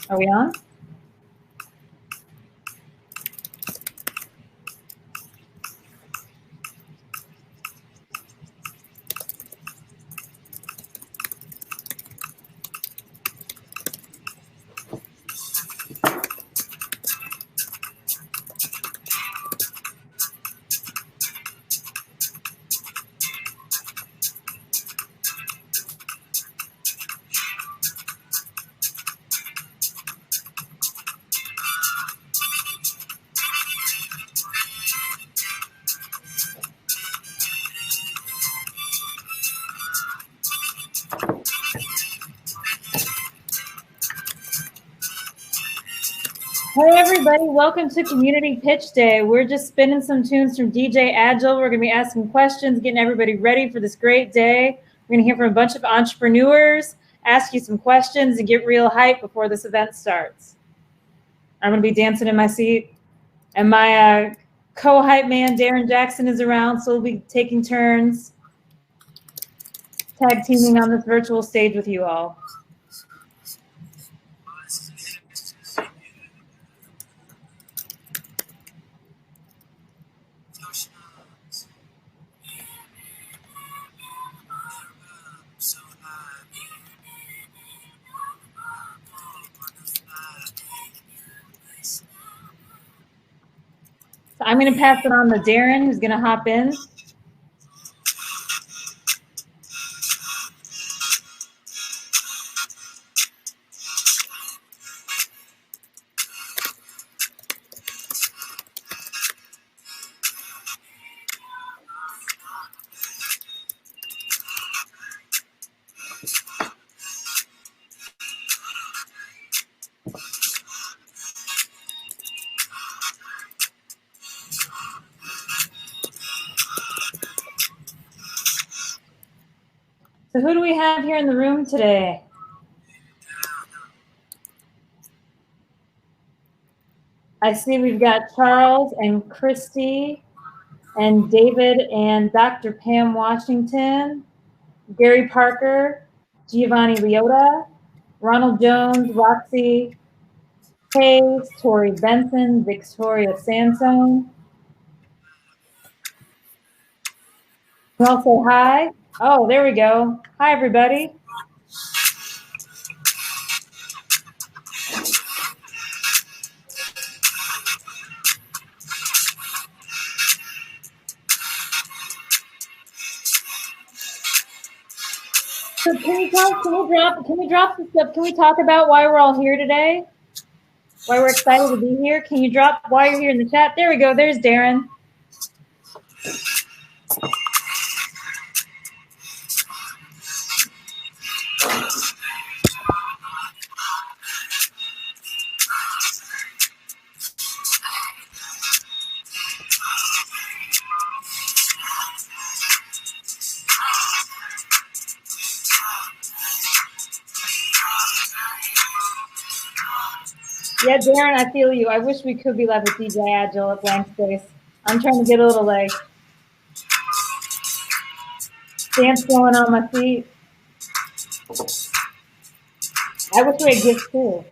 Are we on? Hey everybody, welcome to Community Pitch Day. We're just spinning some tunes from DJ Agile. We're going to be asking questions, getting everybody ready for this great day. We're going to hear from a bunch of entrepreneurs, ask you some questions, and get real hype before this event starts. I'm going to be dancing in my seat, and my co-hype man, Darren Jackson, is around, so we'll be taking turns tag teaming on this virtual stage with you all. So I'm going to pass it on to Darren, who's going to hop in. So who do we have here in the room today? I see we've got Charles and Christy and David and Dr. Pam Washington, Gary Parker, Giovanni Leota, Ronald Jones, Roxy Hayes, Tori Benson, Victoria Sansone. You all say hi. Oh, there we go. Hi, everybody. So can we drop some stuff? Can we talk about why we're all here today? Why we're excited to be here? Can you drop why you're here in the chat? There we go. There's Darren. Yeah, Darren, I feel you. I wish we could be live with DJ Agile at Blank Space. I'm trying to get a little like dance going on my feet. I wish we had gifts too.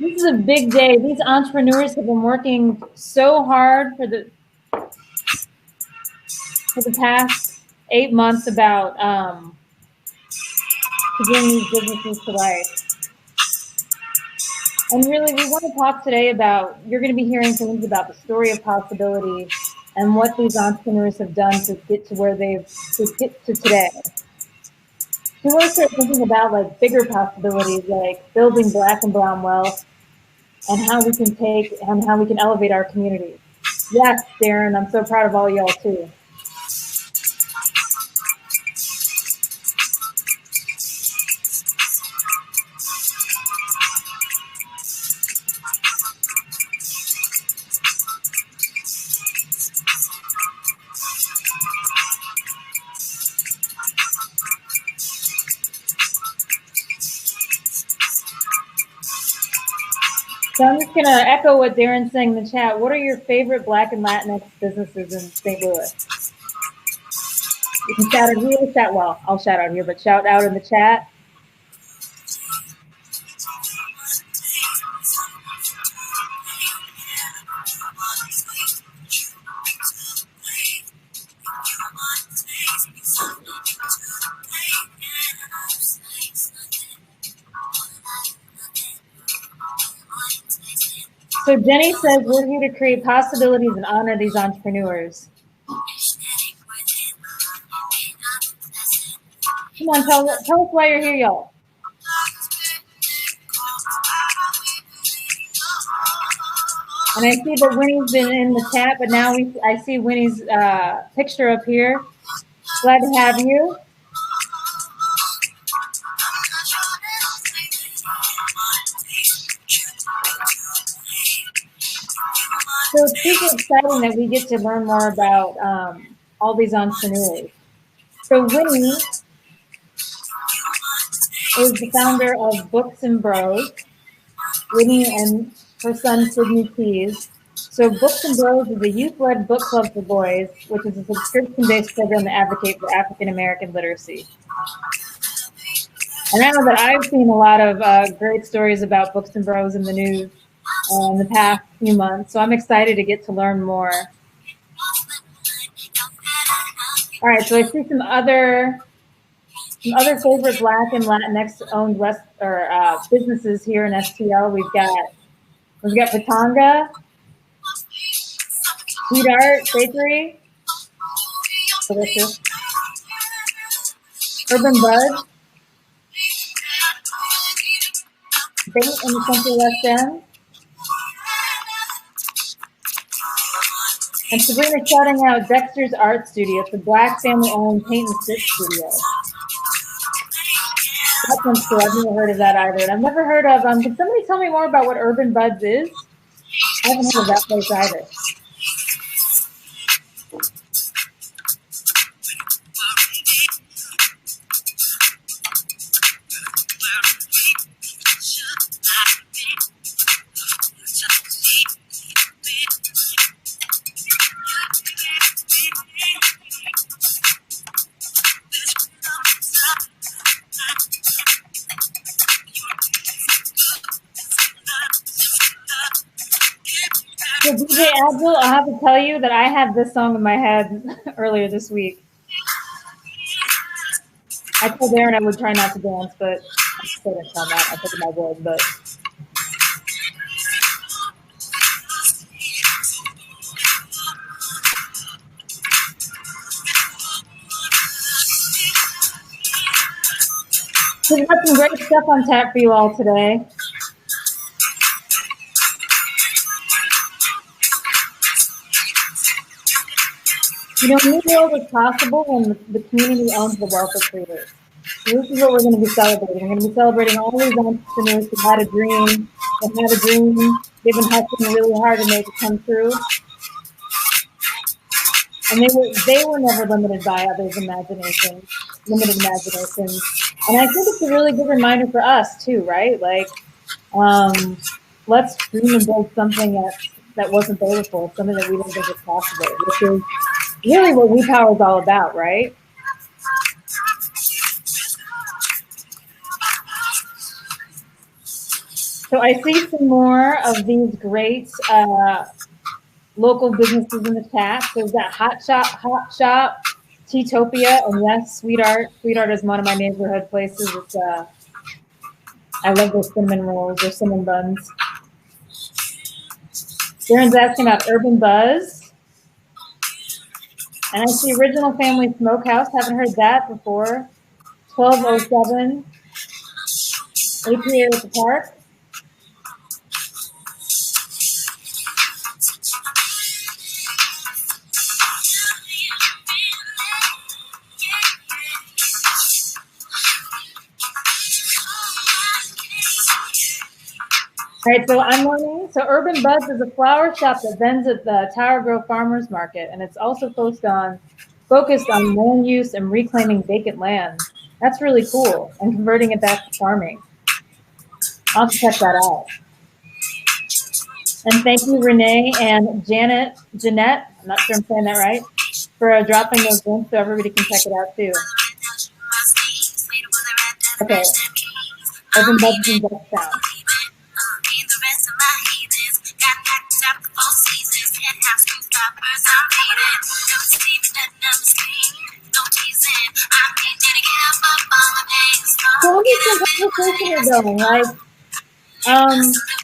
This is a big day. These entrepreneurs have been working so hard for the past 8 months about to bring these businesses to life. And really, we want to talk today about, you're going to be hearing things about the story of possibility and what these entrepreneurs have done to get to where to get to today. We want to start thinking about like bigger possibilities, like building Black and brown wealth, and how we can elevate our communities. Yes, Darren, I'm so proud of all y'all too. So I'm just going to echo what Darren's saying in the chat. What are your favorite Black and Latinx businesses in St. Louis? You can shout out here, I'll shout out here, but shout out in the chat. So Jenny says we're here to create possibilities and honor these entrepreneurs. Come on, tell us why you're here, y'all. And I see that Winnie's been in the chat, but now I see Winnie's picture up here. Glad to have you. So it's super exciting that we get to learn more about all these entrepreneurs. So Winnie is the founder of Books and Bros. Winnie and her son Sydney Keys. So Books and Bros is a youth-led book club for boys, which is a subscription-based program to advocate for African American literacy. And I know that I've seen a lot of great stories about Books and Bros in the news in the past few months, so I'm excited to get to learn more. All right, so I see some other favorite Black and Latinx-owned businesses here in STL. We've got Patanga, Sweetheart Bakery, delicious. Urban Bud, Bait in the Central West End. And Sabrina shouting out Dexter's Art Studio. It's a Black family-owned paint and stitch studio. That one's cool. I've never heard of that either. And I've never heard of, can somebody tell me more about what Urban Buds is? I haven't heard of that place either. So DJ Abdul, I'll have to tell you that I had this song in my head earlier this week. I told Aaron I would try not to dance, but I still didn't tell that. I took my word, but. So we've got some great stuff on tap for you all today. You know, new world is possible when the community owns the wealth of creators. So this is what we're going to be celebrating. We're going to be celebrating all these entrepreneurs who had a dream, they've been hustling really hard to make it come true. And they were never limited by others' limited imaginations. And I think it's a really good reminder for us too, right? Like, let's dream and build something that wasn't there before, something that we didn't think was possible, which is really what We Power is all about, right? So I see some more of these great local businesses in the chat. So we've got Hot Shop, Teatopia, and yes, Sweetheart. Sweetheart is one of my neighborhood places. It's I love those cinnamon rolls or cinnamon buns. Darren's asking about Urban Buzz. And I see Original Family Smokehouse. Haven't heard that before. 1207 APA at the Park. All right, so I'm learning. So Urban Buds is a flower shop that vends at the Tower Grove Farmers Market, and it's also focused on land use and reclaiming vacant land. That's really cool, and converting it back to farming. I'll have to check that out. And thank you, Renee and Jeanette, I'm not sure I'm saying that right, for dropping those links so everybody can check it out too. Okay. Open buttons and duck sound. So what is the conversation are going? Like,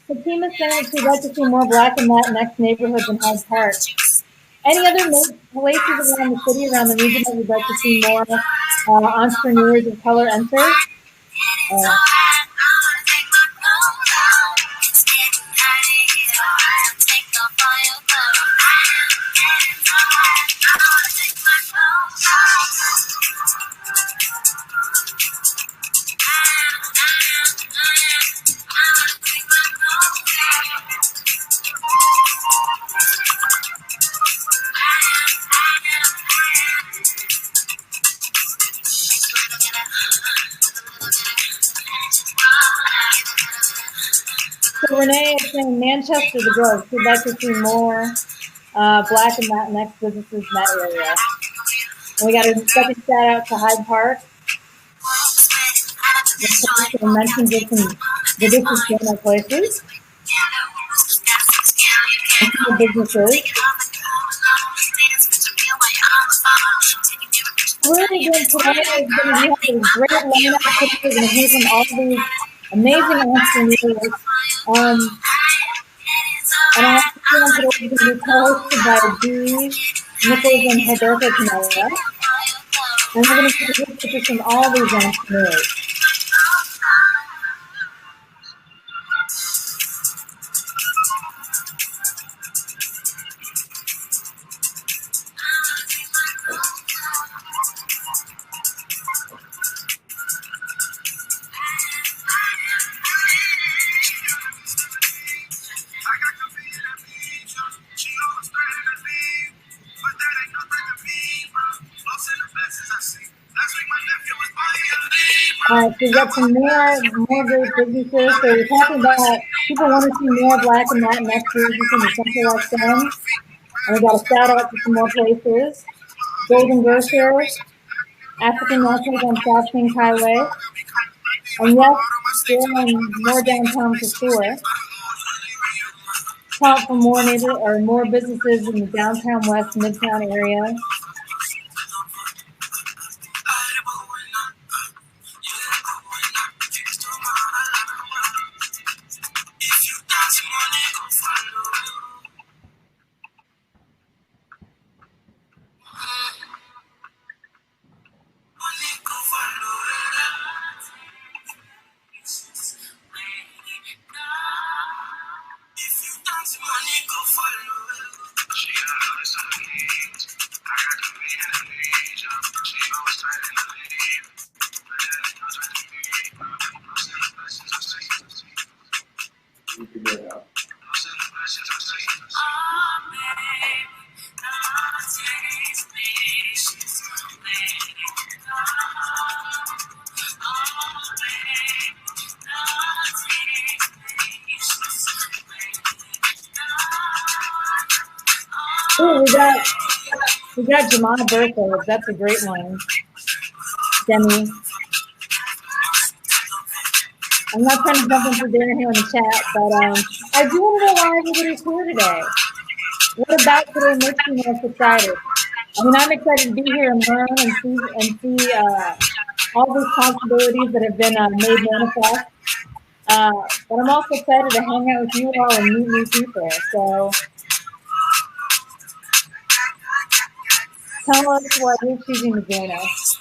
Fatima saying that she'd like to see more Black and Latinx neighborhoods in Hyde Park. Any other places around the city, around the region that you'd like to see more entrepreneurs of color enter? So Renee is saying Manchester, the Grove. She'd like to see more Black and Latinx businesses in that area. And we got a second shout out to Hyde Park. I mentioned just some delicious dinner places. And some businesses. Really good today. It's going to be a great lineup. We're going to hear from all these amazing entrepreneurs. And I have to say today is going to be co-hosted by Dee Nichols and Roberto Canella. And we're going to get pictures from all these entrepreneurs. So we got some more great businesses. So we're talking about people want to see more Black and Latinx businesses in the Central West End. And we got a shout out to some more places. Golden Grocer, African Nationals on South Kings Highway. And yes, still more downtown for sure. Talk for more businesses in the downtown west midtown area. Oh, we got Jamal Berthold. That's a great one. Demi. I'm not trying to jump into dinner here in the chat, but I do want to know why everybody's here today. What about today makes you most excited? I mean, I'm excited to be here and learn and see all these possibilities that have been made manifest. But I'm also excited to hang out with you all and meet new people. So tell us why you're choosing to join us.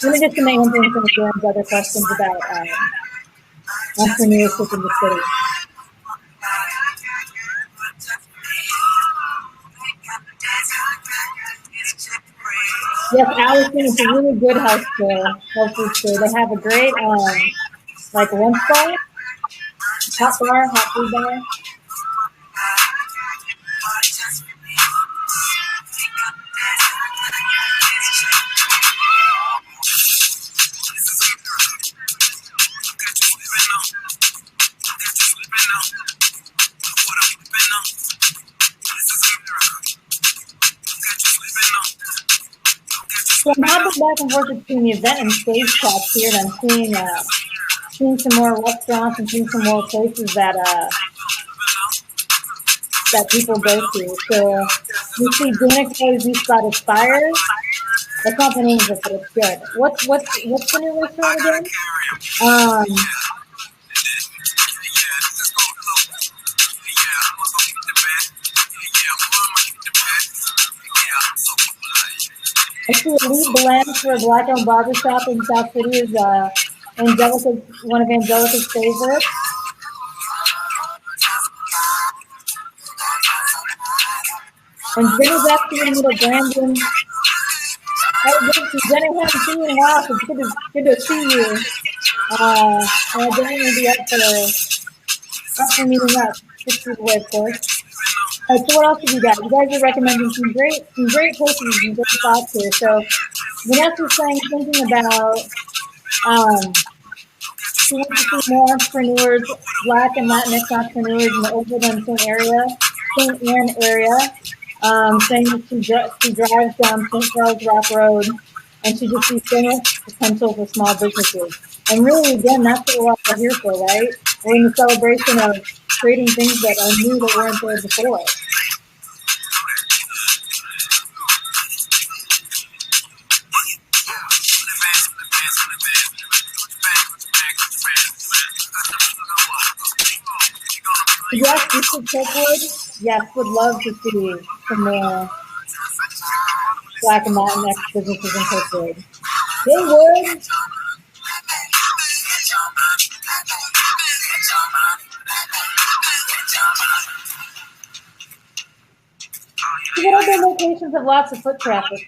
Let me get some answers and Joan's other questions about entrepreneurship in the city. Yes, Allison, it's a really good health food store. They have a great like lunch bar, hot food bar. bouncing back and forth between the event and stage shots here, and I'm seeing some more restaurants and seeing some more places that people go to. So you see Dana Kelly's East Spot Aspire. That's not the name of it, but it's good. What's the new restaurant again? I see Elite Blend for a black-owned barbershop in South City is one of Angelica's favorites. And Jenny's asking me to Brandon. Hey, Jenny, I haven't seen you in a while, so it's good to see you. And I definitely be up for meeting up. Just through the way, of course. So what else have you got? You guys are recommending some great places and great spots here. So Vanessa's saying, thinking about she wants to see more entrepreneurs, Black and Latinx entrepreneurs in the Overland St. Anne area. Saying that she drives down St. Charles Rock Road and she just sees so much potential for small businesses. And really, again, that's what we're all here for, right? We're in the celebration of creating things that are new that weren't there before. Yes, Mr. Kirkwood. Yes, would love to see some more Black and Latinx businesses incorporated. They would. What other locations have lots of foot traffic,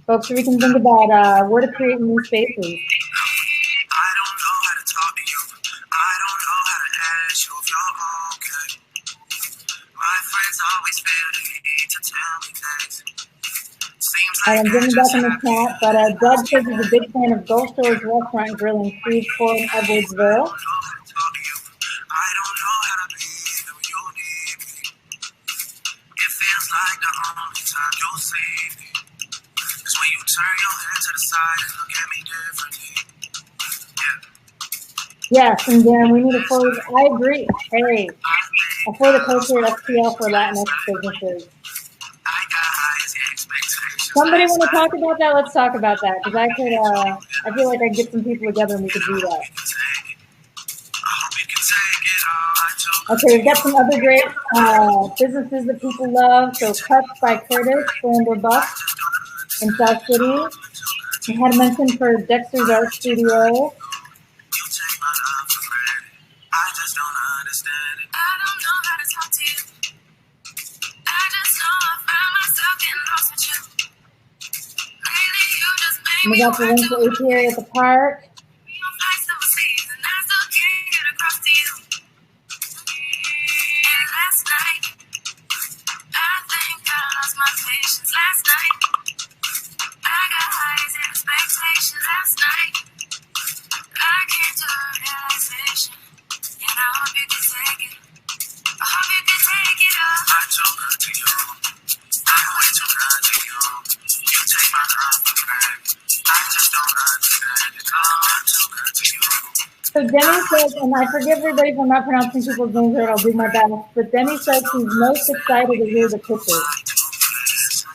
folks? So we can think about where to create new spaces. I'm getting back in the chat, but Doug says he's a big fan of Gulf Shores Restaurant and Grill in Shreveport and Edwardsville. Yes, and then we need to forward. I agree. Hey, a for the culture at SPL for Latinx businesses. Somebody want to talk about that? Let's talk about that, because I feel like I could get some people together and we could do that. Okay, we've got some other great businesses that people love. So Cuts by Curtis, Flander Buck in South City. We had a mention for Dexter's Art Studio. And we got the link to APA at the park. So Demi says, and I forgive everybody if I'm not pronouncing people's names right, I'll do my best, but Demi says she's most excited to hear the pitches.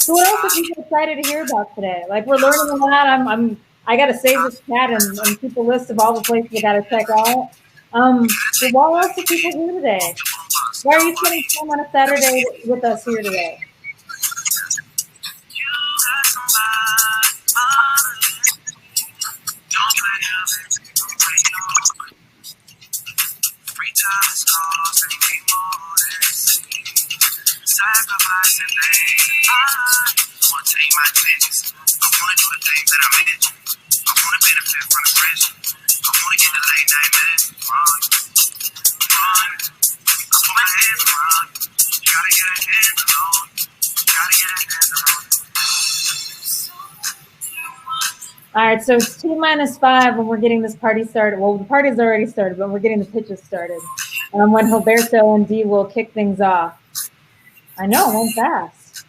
So what else are people excited to hear about today? Like, we're learning a lot. I got to save this chat and keep a list of all the places I got to check out. So what else are people here today? Why are you spending time on a Saturday with us here today? All right, so it's 2:05 when we're getting this party started. Well, the party's already started, but we're getting the pitches started. When Gilberto and Dee will kick things off. I know, it went fast.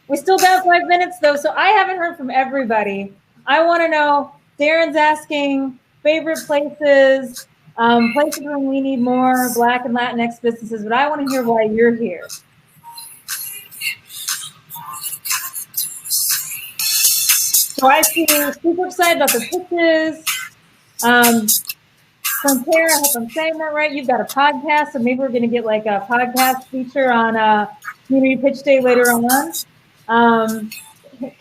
We still got 5 minutes though, so I haven't heard from everybody. I want to know, Darren's asking favorite places, places where we need more Black and Latinx businesses, but I want to hear why you're here. So I see super excited about the pitches. Frontier, I hope I'm saying that right. You've got a podcast, so maybe we're going to get like a podcast feature on Community Pitch Day later on.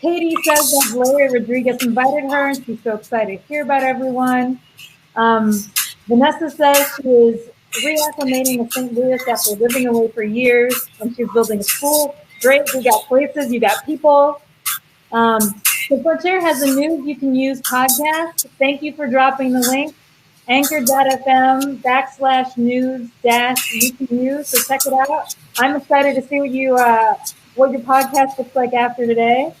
Katie says that Valeria Rodriguez invited her, and she's so excited to hear about everyone. Vanessa says she is reacclimating to St. Louis after living away for years when she was building a school. Great, we got places, you got people. So Frontier has a News You Can Use podcast. Thank you for dropping the link. Anchor.fm/news-you can use. So check it out. I'm excited to see what your podcast looks like after today.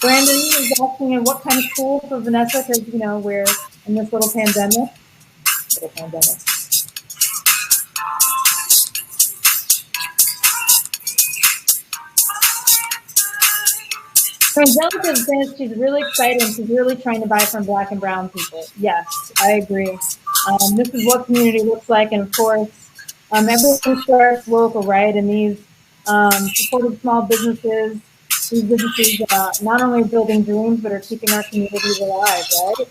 Brandon is asking what kind of school for Vanessa, because we're in this little pandemic. Angelica says she's really excited and she's really trying to buy from Black and brown people. Yes, I agree. This is what community looks like, and of course, everything starts local, right? And these supported small businesses, these businesses not only are building dreams, but are keeping our communities alive, right?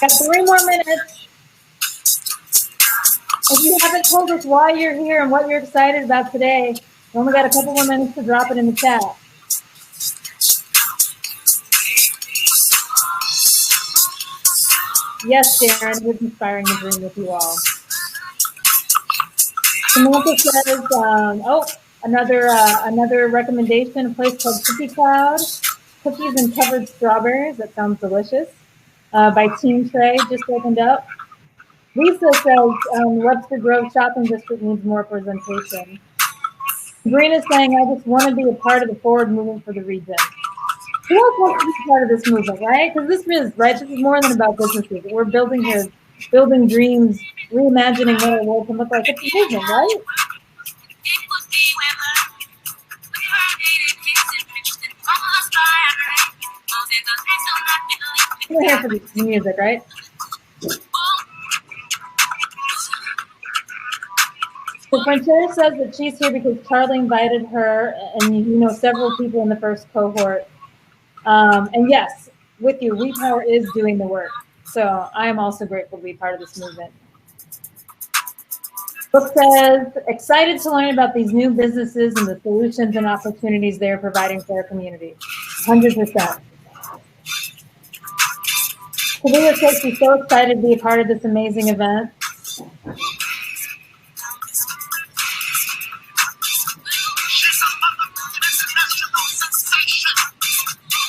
Got 3 more minutes. If you haven't told us why you're here and what you're excited about today, we only got a couple more minutes to drop it in the chat. Yes, Darren, it was inspiring to dream with you all. Samantha says, another recommendation, a place called Cookie Cloud. Cookies and covered strawberries. That sounds delicious. By Team Trey, just opened up. Lisa says Webster Grove Shopping District needs more representation. Green is saying, I just want to be a part of the forward movement for the region. Who else wants to be part of this movement, right? Because this is more than about businesses. We're building here, building dreams, reimagining what our world can look like. It's a movement, right? We're here for the music, right? So Frontier says that she's here because Charlie invited her and several people in the first cohort. And yes, with you, WePower is doing the work. So I am also grateful to be part of this movement. Book says, excited to learn about these new businesses and the solutions and opportunities they are providing for our community. 100%. Kalia says she's so excited to be a part of this amazing event.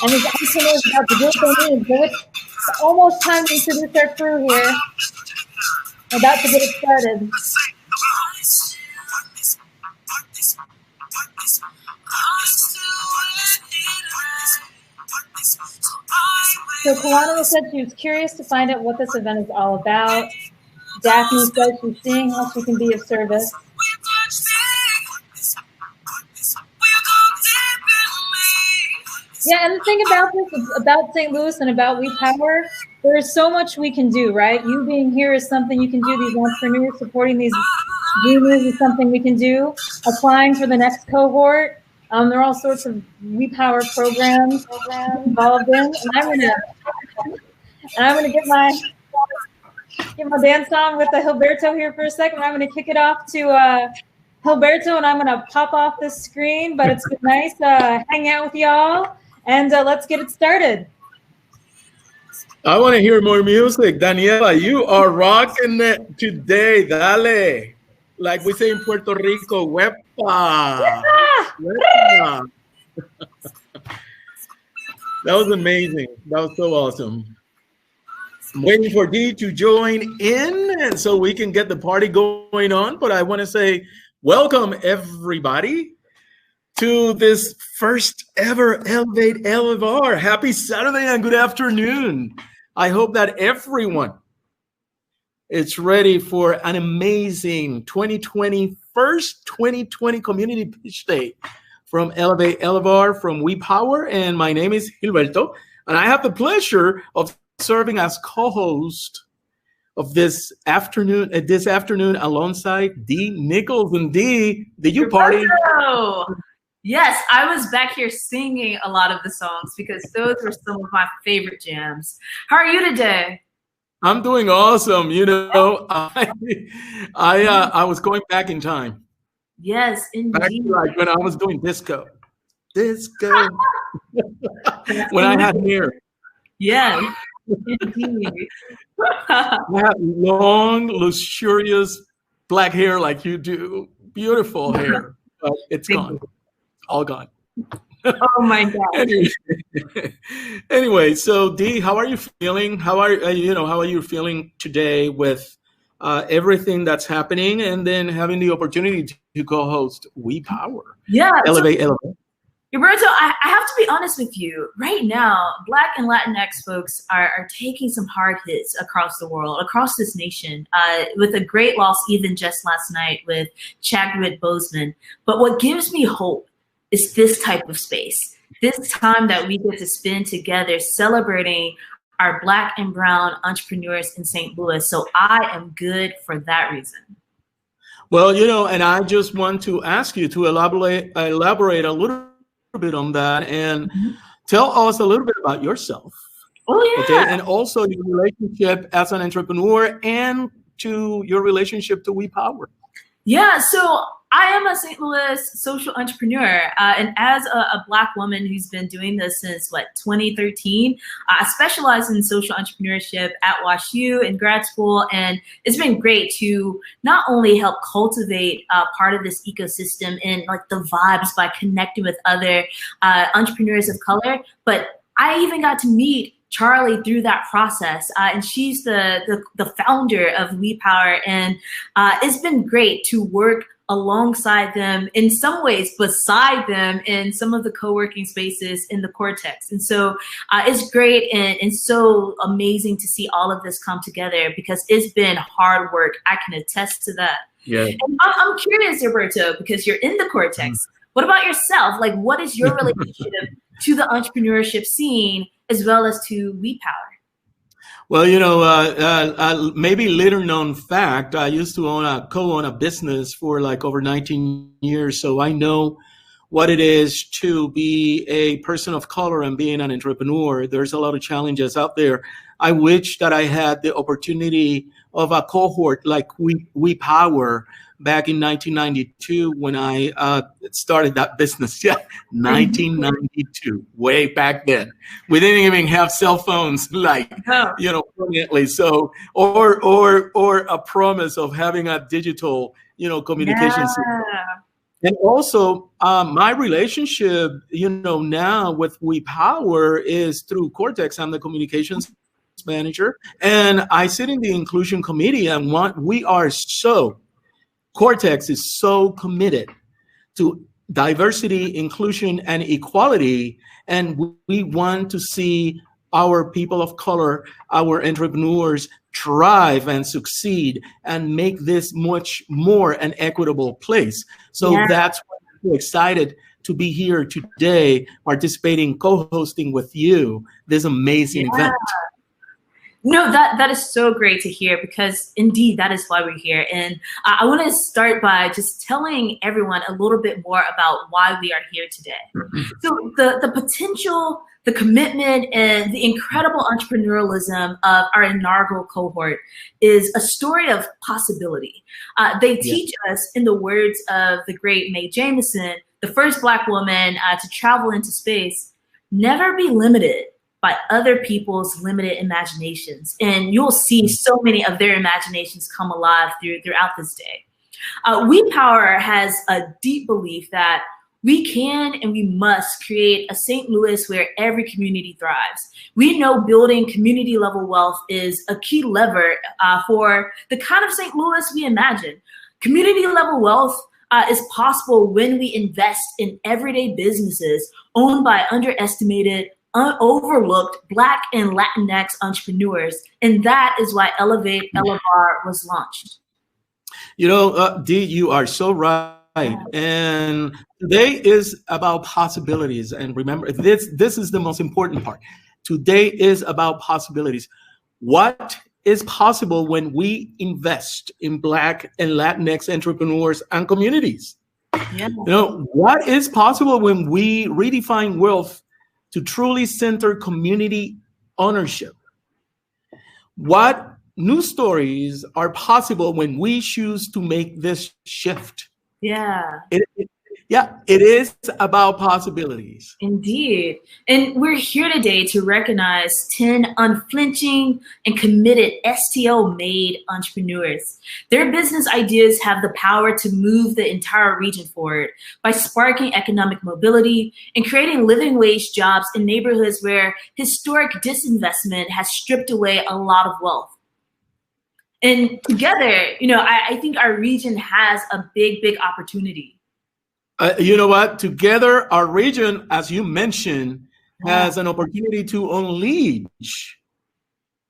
And as entrepreneurs about to do what they need, it's almost time to introduce our crew here. We're about to get it started. So Kalana said she was curious to find out what this event is all about. Daphne says she's seeing how she can be of service. Yeah, and the thing about this is about St. Louis and about WePower, there is so much we can do, right? You being here is something you can do. These entrepreneurs supporting these dreamers is something we can do. Applying for the next cohort. There are all sorts of WePower programs involved in. And I'm gonna get my dance on with the Hilberto here for a second. I'm gonna kick it off to Hilberto, and I'm gonna pop off this screen. But it's been nice hanging out with y'all, and let's get it started. I want to hear more music. Daniela, you are rocking it today. Dale. Like we say in Puerto Rico, huepa. Huepa. That was amazing. That was so awesome. I'm waiting for Dee to join in and so we can get the party going on. But I want to say Welcome, everybody, to this first ever Elevate Elevar. Happy Saturday and good afternoon. I hope that everyone is ready for an amazing 2020 Community Pitch Day from Elevate Elevar from We Power. And my name is Gilberto, and I have the pleasure of serving as co-host of this afternoon alongside Dee Nichols. And Dee, did you party? Yes, I was back here singing a lot of the songs because those were some of my favorite jams. How are you today? I'm doing awesome. You know, I was going back in time. Yes, indeed. Back to like when I was doing disco. When I had hair. Yes, indeed. I have long, luxurious black hair like you do. Beautiful hair. But it's gone. All gone. Oh my God. Anyway, so Dee, how are you feeling? How are you feeling today with everything that's happening, and then having the opportunity to co-host We Power? Yeah. Elevate. Roberto, I have to be honest with you. Right now, Black and Latinx folks are taking some hard hits across the world, across this nation, with a great loss even just last night with Chadwick Boseman. But what gives me hope is this type of space, this time that we get to spend together celebrating our Black and brown entrepreneurs in St. Louis. So I am good for that reason. Well, you know, and I just want to ask you to elaborate a little bit on that and tell us a little bit about yourself. Oh, yeah. Okay, and also your relationship as an entrepreneur and to your relationship to We Power. Yeah, so I am a St. Louis social entrepreneur, and as a Black woman who's been doing this since, 2013, I specialize in social entrepreneurship at WashU in grad school, and it's been great to not only help cultivate part of this ecosystem and the vibes by connecting with other entrepreneurs of color, but I even got to meet Charlie through that process, and she's the founder of We Power, and it's been great to work alongside them, in some ways beside them, in some of the co-working spaces in the Cortex. And so it's great and so amazing to see all of this come together because it's been hard work. I can attest to that. Yeah. And I'm curious, Roberto, because you're in the Cortex. What about yourself? What is your relationship to the entrepreneurship scene as well as to We Power? Well, you know, maybe little known fact, I used to co-own a business for over 19 years. So I know what it is to be a person of color and being an entrepreneur. There's a lot of challenges out there. I wish that I had the opportunity of a cohort like We Power back in 1992 when I started that business. Yeah, 1992, way back then. We didn't even have cell phones permanently. So, or a promise of having a digital, communication system. And also, my relationship, now with We Power is through Cortex. I'm the communications manager, and I sit in the inclusion committee. And Cortex is so committed to diversity, inclusion, and equality, and we want to see our people of color, our entrepreneurs thrive and succeed and make this much more an equitable place. So that's why I'm so excited to be here today, participating, co-hosting with you this amazing event. No, that is so great to hear because indeed that is why we're here. And I want to start by just telling everyone a little bit more about why we are here today. So the potential, the commitment, and the incredible entrepreneurialism of our inaugural cohort is a story of possibility. They teach us, in the words of the great Mae Jemison, the first Black woman to travel into space, never be limited by other people's limited imaginations. And you'll see so many of their imaginations come alive throughout this day. We Power has a deep belief that we can and we must create a St. Louis where every community thrives. We know building community level wealth is a key lever for the kind of St. Louis we imagine. Community level wealth is possible when we invest in everyday businesses owned by underestimated, overlooked Black and Latinx entrepreneurs. And that is why Elevate Elevar was launched. You know, Dee, you are so right. And today is about possibilities. And remember, this is the most important part. Today is about possibilities. What is possible when we invest in Black and Latinx entrepreneurs and communities? Yeah. You know, what is possible when we redefine wealth to truly center community ownership? What new stories are possible when we choose to make this shift? Yeah. It is about possibilities. Indeed. And we're here today to recognize 10 unflinching and committed STL-made entrepreneurs. Their business ideas have the power to move the entire region forward by sparking economic mobility and creating living wage jobs in neighborhoods where historic disinvestment has stripped away a lot of wealth. And together, you know, I think our region has a big opportunity. You know what? Together, our region, as you mentioned, has an opportunity to unleash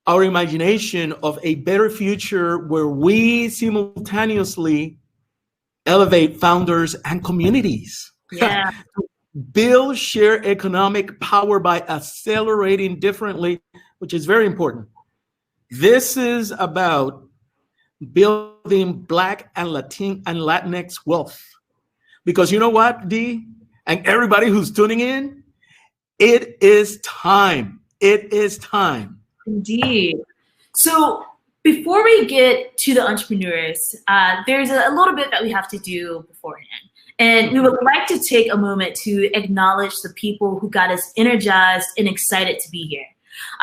our imagination of a better future where we simultaneously elevate founders and communities. Yeah. Build shared economic power by accelerating differently, which is very important. This is about building Black and Latinx wealth. Because you know what, Dee, and everybody who's tuning in, it is time. It is time. Indeed. So before we get to the entrepreneurs, there's a little bit that we have to do beforehand. And we would like to take a moment to acknowledge the people who got us energized and excited to be here.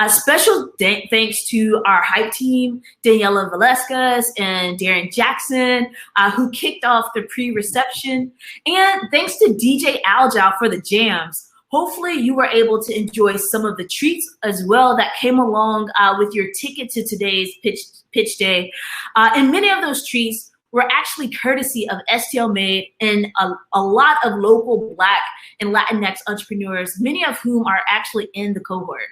Special thanks to our hype team, Daniela Velasquez and Darren Jackson, who kicked off the pre-reception. And thanks to DJ Aljow for the jams. Hopefully you were able to enjoy some of the treats as well that came along with your ticket to today's pitch day. And many of those treats were actually courtesy of STL Made and a lot of local Black and Latinx entrepreneurs, many of whom are actually in the cohort.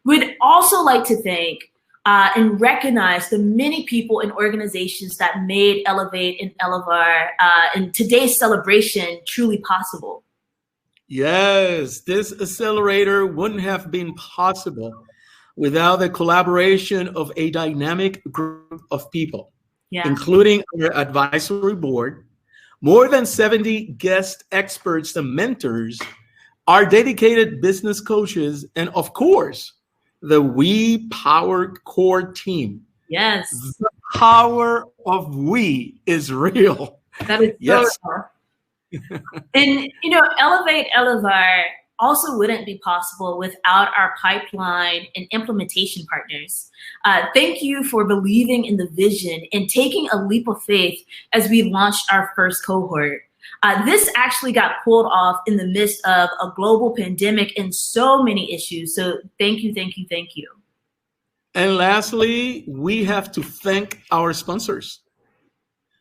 We'd also like to thank and recognize the many people and organizations that made Elevate and Elevar and today's celebration truly possible. Yes, this accelerator wouldn't have been possible without the collaboration of a dynamic group of people, including our advisory board, more than 70 guest experts and mentors, our dedicated business coaches, and of course, the We Power core team. Yes. The power of we is real. That is so real. And, you know, Elevate Elevar also wouldn't be possible without our pipeline and implementation partners. Thank you for believing in the vision and taking a leap of faith as we launched our first cohort. This actually got pulled off in the midst of a global pandemic and so many issues. So thank you, thank you, thank you. And lastly, we have to thank our sponsors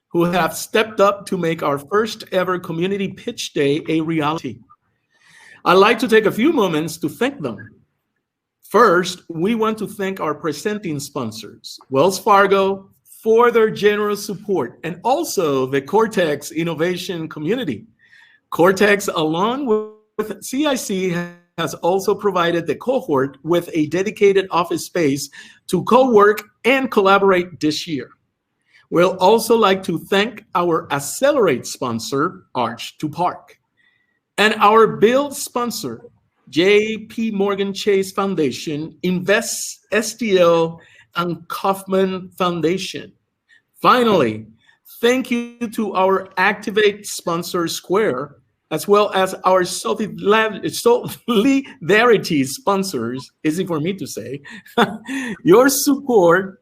who have stepped up to make our first ever community pitch day a reality. I'd like to take a few moments to thank them. First, we want to thank our presenting sponsors, Wells Fargo, for their generous support, and also the Cortex Innovation Community. Cortex, along with CIC, has also provided the cohort with a dedicated office space to co-work and collaborate this year. We'll also like to thank our Accelerate sponsor, Arch2Park, and our Build sponsor, JP Morgan Chase Foundation, Invest STL, and Kaufman Foundation. Finally, thank you to our Activate sponsor, Square, as well as our Solidarity sponsors, easy for me to say. Your support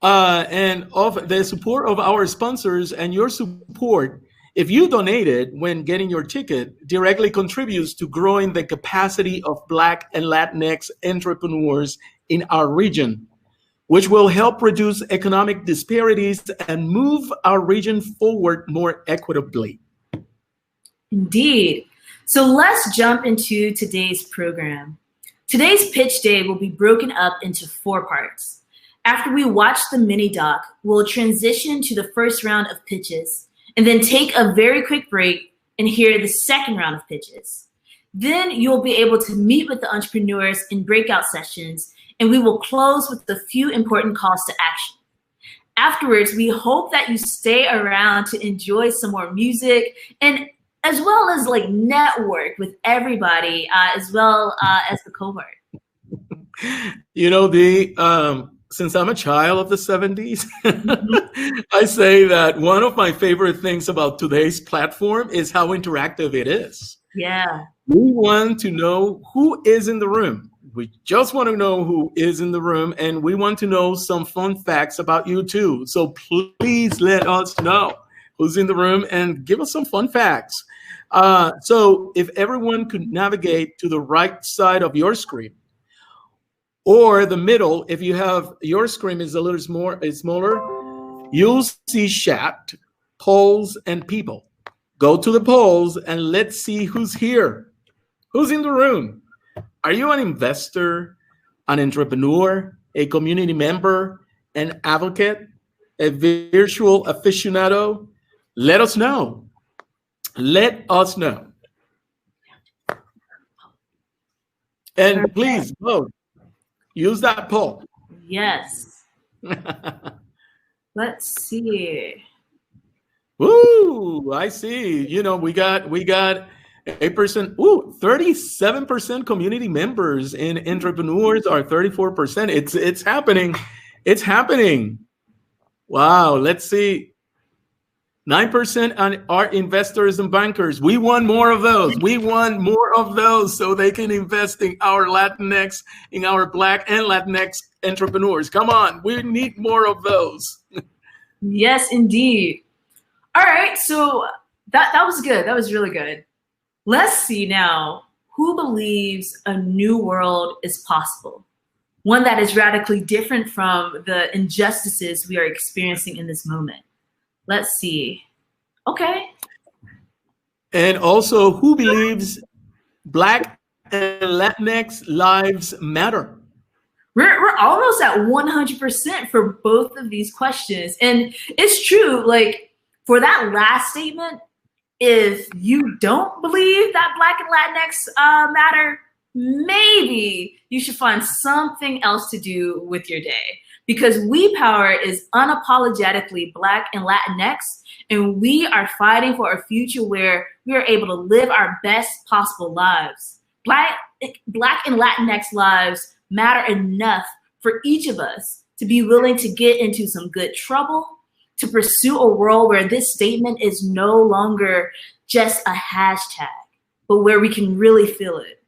and of the support of our sponsors and your support, if you donated when getting your ticket, directly contributes to growing the capacity of Black and Latinx entrepreneurs in our region. which will help reduce economic disparities and move our region forward more equitably. Indeed. So let's jump into today's program. Today's pitch day will be broken up into 4 parts. After we watch the mini doc, we'll transition to the first round of pitches and then take a very quick break and hear the second round of pitches. Then you'll be able to meet with the entrepreneurs in breakout sessions, and we will close with a few important calls to action. Afterwards, we hope that you stay around to enjoy some more music and as well as like network with everybody, as well as the cohort. You know, since I'm a child of the 70s, I say that one of my favorite things about today's platform is how interactive it is. Yeah. We want to know who is in the room. We just want to know who is in the room, and we want to know some fun facts about you too. So please let us know who's in the room and give us some fun facts. So if everyone could navigate to the right side of your screen, or the middle, if you have your screen is a little smaller, you'll see chat, polls, and people. Go to the polls and let's see who's here. Who's in the room? Are you an investor, an entrepreneur, a community member, an advocate, a virtual aficionado? Let us know. Let us know. And please vote. Use that poll. Yes. Let's see. Woo! I see. You know, we got 8%. 37% community members and entrepreneurs are 34%. It's happening. It's happening. Wow. Let's see. 9% are investors and bankers. We want more of those. We want more of those so they can invest in our Latinx, in our Black and Latinx entrepreneurs. Come on, we need more of those. Yes, indeed. All right, so that was good. That was really good. Let's see now who believes a new world is possible. One that is radically different from the injustices we are experiencing in this moment. Let's see. Okay. And also, who believes Black and Latinx lives matter? We're almost at 100% for both of these questions. And it's true, like for that last statement, if you don't believe that Black and Latinx matter, maybe you should find something else to do with your day. Because We Power is unapologetically Black and Latinx, and we are fighting for a future where we are able to live our best possible lives. Black and Latinx lives matter enough for each of us to be willing to get into some good trouble, to pursue a world where this statement is no longer just a hashtag, but where we can really feel it.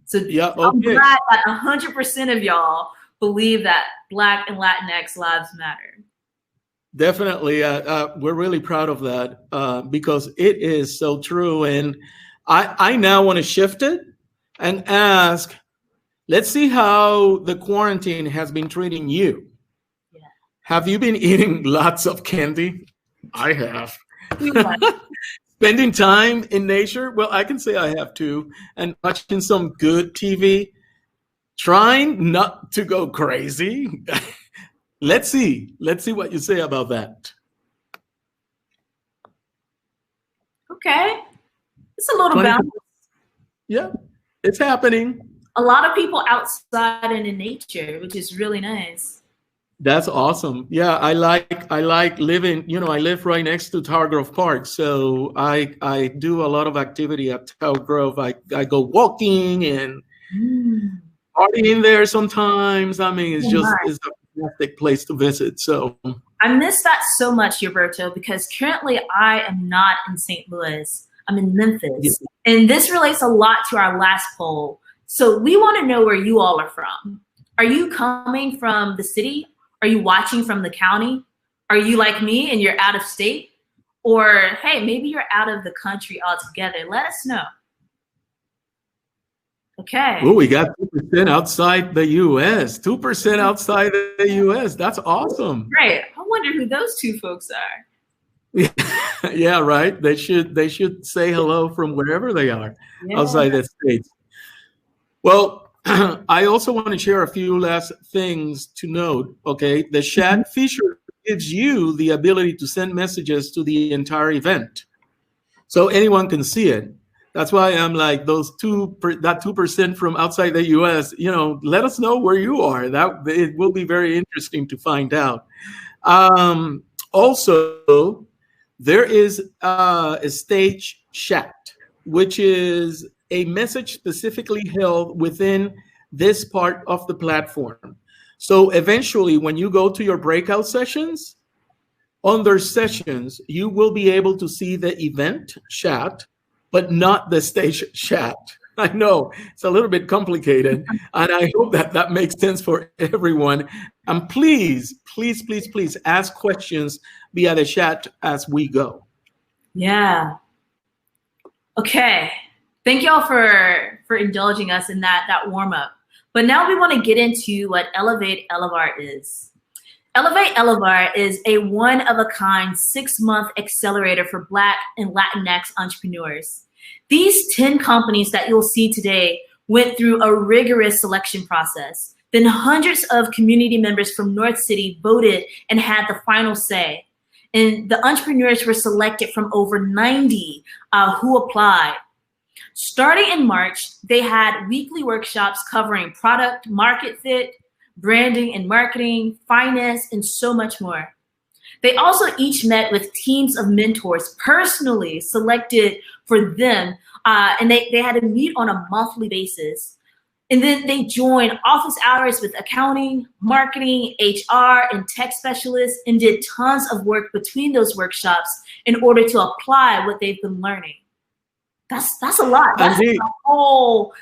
So yeah, okay. I'm glad that 100% of y'all believe that Black and Latinx lives matter. Definitely. We're really proud of that because it is so true. And I now want to shift it and ask, let's see how the quarantine has been treating you. Yeah. Have you been eating lots of candy? I have. Spending time in nature? Well, I can say I have too. And watching some good TV. Trying not to go crazy. Let's see what you say about that. Okay. It's a little balance. Yeah, it's happening. A lot of people outside and in nature, which is really nice. That's awesome. Yeah, I like living, you know, I live right next to Tower Grove Park. So I do a lot of activity at Tower Grove. I go walking and partying there sometimes. I mean, it's a fantastic place to visit. So I miss that so much, Gilberto, because currently I am not in St. Louis. I'm in Memphis. Yeah. And this relates a lot to our last poll. So we want to know where you all are from. Are you coming from the city? Are you watching from the county? Are you like me and you're out of state? Or hey, maybe you're out of the country altogether. Let us know. Okay. Oh, we got 2% outside the U.S. 2% outside the U.S. That's awesome. Right. I wonder who those two folks are. Yeah, right. They should say hello from wherever they are outside the States. Well, I also want to share a few last things to note. Okay, the chat feature gives you the ability to send messages to the entire event, so anyone can see it. That's why I'm like that 2% from outside the U.S. Let us know where you are. That it will be very interesting to find out. Also, there is a stage chat, which is a message specifically held within this part of the platform. So eventually, when you go to your breakout sessions, under sessions, you will be able to see the event chat, but not the stage chat. I know it's a little bit complicated, and I hope that makes sense for everyone. And please ask questions via the chat as we go. Yeah. Okay. Thank y'all for indulging us in that warm up. But now we want to get into what Elevate Elevar is. Elevate Elevar is a one-of-a-kind 6-month accelerator for Black and Latinx entrepreneurs. These 10 companies that you'll see today went through a rigorous selection process. Then hundreds of community members from North City voted and had the final say. And the entrepreneurs were selected from over 90 who applied. Starting in March, they had weekly workshops covering product, market fit, branding and marketing, finance, and so much more. They also each met with teams of mentors personally selected for them, and they had to meet on a monthly basis. And then they joined office hours with accounting, marketing, HR, and tech specialists, and did tons of work between those workshops in order to apply what they've been learning. That's a lot. That's a whole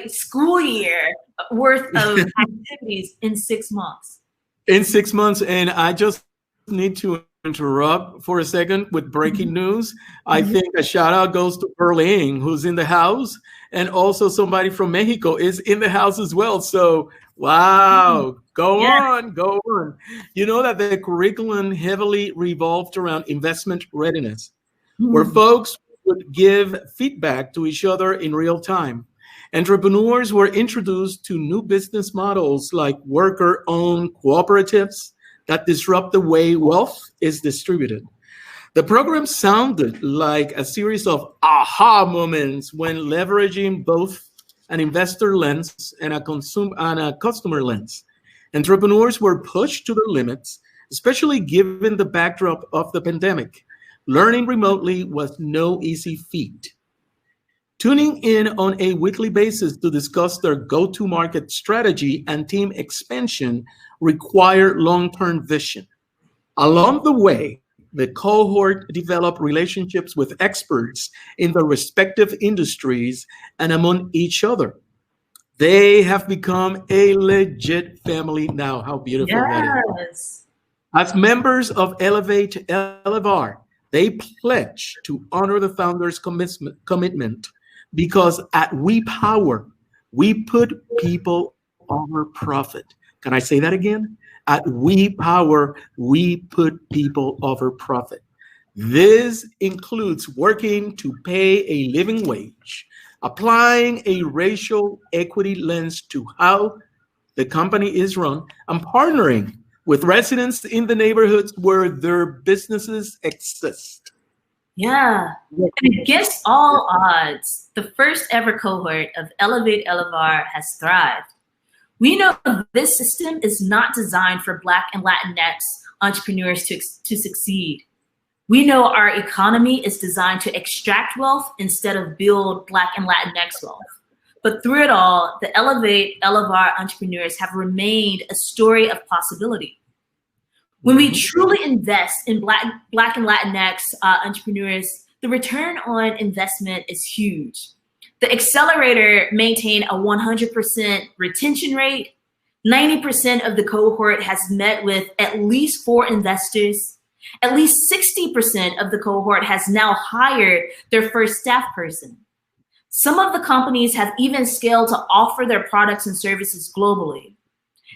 school year worth of activities in 6 months. In 6 months, and I just need to interrupt for a second with breaking news. I think a shout out goes to Berlin, who's in the house, and also somebody from Mexico is in the house as well. So, wow, go on. You know that the curriculum heavily revolved around investment readiness, where folks would give feedback to each other in real time. Entrepreneurs were introduced to new business models like worker-owned cooperatives that disrupt the way wealth is distributed. The program sounded like a series of aha moments when leveraging both an investor lens and a customer lens. Entrepreneurs were pushed to their limits, especially given the backdrop of the pandemic. Learning remotely was no easy feat. Tuning in on a weekly basis to discuss their go-to-market strategy and team expansion required long-term vision. Along the way, the cohort developed relationships with experts in their respective industries and among each other. They have become a legit family now. How beautiful that is. As members of Elevate Elevar, they pledge to honor the founder's commitment because at We Power, we put people over profit. Can I say that again? At We Power, we put people over profit. This includes working to pay a living wage, applying a racial equity lens to how the company is run, and partnering with residents in the neighborhoods where their businesses exist. Yeah, and against all odds, the first ever cohort of Elevate Elevar has thrived. We know this system is not designed for Black and Latinx entrepreneurs to succeed. We know our economy is designed to extract wealth instead of build Black and Latinx wealth. But through it all, the Elevate Elevar entrepreneurs have remained a story of possibility. When we truly invest in Black and Latinx entrepreneurs, the return on investment is huge. The accelerator maintained a 100% retention rate. 90% of the cohort has met with at least 4 investors. At least 60% of the cohort has now hired their first staff person. Some of the companies have even scaled to offer their products and services globally.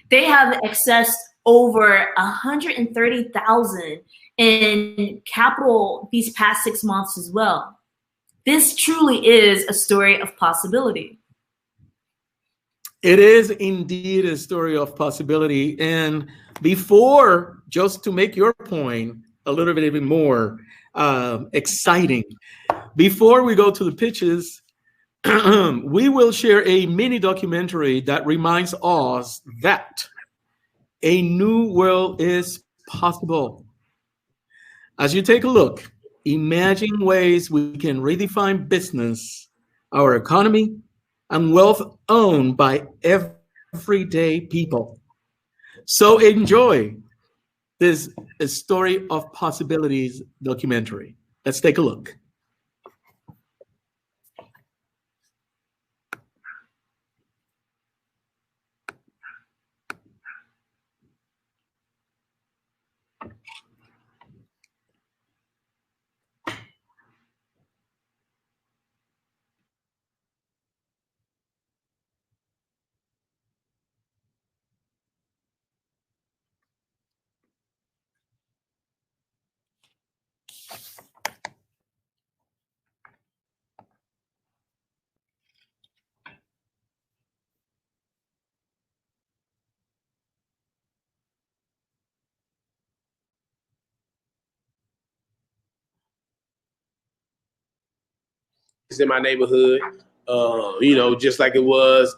They have accessed over 130,000 in capital these past 6 months as well. This truly is a story of possibility. It is indeed a story of possibility. And before, just to make your point a little bit even more exciting, before we go to the pitches, we will share a mini documentary that reminds us that a new world is possible. As you take a look, imagine ways we can redefine business, our economy, and wealth owned by everyday people. So enjoy this A Story of Possibilities documentary. Let's take a look. In my neighborhood, just like it was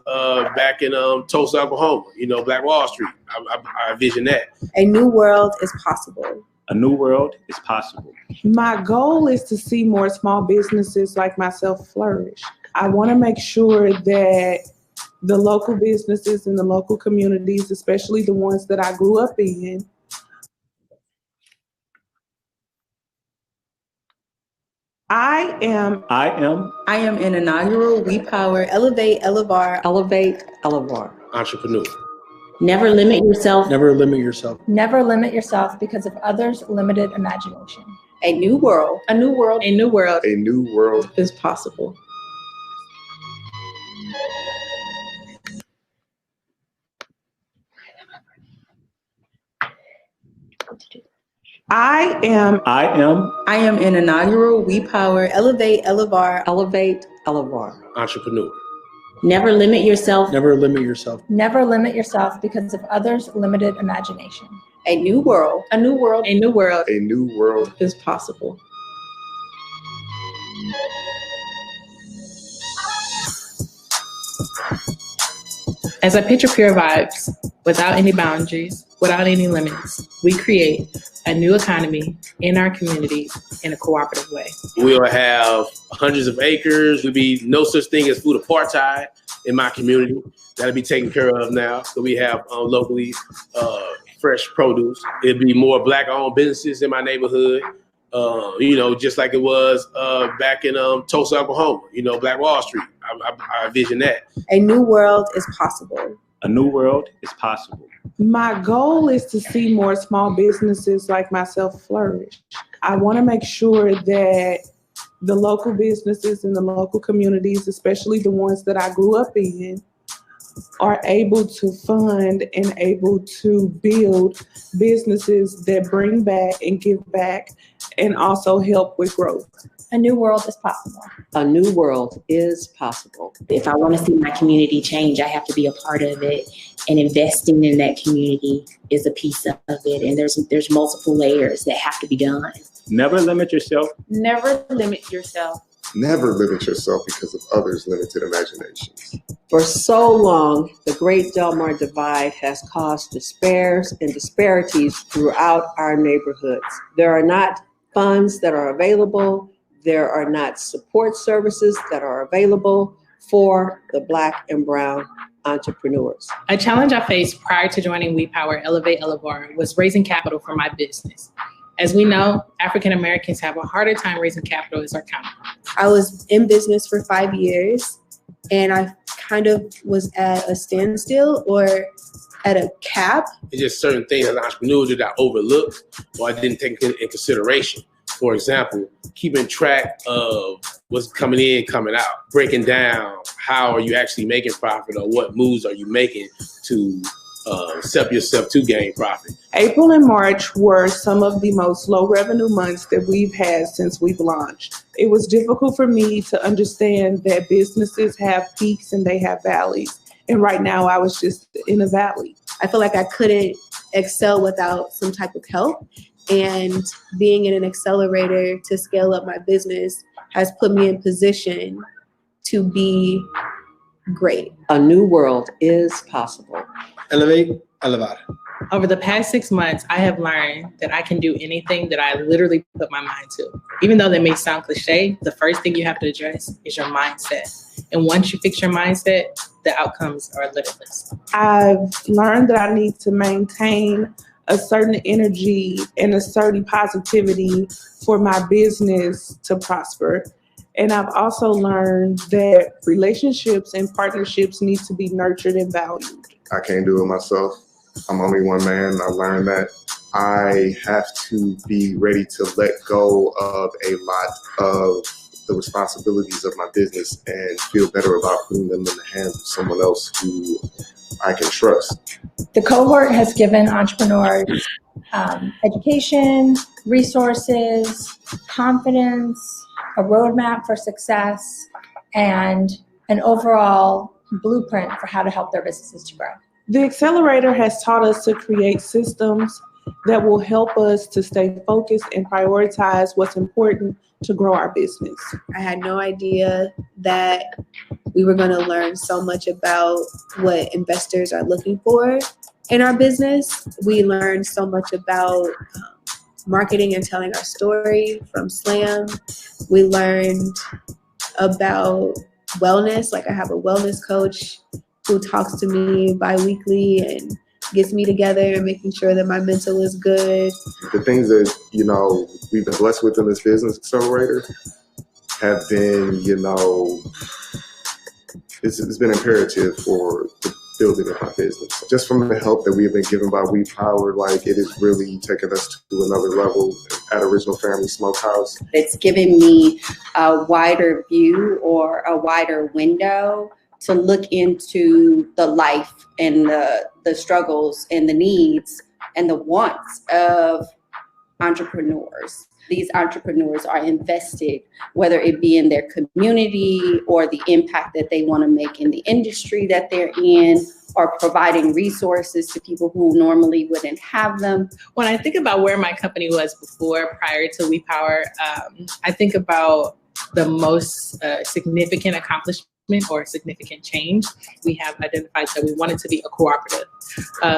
back in Tulsa, Oklahoma, Black Wall Street. I envision that. A new world is possible. A new world is possible. My goal is to see more small businesses like myself flourish. I want to make sure that the local businesses in the local communities, especially the ones that I grew up in, I am an inaugural We Power Elevate Elevar Entrepreneur. Never limit yourself. Never limit yourself. Never limit yourself because of others' limited imagination. A new world. A new world. A new world. A new world is possible. I am an inaugural We Power Elevate Elevar Entrepreneur. Never limit yourself. Never limit yourself. Never limit yourself because of others' limited imagination. A new world. A new world. A new world. A new world is possible. As I picture Pure Vibes, without any boundaries, without any limits, we create a new economy in our communities in a cooperative way. We'll have hundreds of acres. There'll be no such thing as food apartheid in my community. That'll be taken care of now. So we have locally fresh produce. It'll be more Black-owned businesses in my neighborhood. Just like it was back in Tulsa, Oklahoma, Black Wall Street. I envision that. A new world is possible. A new world is possible. My goal is to see more small businesses like myself flourish. I want to make sure that the local businesses in the local communities, especially the ones that I grew up in, are able to fund and able to build businesses that bring back and give back and also help with growth. A new world is possible. A new world is possible. If I want to see my community change, I have to be a part of it. And investing in that community is a piece of it. And there's multiple layers that have to be done. Never limit yourself. Never limit yourself. Never limit yourself because of others' limited imaginations. For so long, the Great Del Mar Divide has caused despairs and disparities throughout our neighborhoods. There are not funds that are available. There are not support services that are available for the Black and brown entrepreneurs. A challenge I faced prior to joining We Power Elevate Elevar was raising capital for my business. As we know, African Americans have a harder time raising capital as our counterparts. I was in business for 5 years and I kind of was at a standstill or at a cap. It's just certain things as an entrepreneur that I overlooked or I didn't take in consideration. For example, keeping track of what's coming in, coming out, breaking down how are you actually making profit or what moves are you making to set yourself to gain profit. April and March were some of the most low revenue months that we've had since we've launched. It was difficult for me to understand that businesses have peaks and they have valleys. And right now I was just in a valley. I feel like I couldn't excel without some type of help. And being in an accelerator to scale up my business has put me in position to be great. A new world is possible. Elevate, elevar. Over the past 6 months, I have learned that I can do anything that I literally put my mind to. Even though that may sound cliche, the first thing you have to address is your mindset. And once you fix your mindset, the outcomes are limitless. I've learned that I need to maintain a certain energy and a certain positivity for my business to prosper. And I've also learned that relationships and partnerships need to be nurtured and valued. I can't do it myself. I'm only one man. I learned that I have to be ready to let go of a lot of the responsibilities of my business and feel better about putting them in the hands of someone else who I can trust. The cohort has given entrepreneurs education, resources, confidence, a roadmap for success, and an overall blueprint for how to help their businesses to grow. The accelerator has taught us to create systems that will help us to stay focused and prioritize what's important to grow our business. I had no idea that we were going to learn so much about what investors are looking for in our business. We learned so much about marketing and telling our story from SLAM. We learned about wellness. Like I have a wellness coach who talks to me bi-weekly and gets me together and making sure that my mental is good. The things that, we've been blessed with in this business accelerator have been, it's been imperative for the building of my business. Just from the help that we've been given by WePower, it has really taken us to another level at Original Family Smokehouse. It's given me a wider view or a wider window to look into the life and the struggles and the needs and the wants of entrepreneurs. These entrepreneurs are invested, whether it be in their community or the impact that they want to make in the industry that they're in, or providing resources to people who normally wouldn't have them. When I think about where my company was before, prior to WePower, I think about the most significant accomplishment or significant change. We have identified that we wanted to be a cooperative.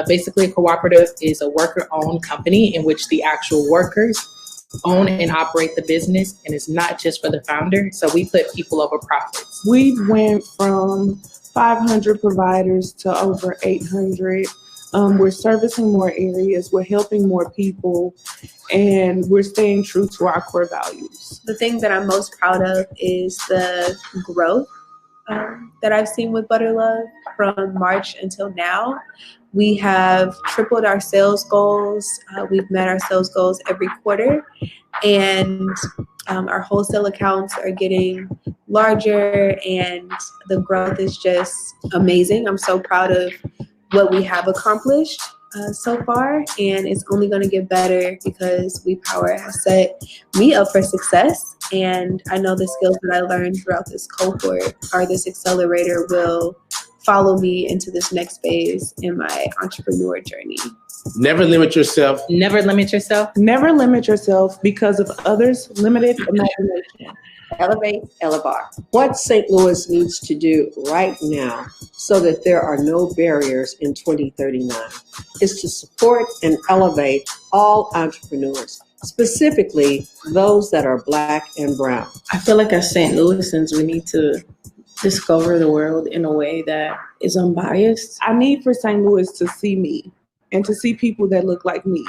Basically, a cooperative is a worker-owned company in which the actual workers own and operate the business, and it's not just for the founder. So we put people over profits. We went from 500 providers to over 800. We're servicing more areas, we're helping more people, and we're staying true to our core values. The thing that I'm most proud of is the growth that I've seen with Butter Love from March until now. We have tripled our sales goals. We've met our sales goals every quarter, and our wholesale accounts are getting larger, and the growth is just amazing. I'm so proud of what we have accomplished so far, and it's only going to get better because WePower has set me up for success. And I know the skills that I learned throughout this cohort or this accelerator will follow me into this next phase in my entrepreneur journey. Never limit yourself. Never limit yourself. Never limit yourself because of others' limited imagination. Elevate, elevar. What St. Louis needs to do right now so that there are no barriers in 2039 is to support and elevate all entrepreneurs, specifically those that are Black and brown. I feel like as St. Louisans, we need to discover the world in a way that is unbiased. I need for St. Louis to see me and to see people that look like me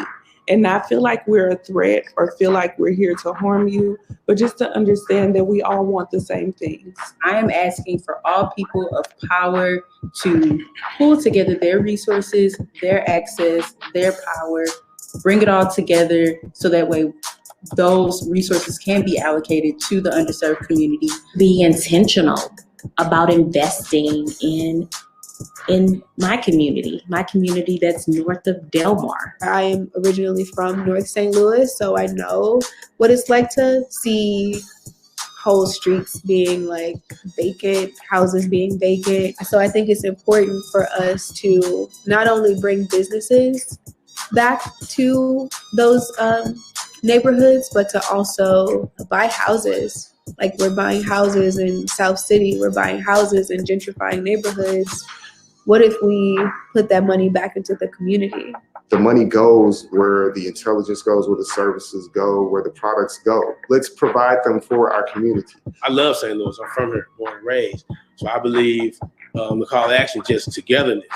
and not feel like we're a threat or feel like we're here to harm you, but just to understand that we all want the same things. I am asking for all people of power to pull together their resources, their access, their power, bring it all together so that way those resources can be allocated to the underserved community. Be intentional about investing in my community that's north of Delmar. I am originally from North St. Louis, so I know what it's like to see whole streets being like vacant, houses being vacant. So I think it's important for us to not only bring businesses back to those neighborhoods, but to also buy houses. Like we're buying houses in South City, we're buying houses in gentrifying neighborhoods. What if we put that money back into the community? The money goes where the intelligence goes, where the services go, where the products go. Let's provide them for our community. I love St. Louis. I'm from here, born and raised. So I believe the call to action, just togetherness,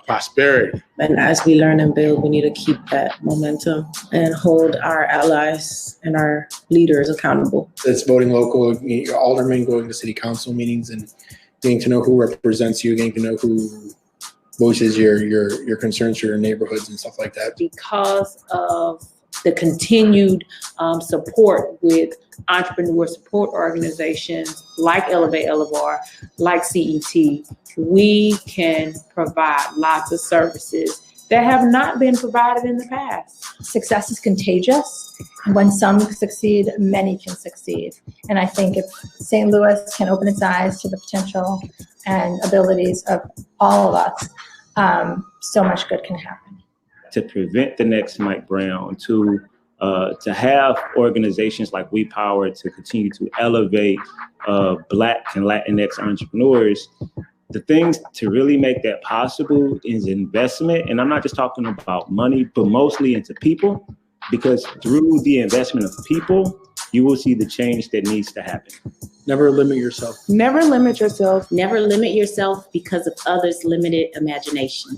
prosperity. And as we learn and build, we need to keep that momentum and hold our allies and our leaders accountable. It's voting local, your aldermen going to city council meetings and getting to know who represents you, getting to know who voices your concerns for your neighborhoods and stuff like that. Because of the continued support with entrepreneur support organizations like Elevate Elevar, like CET, we can provide lots of services that have not been provided in the past. Success is contagious. When some succeed, many can succeed. And I think if St. Louis can open its eyes to the potential and abilities of all of us, so much good can happen. To prevent the next Mike Brown, to have organizations like We Power to continue to elevate Black and Latinx entrepreneurs, the things to really make that possible is investment. And I'm not just talking about money, but mostly into people, because through the investment of people, you will see the change that needs to happen. Never limit yourself. Never limit yourself. Never limit yourself because of others' limited imagination.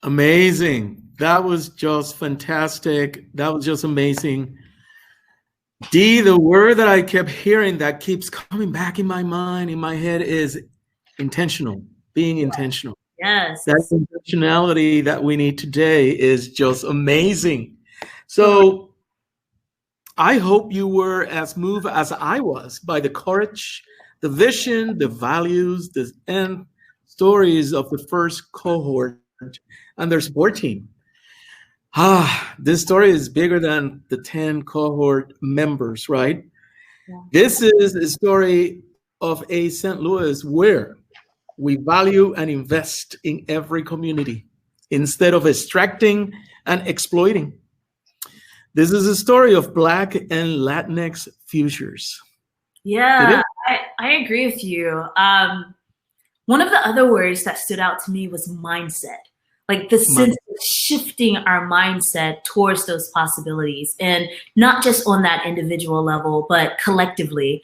Amazing. That was just fantastic. That was just amazing. Dee, the word that I kept hearing that keeps coming back in my mind, in my head, is intentional, being intentional. Yes. That intentionality that we need today is just amazing. So I hope you were as moved as I was by the courage, the vision, the values, the end stories of the first cohort and their support team. This story is bigger than the 10 cohort members, right? Yeah. This is a story of a St. Louis where we value and invest in every community instead of extracting and exploiting. This is a story of Black and Latinx futures. Yeah, I agree with you. One of the other words that stood out to me was mindset. Like the sense of shifting our mindset towards those possibilities, and not just on that individual level, but collectively.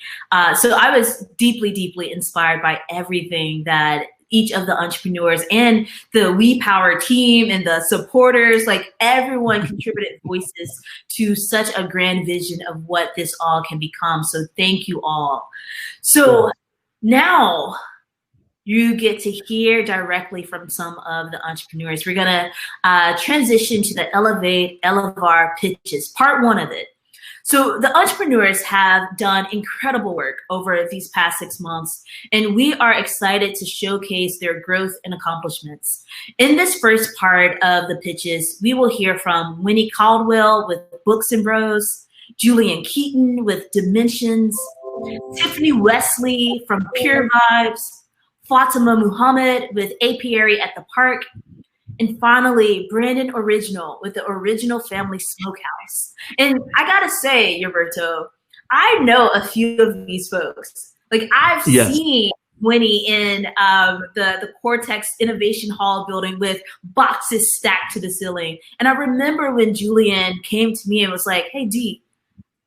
So I was deeply, deeply inspired by everything that each of the entrepreneurs and the We Power team and the supporters, like everyone contributed voices to such a grand vision of what this all can become. So thank you all. So now, you get to hear directly from some of the entrepreneurs. We're gonna transition to the Elevate Elevar pitches, part one of it. So the entrepreneurs have done incredible work over these past 6 months, and we are excited to showcase their growth and accomplishments. In this first part of the pitches, we will hear from Winnie Caldwell with Books and Bros, Julian Keaton with Dimensions, Tiffany Wesley from Pure Vibes, Fatima Muhammad with Apiary at the Park, and finally, Brandon Original with the Original Family Smokehouse. And I gotta say, Roberto, I know a few of these folks. Like I've seen Winnie in the Cortex Innovation Hall building with boxes stacked to the ceiling. And I remember when Julian came to me and was like, hey, Dee,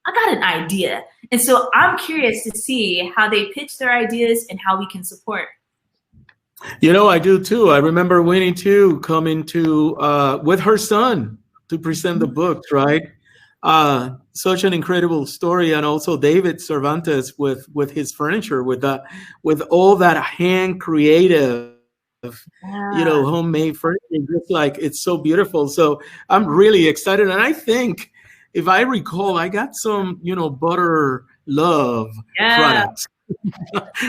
I got an idea. And so I'm curious to see how they pitch their ideas and how we can support. You know, I do too. I remember Winnie too coming to with her son to present the books, right? Such an incredible story, and also David Cervantes with his furniture, with all that hand creative, homemade furniture. Just like, it's so beautiful. So I'm really excited, and I think, if I recall, I got some Butter Love products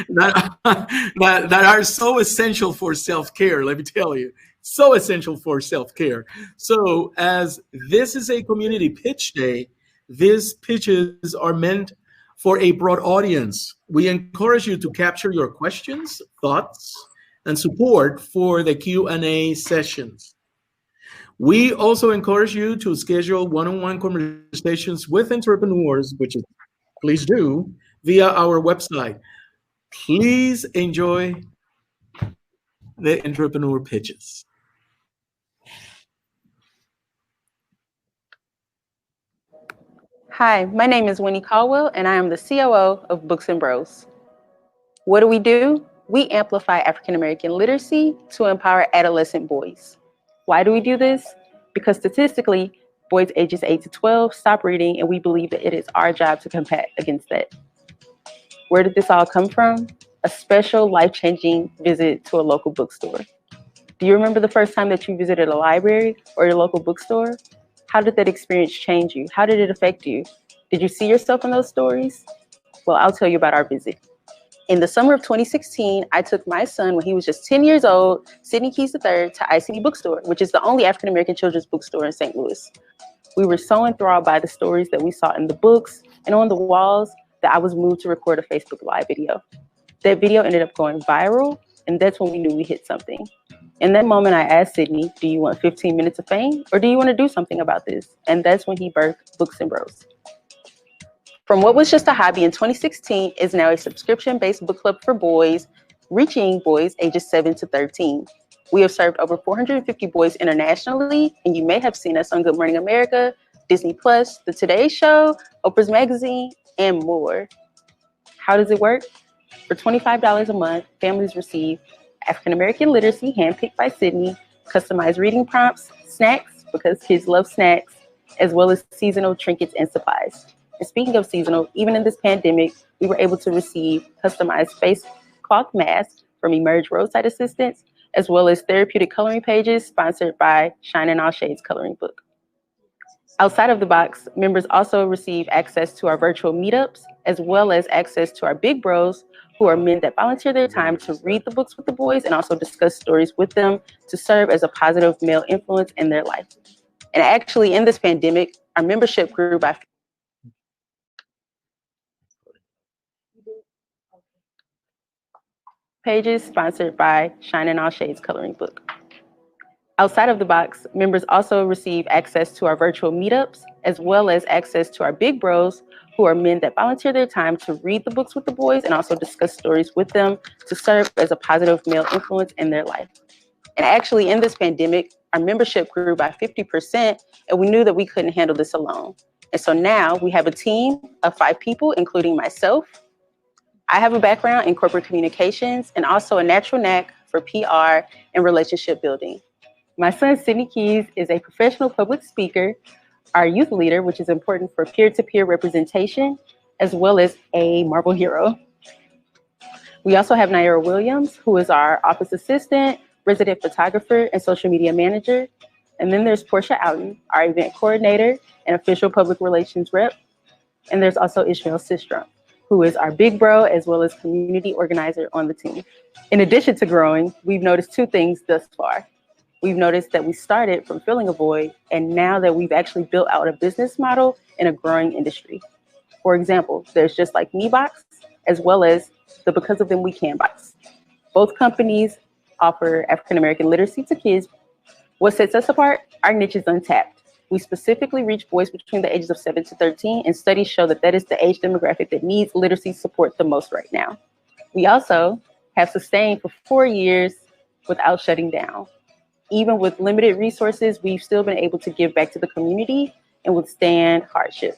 that are so essential for self-care. Let me tell you, so essential for self-care. So, as this is a community pitch day, these pitches are meant for a broad audience. We encourage you to capture your questions, thoughts, and support for the Q&A sessions. We also encourage you to schedule one-on-one conversations with entrepreneurs, which is, please do, via our website. Please enjoy the entrepreneur pitches. Hi, my name is Winnie Caldwell, and I am the COO of Books and Bros. What do? We amplify African American literacy to empower adolescent boys. Why do we do this? Because statistically, boys ages 8 to 12 stop reading, and we believe that it is our job to combat against that. Where did this all come from? A special life-changing visit to a local bookstore. Do you remember the first time that you visited a library or your local bookstore? How did that experience change you? How did it affect you? Did you see yourself in those stories? Well, I'll tell you about our visit. In the summer of 2016, I took my son, when he was just 10 years old, Sidney Keys III, to ICD Bookstore, which is the only African American children's bookstore in St. Louis. We were so enthralled by the stories that we saw in the books and on the walls that I was moved to record a Facebook Live video. That video ended up going viral, and that's when we knew we hit something. In that moment, I asked Sidney, do you want 15 minutes of fame, or do you want to do something about this? And that's when he birthed Books and Bros. From what was just a hobby in 2016 is now a subscription-based book club for boys, reaching boys ages 7 to 13. We have served over 450 boys internationally, and you may have seen us on Good Morning America, Disney Plus, The Today Show, Oprah's Magazine, and more. How does it work? For $25 a month, families receive African American literacy handpicked by Sidney, customized reading prompts, snacks, because kids love snacks, as well as seasonal trinkets and supplies. And speaking of seasonal, even in this pandemic, we were able to receive customized face cloth masks from Emerge Roadside Assistance, as well as therapeutic coloring pages sponsored by Shine in All Shades Coloring Book. Outside of the box, members also receive access to our virtual meetups, as well as access to our Big Bros, who are men that volunteer their time to read the books with the boys and also discuss stories with them to serve as a positive male influence in their life. And actually, in this pandemic, our membership grew by pages sponsored by Shine in All Shades Coloring Book. Outside of the box, members also receive access to our virtual meetups, as well as access to our Big Bros, who are men that volunteer their time to read the books with the boys and also discuss stories with them to serve as a positive male influence in their life. And actually, in this pandemic, our membership grew by 50%, and we knew that we couldn't handle this alone. And so now we have a team of 5 people, including myself. I have a background in corporate communications and also a natural knack for PR and relationship building. My son, Sidney Keys, is a professional public speaker, our youth leader, which is important for peer-to-peer representation, as well as a Marvel hero. We also have Naira Williams, who is our office assistant, resident photographer, and social media manager. And then there's Portia Outen, our event coordinator and official public relations rep. And there's also Ishmael Sistrom, who is our big bro, as well as community organizer on the team. In addition to growing, we've noticed 2 things thus far. We've noticed that we started from filling a void, and now that we've actually built out a business model in a growing industry. For example, there's Just Like Me box, as well as the Because of Them We Can box. Both companies offer African American literacy to kids. What sets us apart? Our niche is untapped. We specifically reach boys between the ages of 7 to 13, and studies show that that is the age demographic that needs literacy support the most right now. We also have sustained for 4 years without shutting down. Even with limited resources, we've still been able to give back to the community and withstand hardship.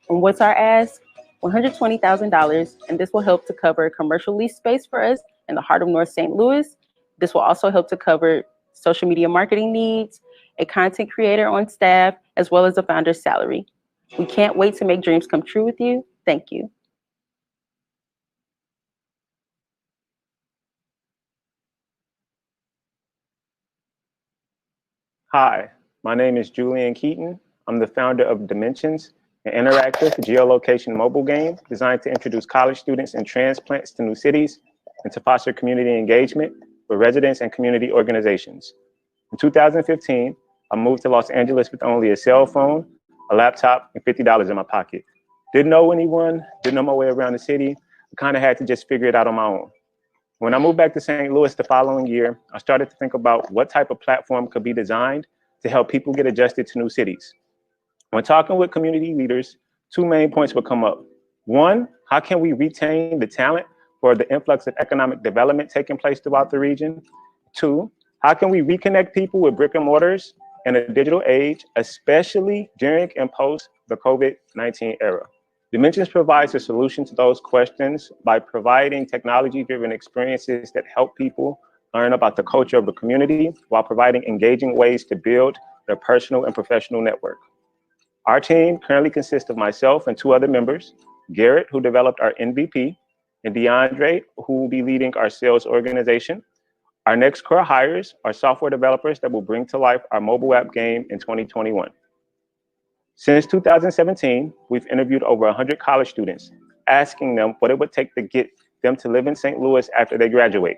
And what's our ask? $120,000, and this will help to cover commercial lease space for us in the heart of North St. Louis. This will also help to cover social media marketing needs, a content creator on staff, as well as a founder's salary. We can't wait to make dreams come true with you. Thank you. Hi, my name is Julian Keaton. I'm the founder of Dimensions, an interactive geolocation mobile game designed to introduce college students and transplants to new cities and to foster community engagement with residents and community organizations. In 2015, I moved to Los Angeles with only a cell phone, a laptop, and $50 in my pocket. Didn't know anyone, didn't know my way around the city. I kind of had to just figure it out on my own. When I moved back to St. Louis the following year, I started to think about what type of platform could be designed to help people get adjusted to new cities. When talking with community leaders, two main points would come up. One, how can we retain the talent for the influx of economic development taking place throughout the region? Two, how can we reconnect people with brick and mortars in a digital age, especially during and post the COVID-19 era? Dimensions provides a solution to those questions by providing technology-driven experiences that help people learn about the culture of the community while providing engaging ways to build their personal and professional network. Our team currently consists of myself and two other members, Garrett, who developed our MVP, and DeAndre, who will be leading our sales organization. Our next core hires are software developers that will bring to life our mobile app game in 2021. Since 2017, we've interviewed over 100 college students, asking them what it would take to get them to live in St. Louis after they graduate.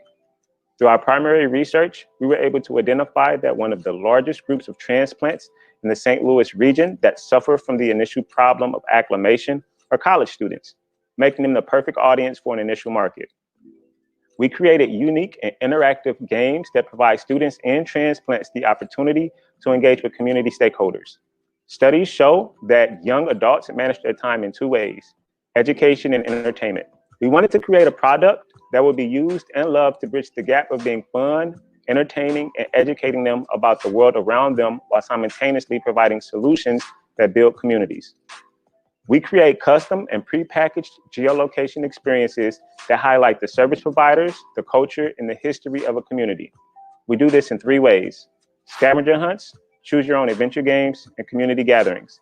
Through our primary research, we were able to identify that one of the largest groups of transplants in the St. Louis region that suffer from the initial problem of acclimation are college students, making them the perfect audience for an initial market. We created unique and interactive games that provide students and transplants the opportunity to engage with community stakeholders. Studies show that young adults manage their time in two ways: education and entertainment. We wanted to create a product that would be used and loved to bridge the gap of being fun, entertaining, and educating them about the world around them while simultaneously providing solutions that build communities. We create custom and prepackaged geolocation experiences that highlight the service providers, the culture, and the history of a community. We do this in three ways: scavenger hunts, choose your own adventure games, and community gatherings.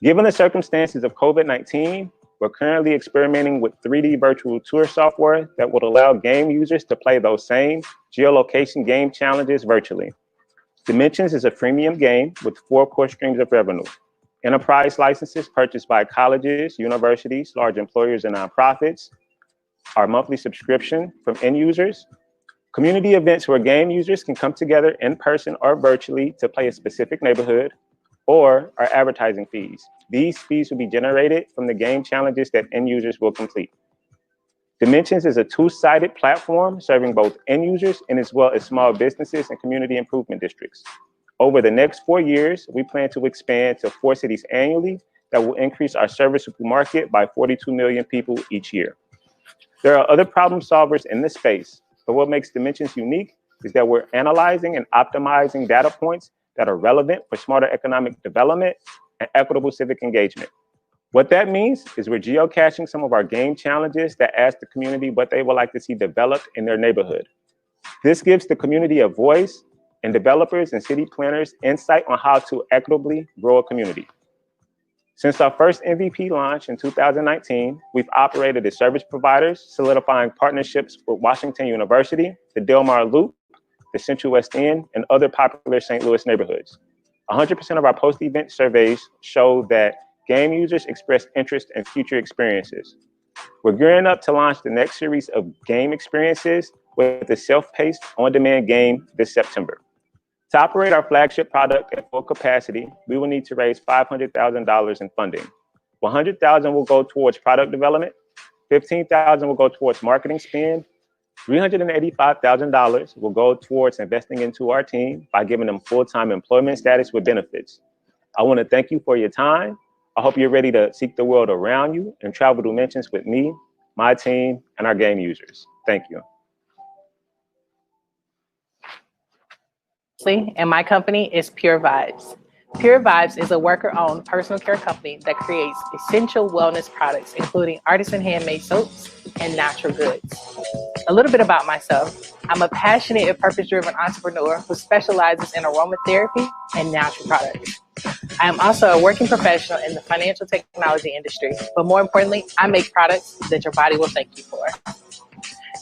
Given the circumstances of COVID-19, we're currently experimenting with 3D virtual tour software that would allow game users to play those same geolocation game challenges virtually. Dimensions is a freemium game with 4 core streams of revenue: enterprise licenses purchased by colleges, universities, large employers, and nonprofits, our monthly subscription from end users, community events where game users can come together in person or virtually to play a specific neighborhood, or our advertising fees. These fees will be generated from the game challenges that end users will complete. Dimensions is a two-sided platform serving both end users and as well as small businesses and community improvement districts. Over the next 4 years, we plan to expand to 4 cities annually that will increase our serviceable market by 42 million people each year. There are other problem solvers in this space, but what makes Dimensions unique is that we're analyzing and optimizing data points that are relevant for smarter economic development and equitable civic engagement. What that means is we're geocaching some of our game challenges that ask the community what they would like to see developed in their neighborhood. This gives the community a voice and developers and city planners insight on how to equitably grow a community. Since our first MVP launch in 2019, we've operated as service providers, solidifying partnerships with Washington University, the Del Mar Loop, the Central West End, and other popular St. Louis neighborhoods. 100% of our post-event surveys show that game users express interest in future experiences. We're gearing up to launch the next series of game experiences with the self-paced, on-demand game this September. To operate our flagship product at full capacity, we will need to raise $500,000 in funding. $100,000 will go towards product development, $15,000 will go towards marketing spend, $385,000 will go towards investing into our team by giving them full-time employment status with benefits. I want to thank you for your time. I hope you're ready to seek the world around you and travel dimensions with me, my team, and our game users. Thank you. And my company is Pure Vibes. Pure Vibes is a worker-owned personal care company that creates essential wellness products, including artisan handmade soaps and natural goods. A little bit about myself. I'm a passionate and purpose-driven entrepreneur who specializes in aromatherapy and natural products. I am also a working professional in the financial technology industry, but more importantly, I make products that your body will thank you for.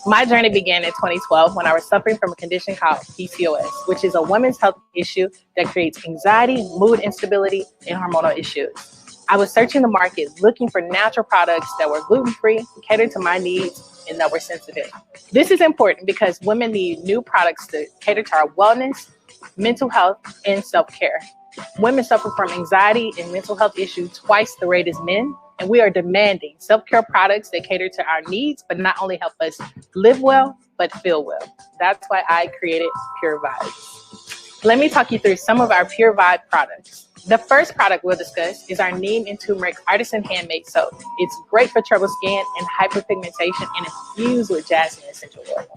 My journey began in 2012 when I was suffering from a condition called PCOS, which is a women's health issue that creates anxiety, mood instability, and hormonal issues. I was searching the market, looking for natural products that were gluten-free, catered to my needs, and that were sensitive. This is important because women need new products to cater to our wellness, mental health, and self-care. Women suffer from anxiety and mental health issues twice the rate as men, and we are demanding self-care products that cater to our needs, but not only help us live well, but feel well. That's why I created Pure Vibes. Let me talk you through some of our Pure Vibe products. The first product we'll discuss is our neem and turmeric artisan handmade soap. It's great for troubled skin and hyperpigmentation and infused with jasmine essential oil.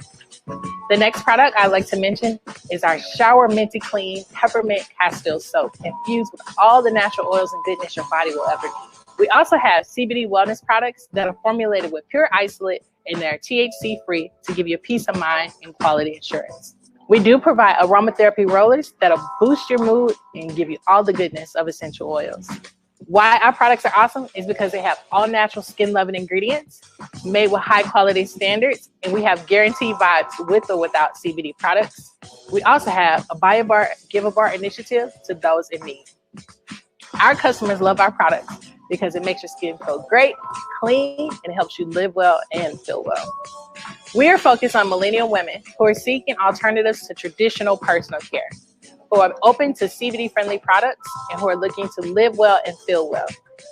The next product I'd like to mention is our Shower Minty Clean Peppermint Castile Soap, infused with all the natural oils and goodness your body will ever need. We also have CBD wellness products that are formulated with pure isolate and they're THC free to give you peace of mind and quality assurance. We do provide aromatherapy rollers that'll boost your mood and give you all the goodness of essential oils. Why our products are awesome is because they have all natural skin loving ingredients made with high quality standards, and we have guaranteed vibes with or without CBD products. We also have a Buy a Bar, Give a Bar initiative to those in need. Our customers love our products because it makes your skin feel great, clean, and it helps you live well and feel well. We are focused on millennial women who are seeking alternatives to traditional personal care, who are open to CBD-friendly products, and who are looking to live well and feel well.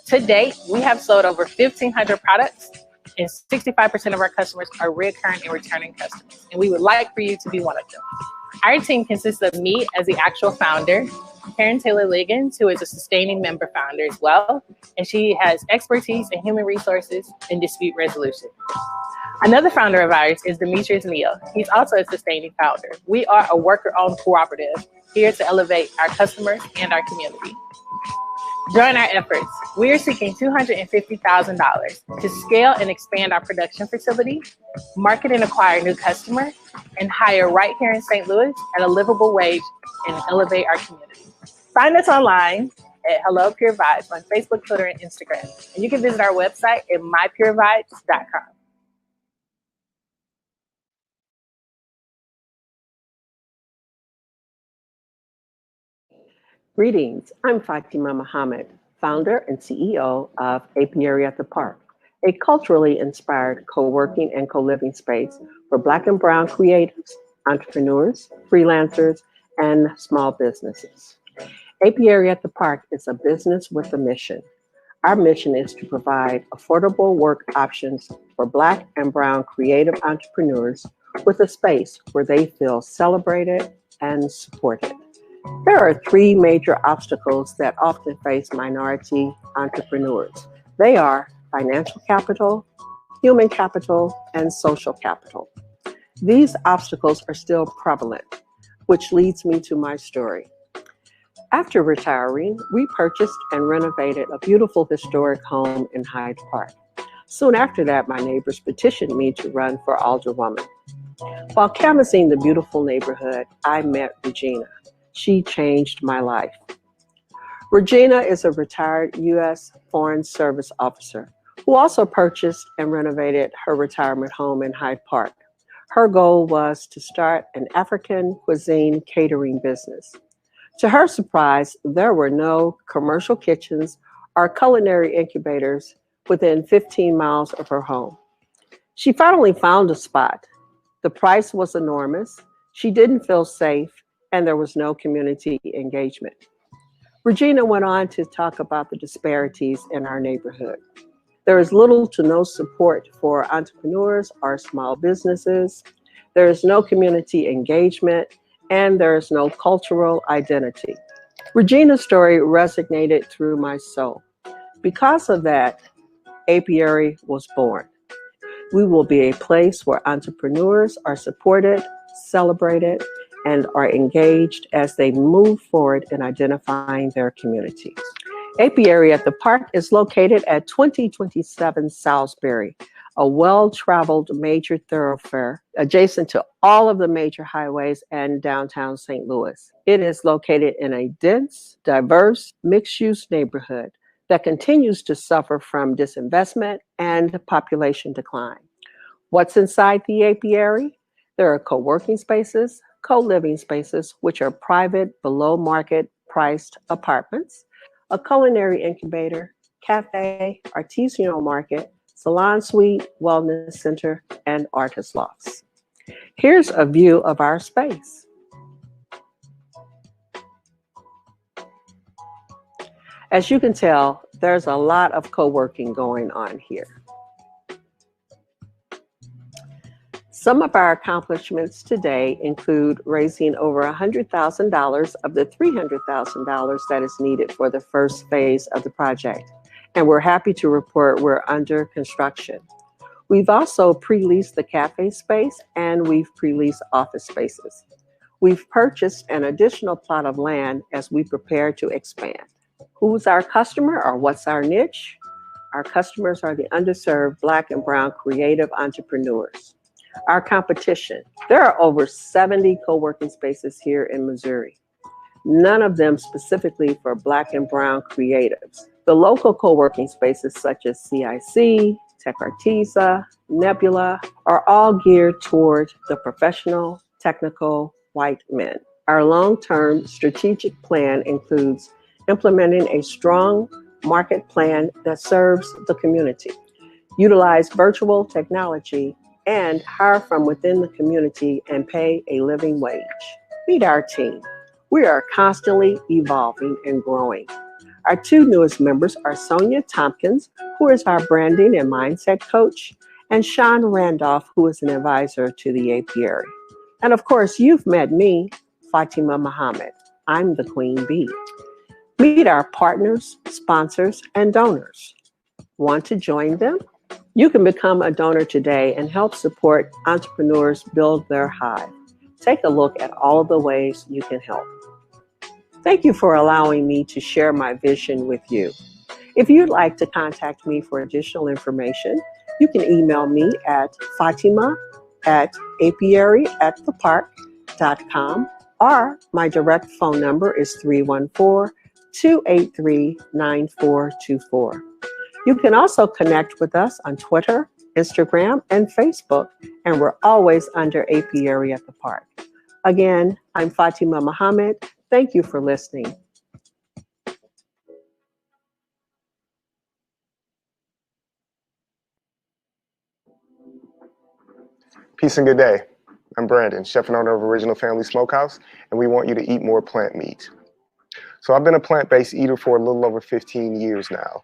To date, we have sold over 1,500 products, and 65% of our customers are recurring and returning customers, and we would like for you to be one of them. Our team consists of me as the actual founder, Karen Taylor Liggins, who is a sustaining member founder as well, and she has expertise in human resources and dispute resolution. Another founder of ours is Demetrius Neal. He's also a sustaining founder. We are a worker-owned cooperative here to elevate our customers and our community. Join our efforts. We are seeking $250,000 to scale and expand our production facility, market and acquire new customers, and hire right here in St. Louis at a livable wage and elevate our community. Find us online at Hello Pure Vibes on Facebook, Twitter, and Instagram. And you can visit our website at mypurevibes.com. Greetings, I'm Fatima Muhammad, founder and CEO of Apiary at the Park, a culturally inspired co-working and co-living space for Black and Brown creatives, entrepreneurs, freelancers, and small businesses. Apiary at the Park is a business with a mission. Our mission is to provide affordable work options for Black and Brown creative entrepreneurs with a space where they feel celebrated and supported. There are three major obstacles that often face minority entrepreneurs. They are financial capital, human capital, and social capital. These obstacles are still prevalent, which leads me to my story. After retiring, we purchased and renovated a beautiful historic home in Hyde Park. Soon after that, my neighbors petitioned me to run for alderwoman. While canvassing the beautiful neighborhood, I met Regina. She changed my life. Regina is a retired U.S. Foreign Service officer who also purchased and renovated her retirement home in Hyde Park. Her goal was to start an African cuisine catering business. To her surprise, there were no commercial kitchens or culinary incubators within 15 miles of her home. She finally found a spot. The price was enormous. She didn't feel safe, and there was no community engagement. Regina went on to talk about the disparities in our neighborhood. There is little to no support for entrepreneurs or small businesses. There is no community engagement, and there is no cultural identity. Regina's story resonated through my soul. Because of that, Apiary was born. We will be a place where entrepreneurs are supported, celebrated, and are engaged as they move forward in identifying their communities. Apiary at the Park is located at 2027 Salisbury, a well-traveled major thoroughfare adjacent to all of the major highways and downtown St. Louis. It is located in a dense, diverse, mixed-use neighborhood that continues to suffer from disinvestment and population decline. What's inside the apiary? There are co-working spaces, co-living spaces, which are private, below-market priced apartments, a culinary incubator, cafe, artisanal market, salon suite, wellness center, and artist lofts. Here's a view of our space. As you can tell, there's a lot of co-working going on here. Some of our accomplishments today include raising over $100,000 of the $300,000 that is needed for the first phase of the project. And we're happy to report we're under construction. We've also pre-leased the cafe space and we've pre-leased office spaces. We've purchased an additional plot of land as we prepare to expand. Who's our customer or what's our niche? Our customers are the underserved Black and Brown creative entrepreneurs. Our competition, there are over 70 co-working spaces here in Missouri, none of them specifically for Black and Brown creatives. The local co-working spaces such as CIC, Tech Artesa, Nebula are all geared toward the professional, technical, white men. Our long-term strategic plan includes implementing a strong market plan that serves the community, utilize virtual technology, and hire from within the community and pay a living wage. Meet our team. We are constantly evolving and growing. Our two newest members are Sonia Tompkins, who is our branding and mindset coach, and Sean Randolph, who is an advisor to the apiary. And of course, you've met me, Fatima Muhammad. I'm the Queen Bee. Meet our partners, sponsors, and donors. Want to join them? You can become a donor today and help support entrepreneurs build their hive. Take a look at all of the ways you can help. Thank you for allowing me to share my vision with you. If you'd like to contact me for additional information, you can email me at fatima@apiaryatthepark.com, or my direct phone number is 314-283-9424. You can also connect with us on Twitter, Instagram, and Facebook, and we're always under Apiary at the Park. Again, I'm Fatima Muhammad. Thank you for listening. Peace and good day. I'm Brandon, chef and owner of Original Family Smokehouse, and we want you to eat more plant meat. So I've been a plant-based eater for a little over 15 years now.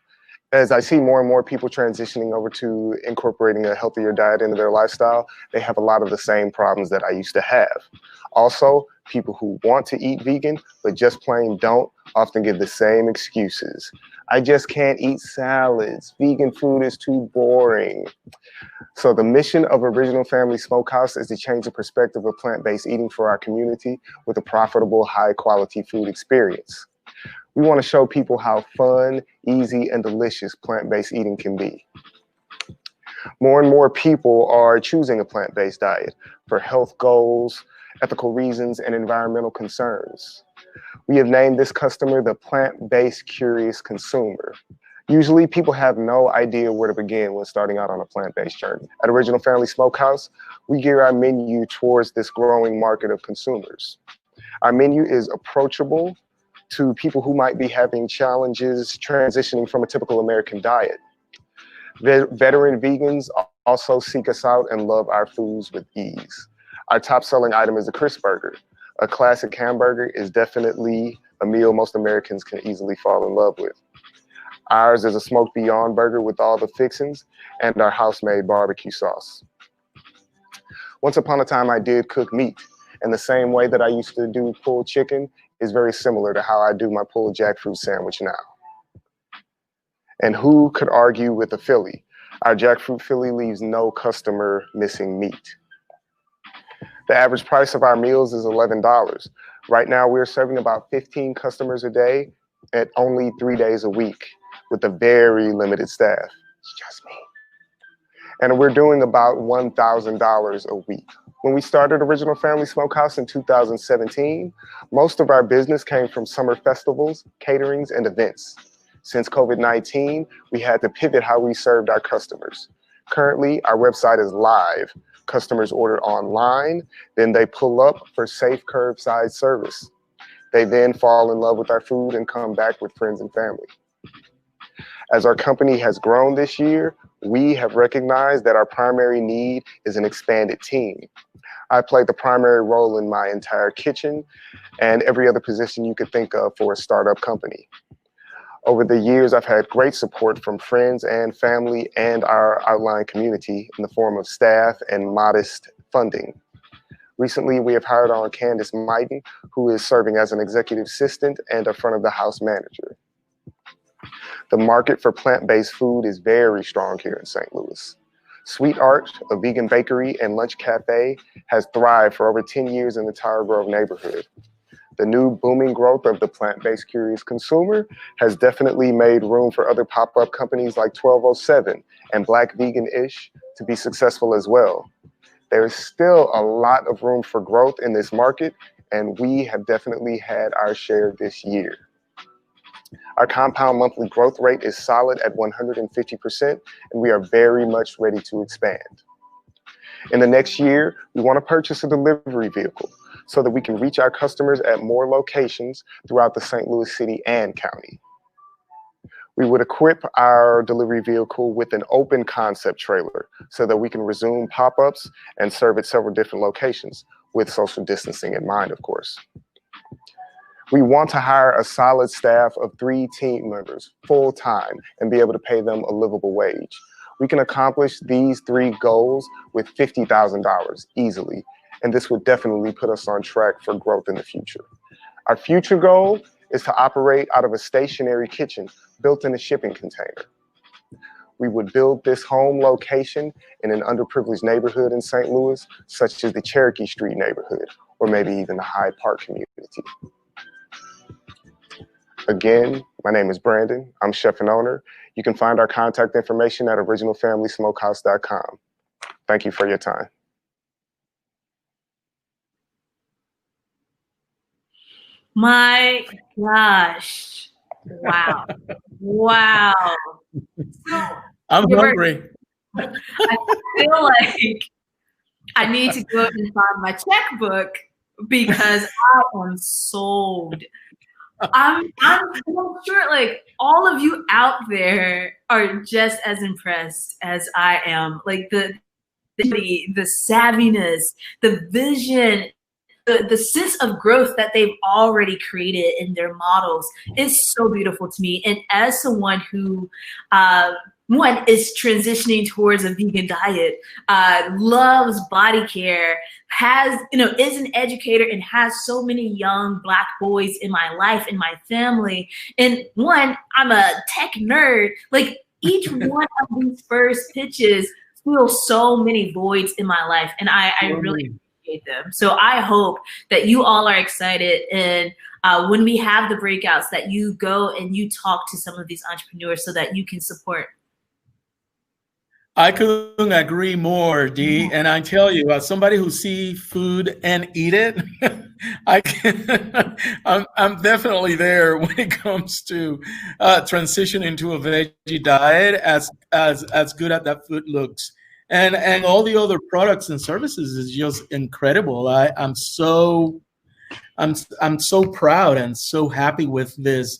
As I see more and more people transitioning over to incorporating a healthier diet into their lifestyle, they have a lot of the same problems that I used to have. Also, people who want to eat vegan, but just plain don't, often give the same excuses. I just can't eat salads. Vegan food is too boring. So the mission of Original Family Smokehouse is to change the perspective of plant-based eating for our community with a profitable, high-quality food experience. We want to show people how fun, easy, and delicious plant-based eating can be. More and more people are choosing a plant-based diet for health goals, ethical reasons, and environmental concerns. We have named this customer the plant-based curious consumer. Usually people have no idea where to begin when starting out on a plant-based journey. At Original Family Smokehouse, we gear our menu towards this growing market of consumers. Our menu is approachable to people who might be having challenges transitioning from a typical American diet. Veteran vegans also seek us out and love our foods with ease. Our top selling item is the Crisp Burger. A classic hamburger is definitely a meal most Americans can easily fall in love with. Ours is a smoked Beyond Burger with all the fixings and our house-made barbecue sauce. Once upon a time, I did cook meat, and the same way that I used to do pulled chicken is very similar to how I do my pulled jackfruit sandwich now. And who could argue with a Philly? Our jackfruit Philly leaves no customer missing meat. The average price of our meals is $11. Right now, we're serving about 15 customers a day at only 3 days a week with a very limited staff. It's just me. And we're doing about $1,000 a week. When we started Original Family Smokehouse in 2017, most of our business came from summer festivals, caterings, and events. Since COVID-19, we had to pivot how we served our customers. Currently, our website is live. Customers order online, then they pull up for safe curbside service. They then fall in love with our food and come back with friends and family. As our company has grown this year, we have recognized that our primary need is an expanded team. I played the primary role in my entire kitchen and every other position you could think of for a startup company. Over the years, I've had great support from friends and family and our outlying community in the form of staff and modest funding. Recently, we have hired on Candace Mighton, who is serving as an executive assistant and a front of the house manager. The market for plant-based food is very strong here in St. Louis. Sweet Art, a vegan bakery and lunch cafe, has thrived for over 10 years in the Tower Grove neighborhood. The new booming growth of the plant-based curious consumer has definitely made room for other pop-up companies like 1207 and Black Vegan-ish to be successful as well. There is still a lot of room for growth in this market, and we have definitely had our share this year. Our compound monthly growth rate is solid at 150%, and we are very much ready to expand. In the next year, we want to purchase a delivery vehicle so that we can reach our customers at more locations throughout the St. Louis City and County. We would equip our delivery vehicle with an open concept trailer so that we can resume pop-ups and serve at several different locations with social distancing in mind, of course. We want to hire a solid staff of 3 team members full-time and be able to pay them a livable wage. We can accomplish these 3 goals with $50,000 easily, and this would definitely put us on track for growth in the future. Our future goal is to operate out of a stationary kitchen built in a shipping container. We would build this home location in an underprivileged neighborhood in St. Louis, such as the Cherokee Street neighborhood, or maybe even the Hyde Park community. Again, my name is Brandon. I'm chef and owner. You can find our contact information at originalfamilysmokehouse.com. Thank you for your time. My gosh. Wow. Wow. I'm hungry. I feel like I need to go and find my checkbook because I am sold. I'm sure like all of you out there are just as impressed as I am. Like the savviness, the vision, the sense of growth that they've already created in their models is so beautiful to me. And as someone who one is transitioning towards a vegan diet, loves body care, is an educator and has so many young Black boys in my life, in my family. And one, I'm a tech nerd. Like each one of these first pitches fills so many voids in my life. And I really appreciate them. So I hope that you all are excited. And when we have the breakouts, that you go and you talk to some of these entrepreneurs so that you can support. I couldn't agree more, Dee. And I tell you, as somebody who sees food and eat it, I'm definitely there when it comes to transitioning to a veggie diet. As good as that food looks, and all the other products and services is just incredible. I'm so proud and so happy with this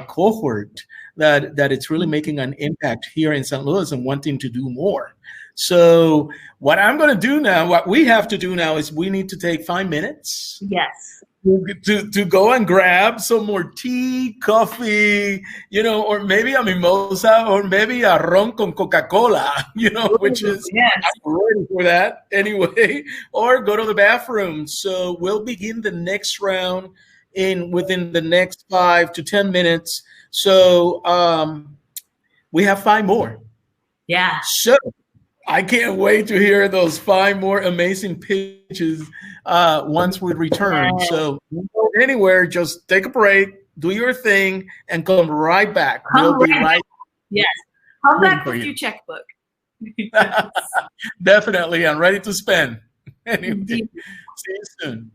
cohort that it's really making an impact here in St. Louis and wanting to do more. So what I'm going to do now, what we have to do now is we need to take 5 minutes. Yes. To go and grab some more tea, coffee, or maybe a mimosa, or maybe a ron con Coca-Cola, which is I'm ready for that anyway, or go to the bathroom. So we'll begin the next round within the next 5 to 10 minutes. So we have 5 more. Yeah. So I can't wait to hear those 5 more amazing pitches once we return. So don't go anywhere, just take a break, do your thing, and come right back. We'll be right. Yes. Come waiting back for with you. your checkbook. Definitely, I'm ready to spend. Anyway, Indeed. see you soon.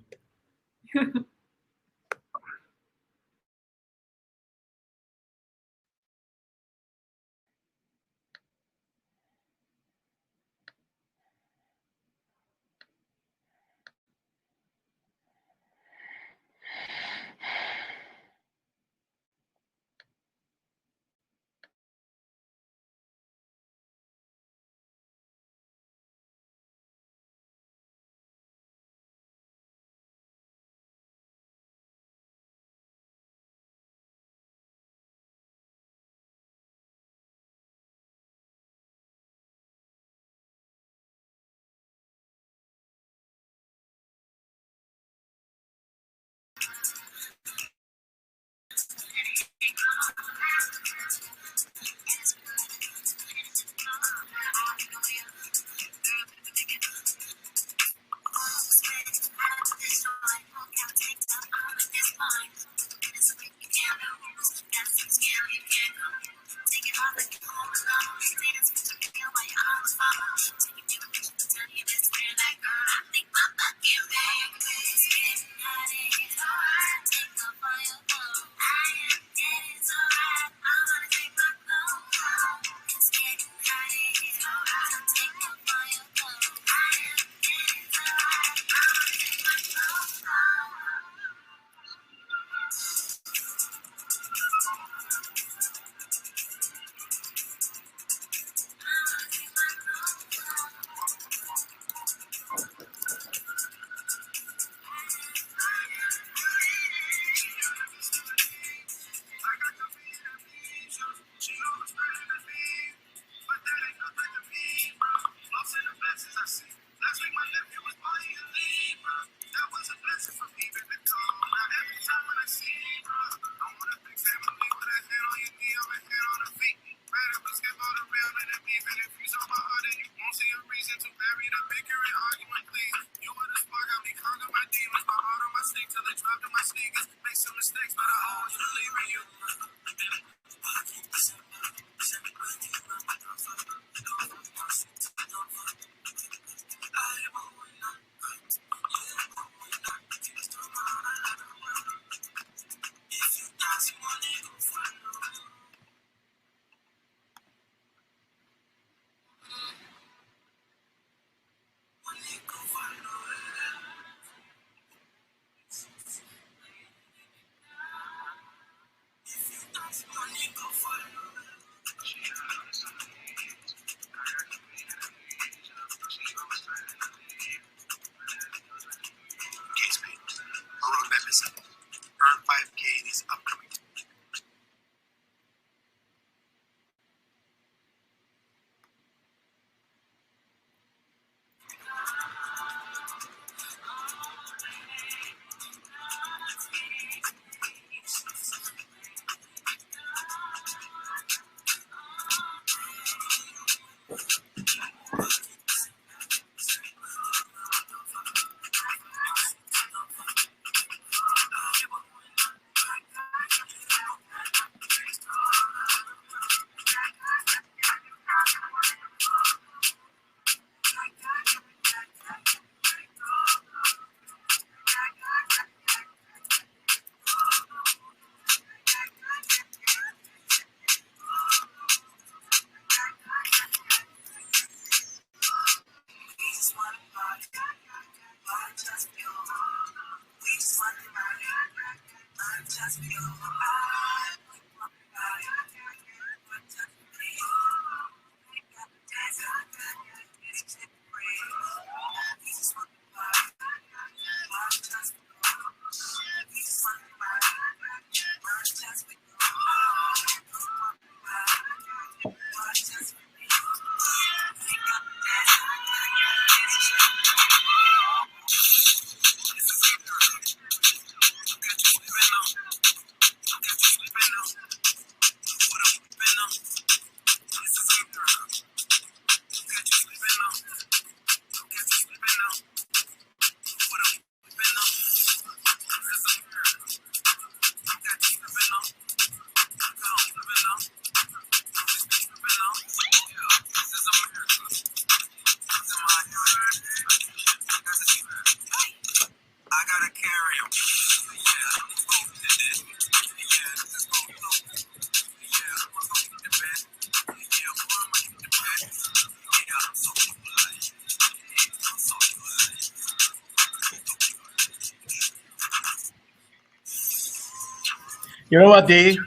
You know what, Dee?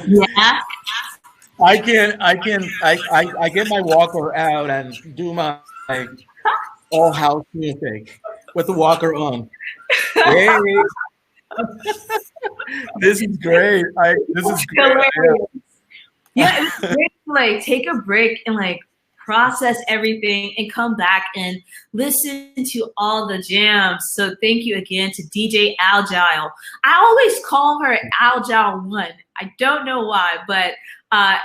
Yeah. I get my walker out and do my all house music with the walker on. Hey, this is great. This is great. Yeah, it's great to like take a break and like process everything and come back and listen to all the jams. So thank you again to DJ Agile. I always call her Agile One. I don't know why, but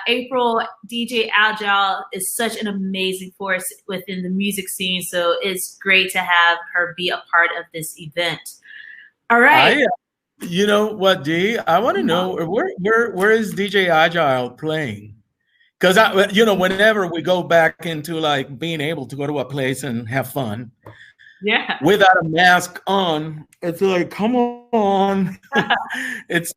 April, DJ Agile is such an amazing force within the music scene. So it's great to have her be a part of this event. All right. You know what, Dee? I want to know where is DJ Agile playing? Because whenever we go back into like being able to go to a place and have fun, yeah, without a mask on, it's like, come on, it's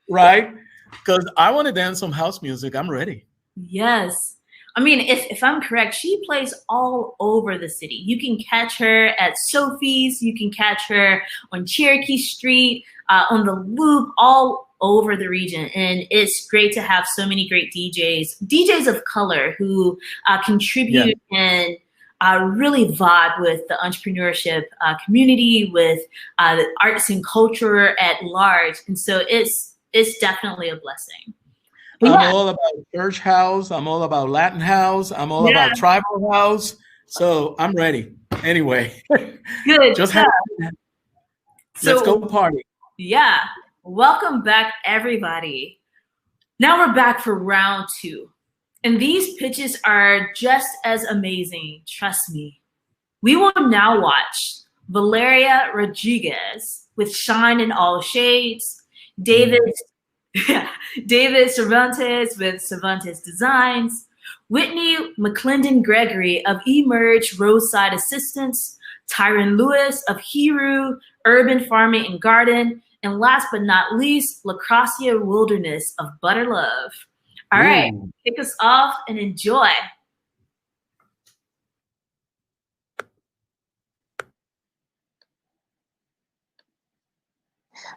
right. Because I want to dance some house music. I'm ready. Yes. I mean, if I'm correct, she plays all over the city. You can catch her at Sophie's. You can catch her on Cherokee Street, on the Loop, all over the region. And it's great to have so many great DJs of color who contribute and really vibe with the entrepreneurship community, with the arts and culture at large. And so it's definitely a blessing. I'm all about church house. I'm all about Latin house. I'm all about tribal house. So I'm ready. Anyway, good. Just let's go party. Yeah. Welcome back, everybody. Now we're back for round 2. And these pitches are just as amazing. Trust me. We will now watch Valeria Rodriguez with Shine in All Shades, David Cervantes with Cervantes Designs, Whitney McClendon Gregory of Emerge Roadside Assistance, Tyron Lewis of Hiru Urban Farming and Garden, and last but not least, Lacrosia Wilderness of Butter Love. All right, kick us off and enjoy.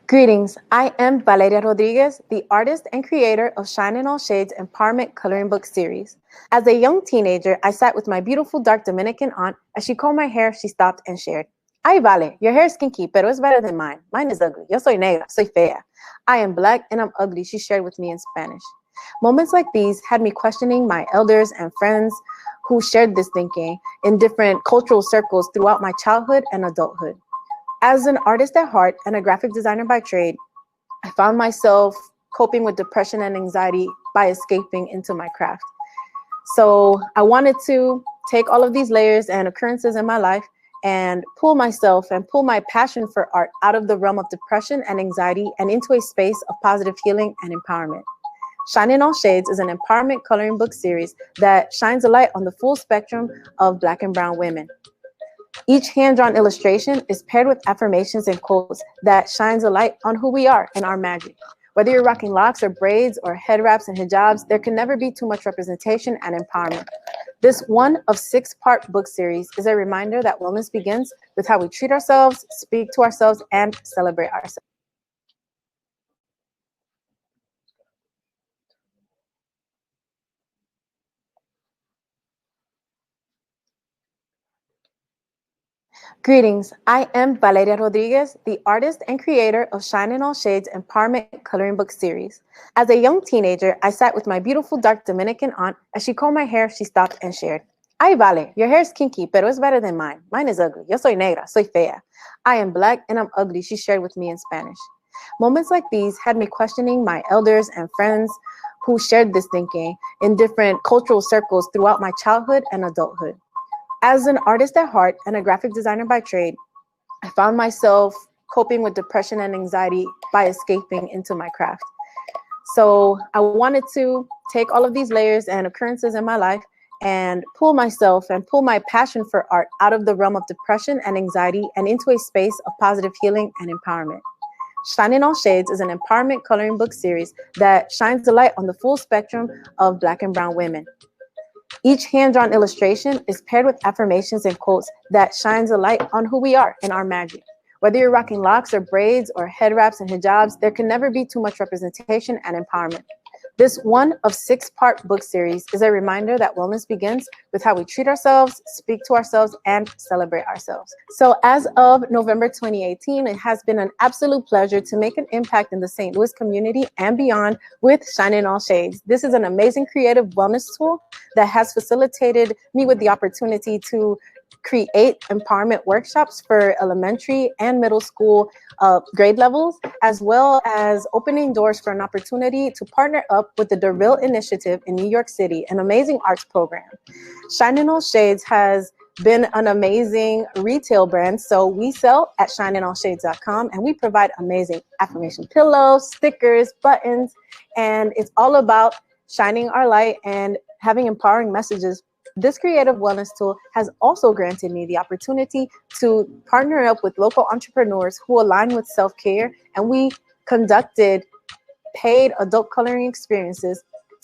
Greetings, I am Valeria Rodriguez, the artist and creator of Shine in All Shades Empowerment Coloring Book Series. As a young teenager, I sat with my beautiful dark Dominican aunt. As she combed my hair, she stopped and shared, "Ay, Vale, your hair is kinky, pero es better than mine. Mine is ugly. Yo soy negra, soy fea. I am black and I'm ugly," she shared with me in Spanish. Moments like these had me questioning my elders and friends who shared this thinking in different cultural circles throughout my childhood and adulthood. As an artist at heart and a graphic designer by trade, I found myself coping with depression and anxiety by escaping into my craft. So I wanted to take all of these layers and occurrences in my life and pull myself and pull my passion for art out of the realm of depression and anxiety and into a space of positive healing and empowerment. Shine in All Shades is an empowerment coloring book series that shines a light on the full spectrum of Black and brown women. Each hand-drawn illustration is paired with affirmations and quotes that shines a light on who we are and our magic. Whether you're rocking locks or braids or head wraps and hijabs, there can never be too much representation and empowerment. This one of 6-part book series is a reminder that wellness begins with how we treat ourselves, speak to ourselves, and celebrate ourselves. Greetings, I am Valeria Rodriguez, the artist and creator of Shine in All Shades Empowerment Coloring Book Series. As a young teenager, I sat with my beautiful dark Dominican aunt. As she combed my hair, she stopped and shared, "Ay, Vale, your hair is kinky, pero es better than mine. Mine is ugly. Yo soy negra, soy fea. I am black and I'm ugly," she shared with me in Spanish. Moments like these had me questioning my elders and friends who shared this thinking in different cultural circles throughout my childhood and adulthood. As an artist at heart and a graphic designer by trade, I found myself coping with depression and anxiety by escaping into my craft. So I wanted to take all of these layers and occurrences in my life and pull myself and pull my passion for art out of the realm of depression and anxiety and into a space of positive healing and empowerment. Shine in All Shades is an empowerment coloring book series that shines a light on the full spectrum of Black and brown women. Each hand-drawn illustration is paired with affirmations and quotes that shines a light on who we are and our magic. Whether you're rocking locks or braids or head wraps and hijabs, there can never be too much representation and empowerment. This one of 6-part book series is a reminder that wellness begins with how we treat ourselves, speak to ourselves, and celebrate ourselves. So as of November 2018, it has been an absolute pleasure to make an impact in the St. Louis community and beyond with Shine in All Shades. This is an amazing creative wellness tool that has facilitated me with the opportunity to create empowerment workshops for elementary and middle school grade levels, as well as opening doors for an opportunity to partner up with the DeVille Initiative in New York City, an amazing arts program. Shine in All Shades has been an amazing retail brand. So we sell at shineinallshades.com, and we provide amazing affirmation pillows, stickers, buttons, and it's all about shining our light and having empowering messages. This creative wellness tool has also granted me the opportunity to partner up with local entrepreneurs who align with self-care, and we conducted paid adult coloring experiences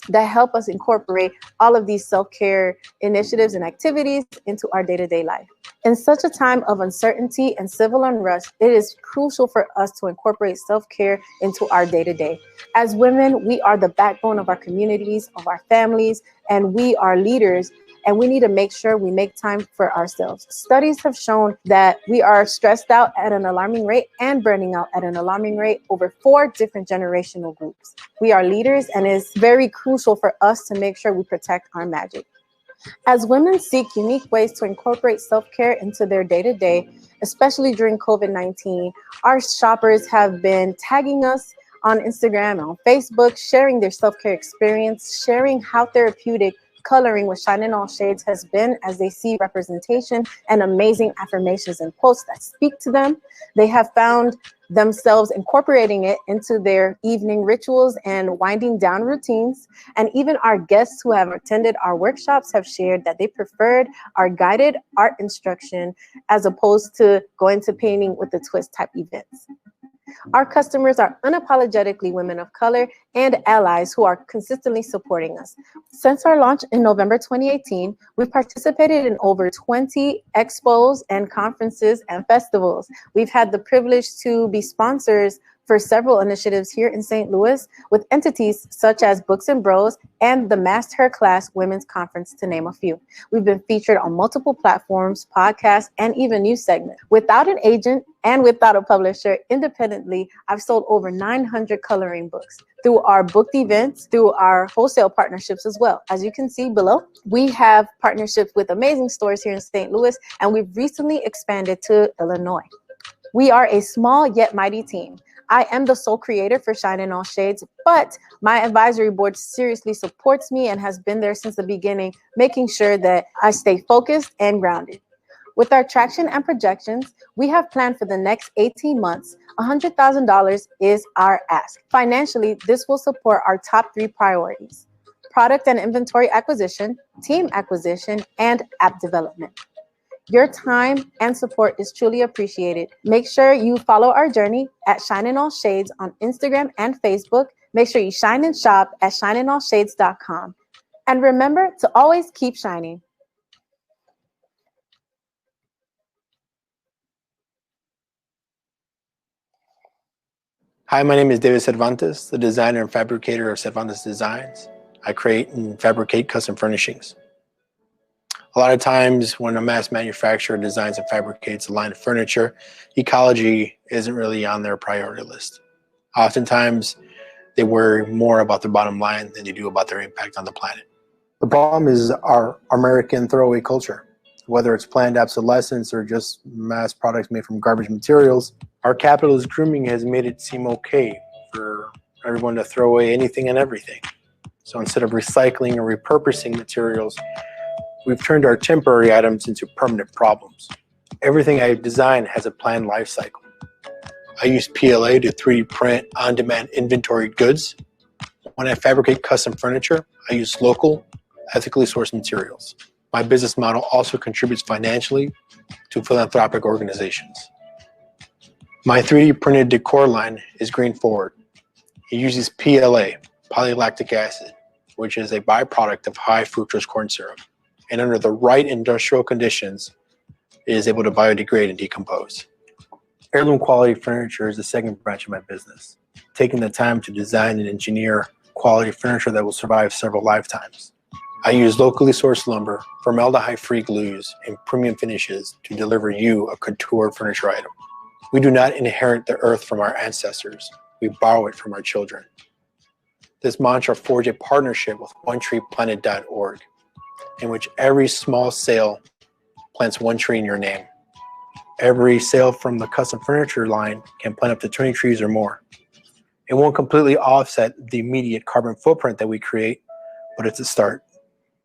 that help us incorporate all of these self-care initiatives and activities into our day-to-day life. In such a time of uncertainty and civil unrest, it is crucial for us to incorporate self-care into our day-to-day. As women, we are the backbone of our communities, of our families, and we are leaders, and we need to make sure we make time for ourselves. Studies have shown that we are stressed out at an alarming rate and burning out at an alarming rate over 4 different generational groups. We are leaders, and it's very crucial for us to make sure we protect our magic. As women seek unique ways to incorporate self-care into their day-to-day, especially during COVID-19, our shoppers have been tagging us on Instagram and on Facebook, sharing their self-care experience, sharing how therapeutic coloring with Shine in All Shades has been as they see representation and amazing affirmations and posts that speak to them. They have found themselves incorporating it into their evening rituals and winding down routines. And even our guests who have attended our workshops have shared that they preferred our guided art instruction as opposed to going to painting with a twist type events. Our customers are unapologetically women of color and allies who are consistently supporting us. Since our launch in November 2018, we've participated in over 20 expos and conferences and festivals. We've had the privilege to be sponsors for several initiatives here in St. Louis with entities such as Books and Bros and the Master Her Class Women's Conference, to name a few. We've been featured on multiple platforms, podcasts, and even news segments. Without an agent and without a publisher, independently, I've sold over 900 coloring books through our booked events, through our wholesale partnerships as well. As you can see below, we have partnerships with amazing stores here in St. Louis, and we've recently expanded to Illinois. We are a small yet mighty team. I am the sole creator for Shine in All Shades, but my advisory board seriously supports me and has been there since the beginning, making sure that I stay focused and grounded. With our traction and projections, we have planned for the next 18 months. $100,000 is our ask. Financially, this will support our top 3 priorities: product and inventory acquisition, team acquisition, and app development. Your time and support is truly appreciated. Make sure you follow our journey at Shine in All Shades on Instagram and Facebook. Make sure you shine and shop at shineinallshades.com. And remember to always keep shining. Hi, my name is David Cervantes, the designer and fabricator of Cervantes Designs. I create and fabricate custom furnishings. A lot of times when a mass manufacturer designs and fabricates a line of furniture, ecology isn't really on their priority list. Oftentimes, they worry more about their bottom line than they do about their impact on the planet. The problem is our American throwaway culture. Whether it's planned obsolescence or just mass products made from garbage materials, our capitalist grooming has made it seem okay for everyone to throw away anything and everything. So instead of recycling or repurposing materials, we've turned our temporary items into permanent problems. Everything I design has a planned life cycle. I use PLA to 3D print on-demand inventory goods. When I fabricate custom furniture, I use local, ethically sourced materials. My business model also contributes financially to philanthropic organizations. My 3D printed decor line is Green Forward. It uses PLA, polylactic acid, which is a byproduct of high fructose corn syrup. And under the right industrial conditions, it is able to biodegrade and decompose. Heirloom quality furniture is the second branch of my business, taking the time to design and engineer quality furniture that will survive several lifetimes. I use locally sourced lumber, formaldehyde-free glues, and premium finishes to deliver you a couture furniture item. We do not inherit the earth from our ancestors. We borrow it from our children. This mantra forged a partnership with OneTreePlanet.org, in which every small sale plants one tree in your name. Every sale from the custom furniture line can plant up to 20 trees or more. It won't completely offset the immediate carbon footprint that we create, but it's a start.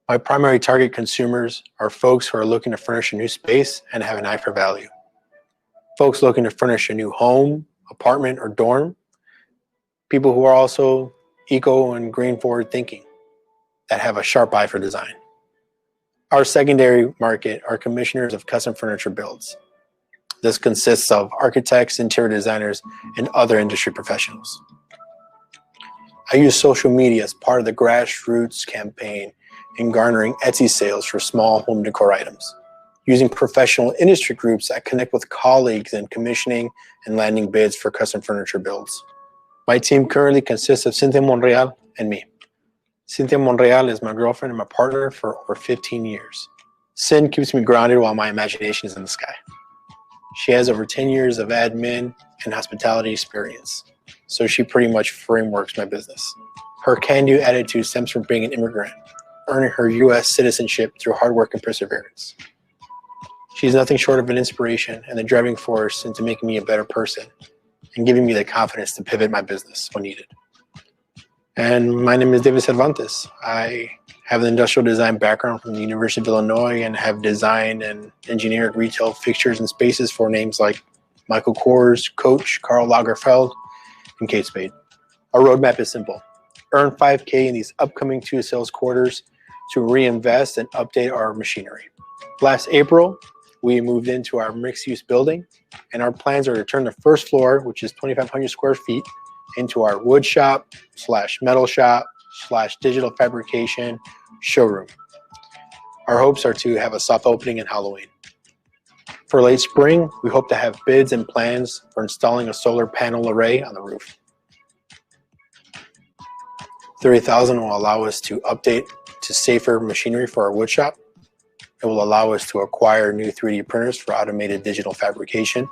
My primary target consumers are folks who are looking to furnish a new space and have an eye for value. Folks looking to furnish a new home, apartment, or dorm. People who are also eco and green forward thinking that have a sharp eye for design. Our secondary market are commissioners of custom furniture builds. This consists of architects, interior designers, and other industry professionals. I use social media as part of the grassroots campaign in garnering Etsy sales for small home decor items, using professional industry groups that connect with colleagues in commissioning and landing bids for custom furniture builds. My team currently consists of Cynthia Monreal and me. Cynthia Monreal is my girlfriend and my partner for over 15 years. Cyn keeps me grounded while my imagination is in the sky. She has over 10 years of admin and hospitality experience, so she pretty much frameworks my business. Her can-do attitude stems from being an immigrant, earning her U.S. citizenship through hard work and perseverance. She's nothing short of an inspiration and the driving force into making me a better person and giving me the confidence to pivot my business when needed. And my name is David Cervantes. I have an industrial design background from the University of Illinois and have designed and engineered retail fixtures and spaces for names like Michael Kors, Coach, Karl Lagerfeld, and Kate Spade. Our roadmap is simple. Earn $5K in these upcoming 2 sales quarters to reinvest and update our machinery. Last April, we moved into our mixed-use building, and our plans are to turn the first floor, which is 2,500 square feet, into our wood shop / metal shop / digital fabrication showroom. Our hopes are to have a soft opening in Halloween. For late spring, we hope to have bids and plans for installing a solar panel array on the roof. $30,000 will allow us to update to safer machinery for our wood shop. It will allow us to acquire new 3D printers for automated digital fabrication.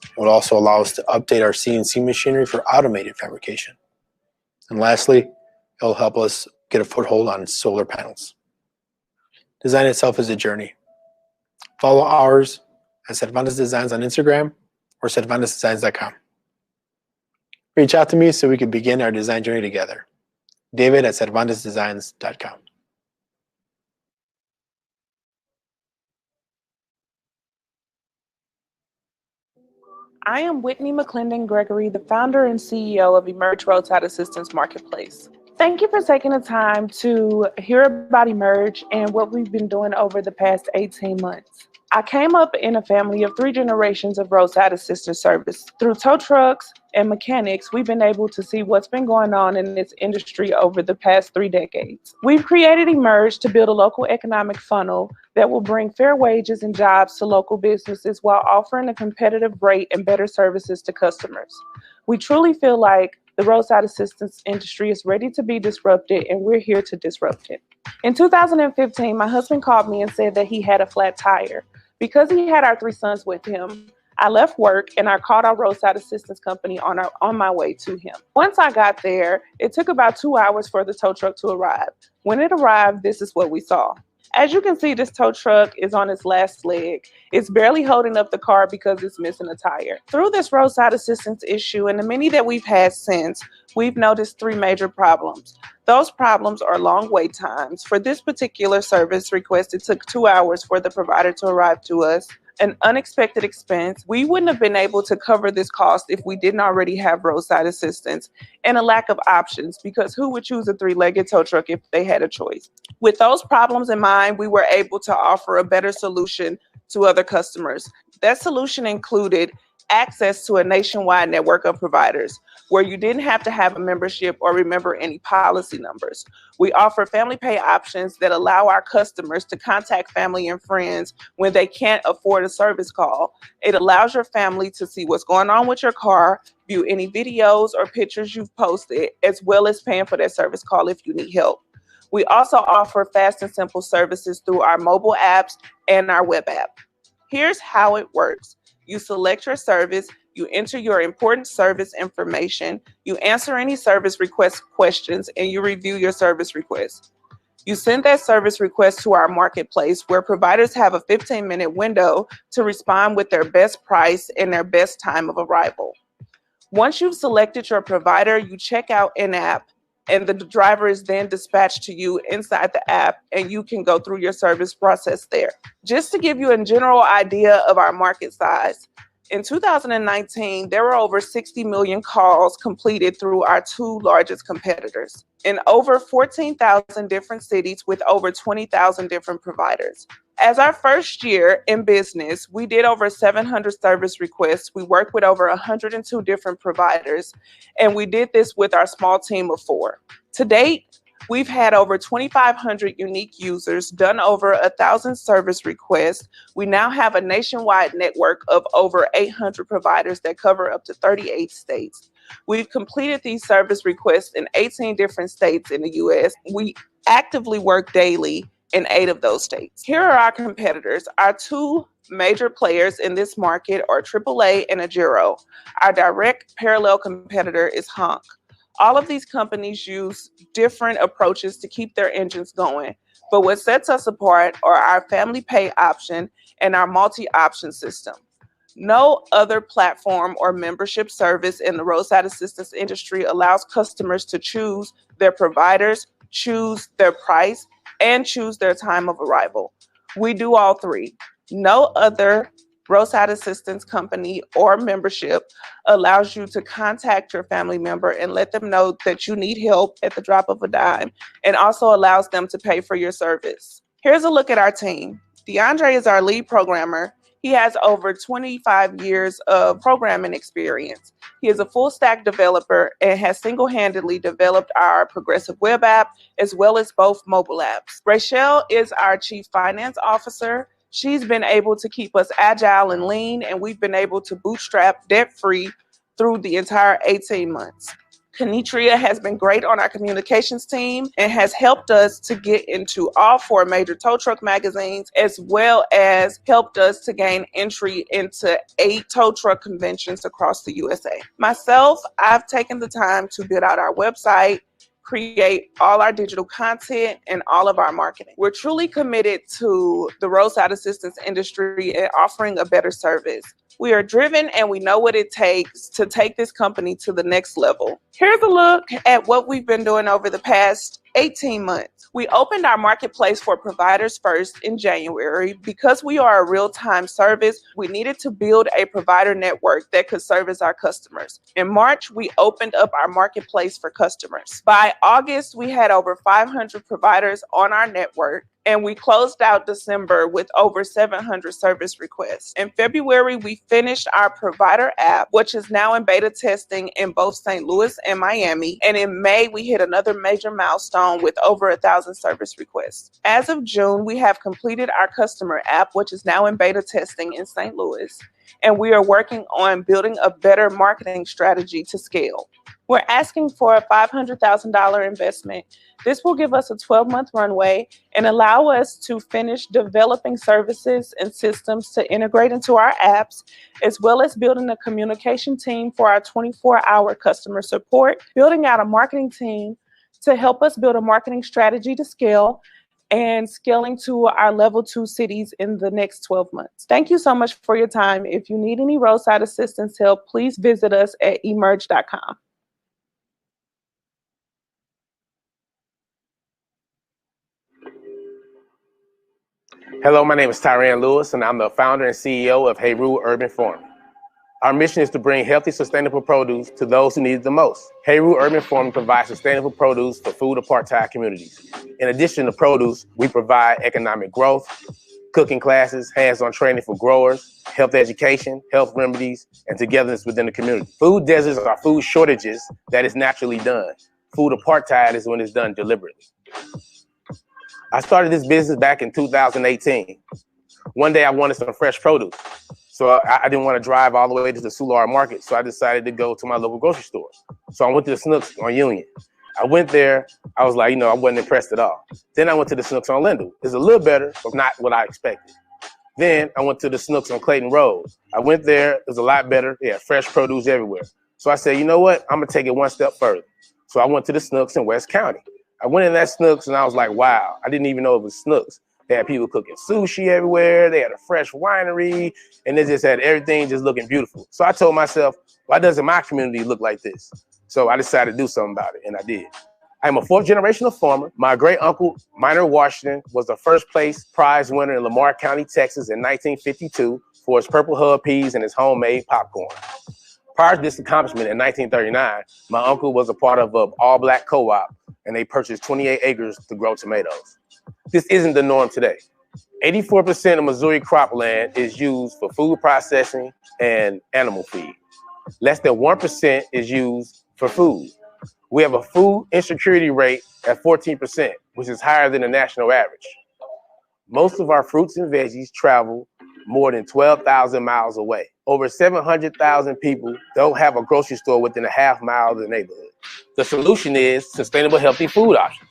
It will also allow us to update our CNC machinery for automated fabrication. And lastly, it will help us get a foothold on solar panels. Design itself is a journey. Follow ours at Cervantes Designs on Instagram or CervantesDesigns.com. Reach out to me so we can begin our design journey together. David at CervantesDesigns.com. I am Whitney McClendon Gregory, the founder and CEO of Emerge Roadside Assistance Marketplace. Thank you for taking the time to hear about Emerge and what we've been doing over the past 18 months. I came up in a family of 3 generations of roadside assistance service. Through tow trucks and mechanics, we've been able to see what's been going on in this industry over the past 3 decades. We've created Emerge to build a local economic funnel that will bring fair wages and jobs to local businesses while offering a competitive rate and better services to customers. We truly feel like the roadside assistance industry is ready to be disrupted, and we're here to disrupt it. In 2015, my husband called me and said that he had a flat tire. Because he had our 3 sons with him, I left work and I called our roadside assistance company on my way to him. Once I got there, it took about 2 hours for the tow truck to arrive. When it arrived, this is what we saw. As you can see, this tow truck is on its last leg. It's barely holding up the car because it's missing a tire. Through this roadside assistance issue and the many that we've had since, we've noticed 3 major problems. Those problems are long wait times. For this particular service request, it took 2 hours for the provider to arrive to us. An unexpected expense. We wouldn't have been able to cover this cost if we didn't already have roadside assistance, and a lack of options, because who would choose a 3-legged tow truck if they had a choice? With those problems in mind, we were able to offer a better solution to other customers. That solution included access to a nationwide network of providers where you didn't have to have a membership or remember any policy numbers. We offer family pay options that allow our customers to contact family and friends when they can't afford a service call. It allows your family to see what's going on with your car, view any videos or pictures you've posted, as well as paying for that service call if you need help. We also offer fast and simple services through our mobile apps and our web app. Here's how it works. You select your service, you enter your important service information, you answer any service request questions, and you review your service request. You send that service request to our marketplace where providers have a 15-minute window to respond with their best price and their best time of arrival. Once you've selected your provider, you check out in-app, and the driver is then dispatched to you inside the app, and you can go through your service process there. Just to give you a general idea of our market size, in 2019, there were over 60 million calls completed through our two largest competitors in over 14,000 different cities with over 20,000 different providers. As our first year in business, we did over 700 service requests. We worked with over 102 different providers, and we did this with our small team of 4. To date, we've had over 2,500 unique users, done over 1,000 service requests. We now have a nationwide network of over 800 providers that cover up to 38 states. We've completed these service requests in 18 different states in the U.S. We actively work daily in 8 of those states. Here are our competitors. Our 2 major players in this market are AAA and Agero. Our direct parallel competitor is Honk. All of these companies use different approaches to keep their engines going, but what sets us apart are our family pay option and our multi-option system. No other platform or membership service in the roadside assistance industry allows customers to choose their providers, choose their price, and choose their time of arrival. We do all 3. No other roadside assistance company or membership allows you to contact your family member and let them know that you need help at the drop of a dime, and also allows them to pay for your service. Here's a look at our team. DeAndre is our lead programmer. He has over 25 years of programming experience. He is a full stack developer and has single-handedly developed our progressive web app as well as both mobile apps. Rachel is our chief finance officer. She's been able to keep us agile and lean, and we've been able to bootstrap debt-free through the entire 18 months. Kenitria has been great on our communications team and has helped us to get into all 4 major tow truck magazines, as well as helped us to gain entry into 8 tow truck conventions across the USA. Myself, I've taken the time to build out our website, create all our digital content, and all of our marketing. We're truly committed to the roadside assistance industry and offering a better service. We are driven and we know what it takes to take this company to the next level. Here's a look at what we've been doing over the past 18 months. We opened our marketplace for providers first in January. Because we are a real-time service, we needed to build a provider network that could service our customers. In March, we opened up our marketplace for customers. By August, we had over 500 providers on our network, and we closed out December with over 700 service requests. In February, we finished our provider app, which is now in beta testing in both St. Louis and Miami. And in May, we hit another major milestone with over 1,000 service requests. As of June, we have completed our customer app, which is now in beta testing in St. Louis. And we are working on building a better marketing strategy to scale. We're asking for a $500,000 investment. This will give us a 12-month runway and allow us to finish developing services and systems to integrate into our apps, as well as building a communication team for our 24-hour customer support, building out a marketing team to help us build a marketing strategy to scale, and scaling to our level 2 cities in the next 12 months. Thank you so much for your time. If you need any roadside assistance help, please visit us at emerge.com. Hello, my name is Tyran Lewis, and I'm the founder and CEO of Heru Urban Farm. Our mission is to bring healthy, sustainable produce to those who need it the most. Heru Urban Farm provides sustainable produce for food apartheid communities. In addition to produce, we provide economic growth, cooking classes, hands-on training for growers, health education, health remedies, and togetherness within the community. Food deserts are food shortages that is naturally done. Food apartheid is when it's done deliberately. I started this business back in 2018. One day I wanted some fresh produce. So I didn't want to drive all the way to the Soulard Market, so I decided to go to my local grocery store. So I went to the Snooks on Union. I went there, I was like, I wasn't impressed at all. Then I went to the Snooks on Lindell. It's a little better, but not what I expected. Then I went to the Snooks on Clayton Road. I went there, it was a lot better. They had fresh produce everywhere. So I said, you know what? I'm gonna take it one step further. So I went to the Snooks in West County. I went in that Snooks and I was like, wow, I didn't even know it was Snooks. They had people cooking sushi everywhere. They had a fresh winery, and they just had everything just looking beautiful. So I told myself, why doesn't my community look like this? So I decided to do something about it, and I did. I'm a fourth generational farmer. My great uncle, Minor Washington, was the first place prize winner in Lamar County, Texas in 1952 for his Purple Hub peas and his homemade popcorn. Prior to this accomplishment in 1939, my uncle was a part of an all-black co-op, and they purchased 28 acres to grow tomatoes. This isn't the norm today. 84% of Missouri cropland is used for food processing and animal feed. Less than 1% is used for food. We have a food insecurity rate at 14%, which is higher than the national average. Most of our fruits and veggies travel more than 12,000 miles away. Over 700,000 people don't have a grocery store within a half mile of the neighborhood. The solution is sustainable, healthy food options.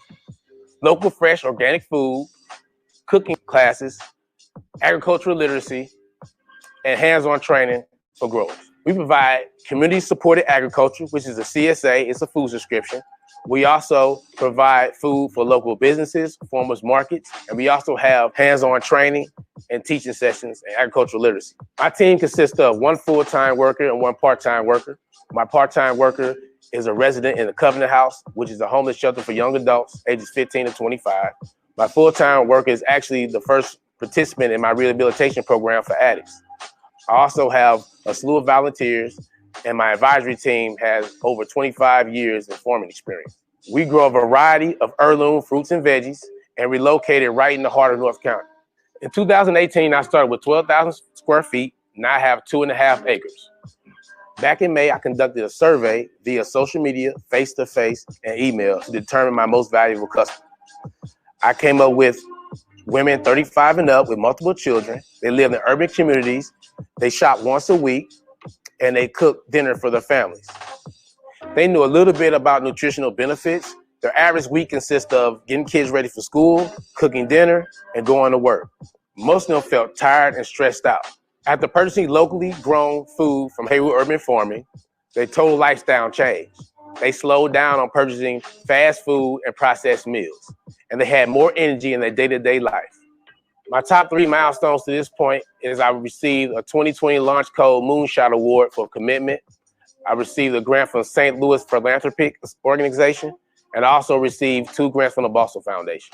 Local, fresh, organic food, cooking classes, agricultural literacy, and hands-on training for growers. We provide community-supported agriculture, which is a CSA, it's a food subscription. We also provide food for local businesses, farmers markets, and we also have hands-on training and teaching sessions in agricultural literacy. My team consists of one full-time worker and one part-time worker. My part-time worker is a resident in the Covenant House, which is a homeless shelter for young adults ages 15 to 25. My full-time worker is actually the first participant in my rehabilitation program for addicts. I also have a slew of volunteers, and my advisory team has over 25 years of farming experience. We grow a variety of heirloom fruits and veggies and relocated right in the heart of North County. In 2018, I started with 12,000 square feet, and I have 2.5 acres. Back in May, I conducted a survey via social media, face-to-face, and email to determine my most valuable customer. I came up with women 35 and up with multiple children. They live in urban communities. They shop once a week, and they cook dinner for their families. They knew a little bit about nutritional benefits. Their average week consists of getting kids ready for school, cooking dinner, and going to work. Most of them felt tired and stressed out. After purchasing locally grown food from Haywood Urban Farming, their total lifestyle changed. They slowed down on purchasing fast food and processed meals, and they had more energy in their day-to-day life. My top 3 milestones to this point is I received a 2020 Launch Code Moonshot Award for commitment. I received a grant from St. Louis Philanthropic Organization, and I also received 2 grants from the Boston Foundation.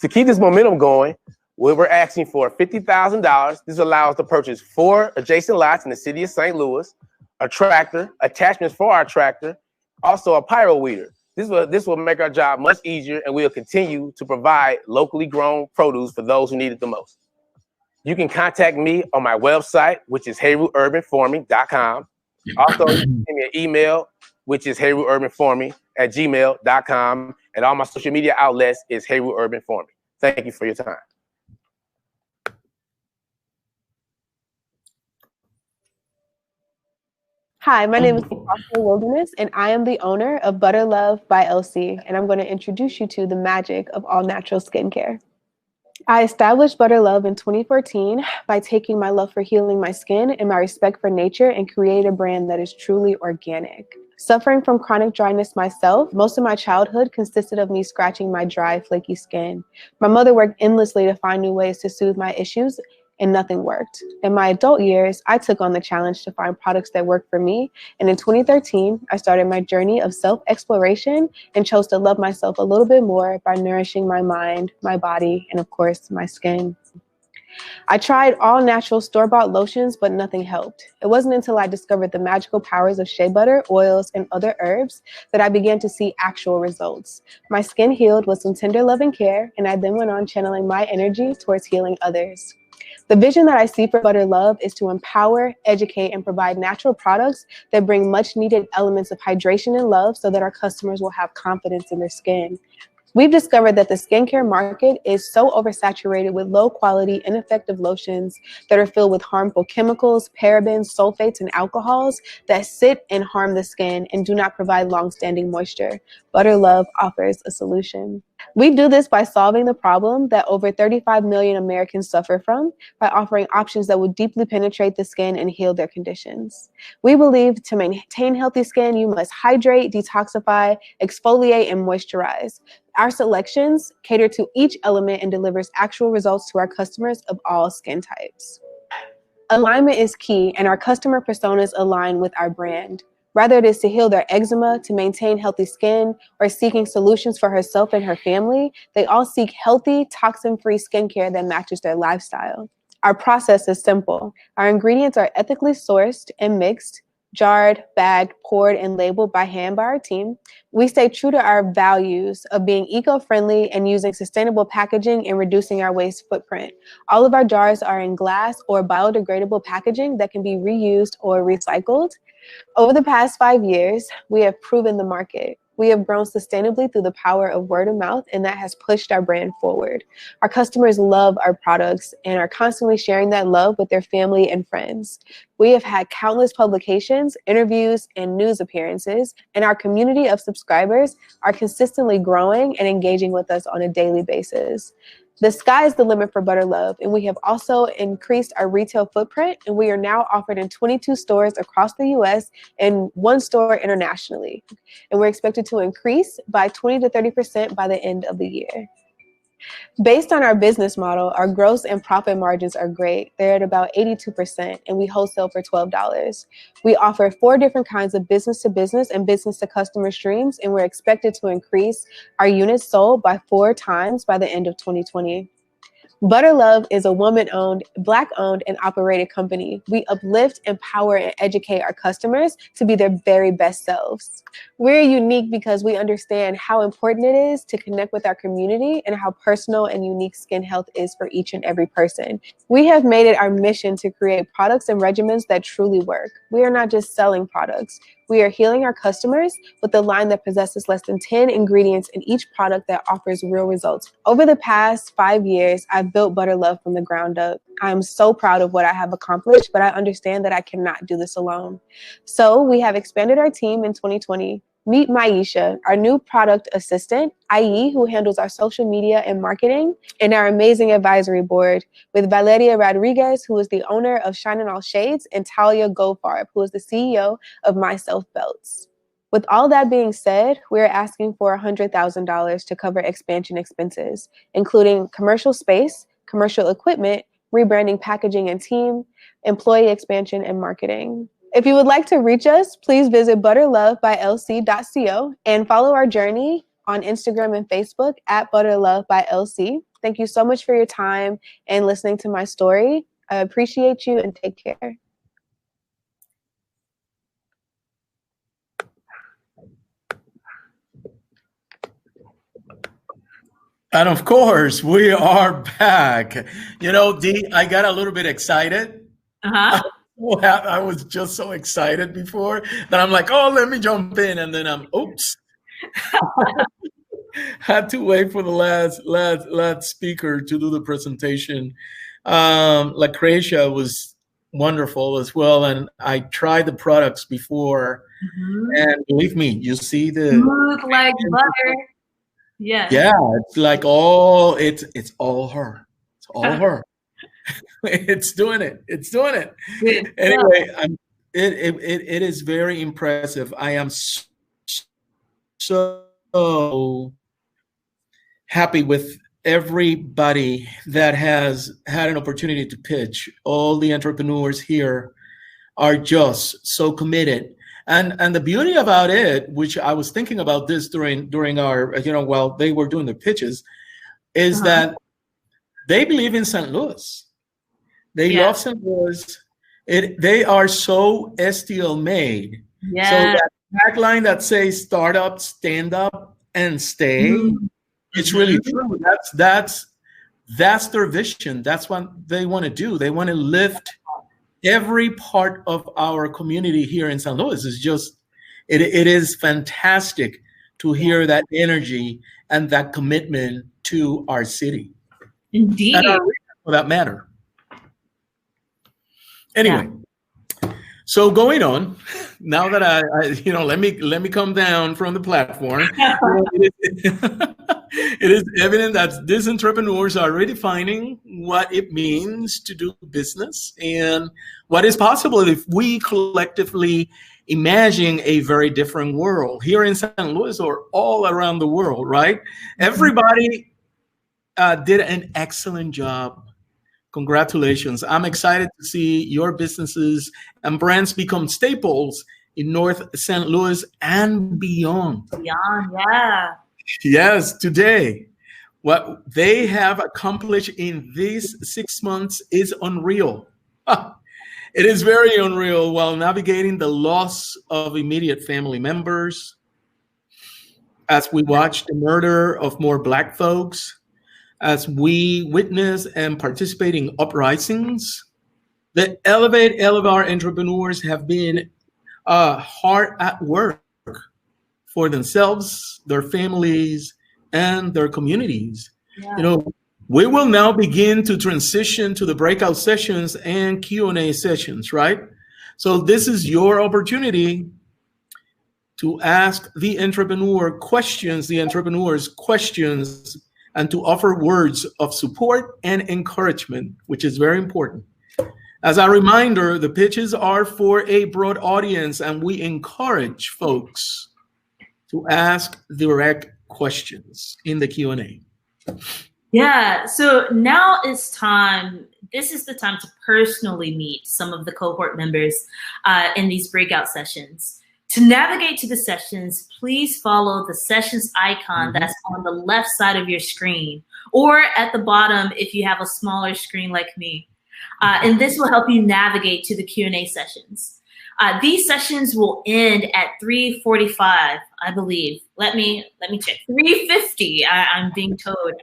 To keep this momentum going, we were asking for $50,000. This allows us to purchase 4 adjacent lots in the city of St. Louis, a tractor, attachments for our tractor, also a pyro weeder. This will make our job much easier, and we'll continue to provide locally grown produce for those who need it the most. You can contact me on my website, which is HeywoodUrbanFarming.com. Also, you can send me an email, which is HeywoodUrbanFarming@gmail.com, and all my social media outlets is Haywood Urban Farming. Thank you for your time. Hi, my name is Foster Wilderness, and I am the owner of Butter Love by LC, and I'm going to introduce you to the magic of all natural skincare. I established Butter Love in 2014 by taking my love for healing my skin and my respect for nature and create a brand that is truly organic. Suffering from chronic dryness myself, most of my childhood consisted of me scratching my dry, flaky skin. My mother worked endlessly to find new ways to soothe my issues, and nothing worked. In my adult years, I took on the challenge to find products that worked for me. And in 2013, I started my journey of self-exploration and chose to love myself a little bit more by nourishing my mind, my body, and of course, my skin. I tried all natural store-bought lotions, but nothing helped. It wasn't until I discovered the magical powers of shea butter, oils, and other herbs that I began to see actual results. My skin healed with some tender love and care, and I then went on channeling my energy towards healing others. The vision that I see for Butter Love is to empower, educate, and provide natural products that bring much needed elements of hydration and love so that our customers will have confidence in their skin. We've discovered that the skincare market is so oversaturated with low quality, ineffective lotions that are filled with harmful chemicals, parabens, sulfates, and alcohols that sit and harm the skin and do not provide long-standing moisture. Butter Love offers a solution. We do this by solving the problem that over 35 million Americans suffer from by offering options that will deeply penetrate the skin and heal their conditions. We believe to maintain healthy skin, you must hydrate, detoxify, exfoliate, and moisturize. Our selections cater to each element and delivers actual results to our customers of all skin types. Alignment is key, and our customer personas align with our brand. Whether it is to heal their eczema, to maintain healthy skin, or seeking solutions for herself and her family, they all seek healthy, toxin-free skincare that matches their lifestyle. Our process is simple. Our ingredients are ethically sourced and mixed, jarred, bagged, poured, and labeled by hand by our team. We stay true to our values of being eco-friendly and using sustainable packaging and reducing our waste footprint. All of our jars are in glass or biodegradable packaging that can be reused or recycled. Over the past 5 years, we have proven the market. We have grown sustainably through the power of word of mouth, and that has pushed our brand forward. Our customers love our products and are constantly sharing that love with their family and friends. We have had countless publications, interviews, and news appearances, and our community of subscribers are consistently growing and engaging with us on a daily basis. The sky is the limit for Butter Love, and we have also increased our retail footprint, and we are now offered in 22 stores across the U.S. and 1 store internationally. And we're expected to increase by 20 to 30% by the end of the year. Based on our business model, our gross and profit margins are great. They're at about 82%, and we wholesale for $12. We offer 4 different kinds of business-to-business and business-to-customer streams, and we're expected to increase our units sold by 4 times by the end of 2020. Butter Love is a woman-owned, Black-owned, and operated company. We uplift, empower, and educate our customers to be their very best selves. We're unique because we understand how important it is to connect with our community and how personal and unique skin health is for each and every person. We have made it our mission to create products and regimens that truly work. We are not just selling products. We are healing our customers with a line that possesses less than 10 ingredients in each product that offers real results. Over the past 5 years, I've built Butter Love from the ground up. I am so proud of what I have accomplished, but I understand that I cannot do this alone. So we have expanded our team in 2020. Meet Maisha, our new product assistant, IE, who handles our social media and marketing, and our amazing advisory board with Valeria Rodriguez, who is the owner of Shine in All Shades, and Talia Gofarb, who is the CEO of Myself Belts. With all that being said, we're asking for $100,000 to cover expansion expenses, including commercial space, commercial equipment, rebranding, packaging, and team, employee expansion, and marketing. If you would like to reach us, please visit butterlovebyLC.co and follow our journey on Instagram and Facebook at butterlovebyLC. Thank you so much for your time and listening to my story. I appreciate you and take care. And of course, we are back. You know, Dee, I got a little bit excited. I was just so excited before that I'm like, oh, let me jump in. And then oops. Had to wait for the last speaker to do the presentation. Lucretia was wonderful as well. And I tried the products before. And believe me, you see the smooth like butter. Yeah. Yeah, it's like it's all her. It's all her. It's doing it. It's doing it. Anyway, it is very impressive. I am so happy with everybody that has had an opportunity to pitch. All the entrepreneurs here are just so committed. And the beauty about it, which I was thinking about this during our, while they were doing the pitches, is that they believe in St. Louis. They love St. Louis. They are so STL made. Yeah. So that tagline that says "Start up, stand up, and stay," it's really true. That's their vision. That's what they want to do. They want to lift every part of our community here in St. Louis. It's just, it is fantastic to hear that energy and that commitment to our city. Indeed. And our region, for that matter. Anyway, so going on, now that I let me come down from the platform. It is evident that these entrepreneurs are redefining what it means to do business and what is possible if we collectively imagine a very different world here in St. Louis or all around the world, right? Everybody did an excellent job. Congratulations. I'm excited to see your businesses and brands become staples in North St. Louis and beyond. Beyond, yeah. Yes, today, what they have accomplished in these 6 months is unreal. It is very unreal while navigating the loss of immediate family members, as we watch the murder of more Black folks, as we witness and participate in uprisings. The Elevate Elevar entrepreneurs have been hard at work for themselves, their families, and their communities. Yeah. We will now begin to transition to the breakout sessions and Q&A sessions, right? So this is your opportunity to ask the entrepreneurs questions, and to offer words of support and encouragement, which is very important. As a reminder, the pitches are for a broad audience, and we encourage folks to ask direct questions in the Q&A. Yeah, so now it's time. This is the time to personally meet some of the cohort members in these breakout sessions. To navigate to the sessions, please follow the sessions icon that's on the left side of your screen, or at the bottom if you have a smaller screen like me. And this will help you navigate to the Q&A sessions. These sessions will end at 3:45, I believe. Let me check. 3:50, I'm being told.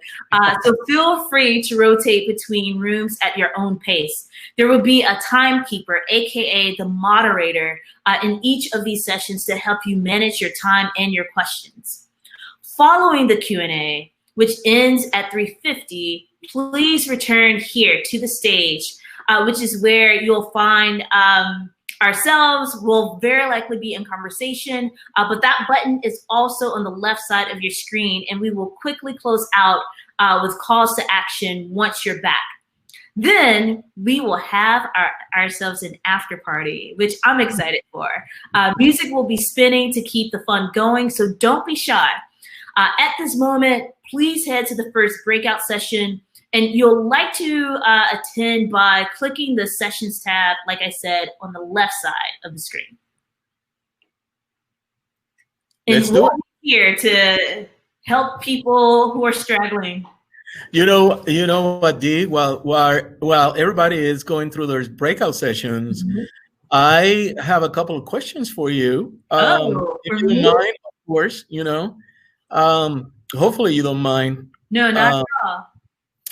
So feel free to rotate between rooms at your own pace. There will be a timekeeper, AKA the moderator, in each of these sessions to help you manage your time and your questions. Following the Q&A, which ends at 3:50, please return here to the stage, which is where you'll find ourselves. Will very likely be in conversation, but that button is also on the left side of your screen, and we will quickly close out with calls to action once you're back. Then we will have ourselves an after party, which I'm excited for. Music will be spinning to keep the fun going, so don't be shy. At this moment, please head to the first breakout session, and you'll like to attend by clicking the sessions tab, like I said, on the left side of the screen. And we're here to help people who are struggling. You know what, Dee? While everybody is going through their breakout sessions, I have a couple of questions for you. If you don't mind, of course, hopefully you don't mind. No, not at all.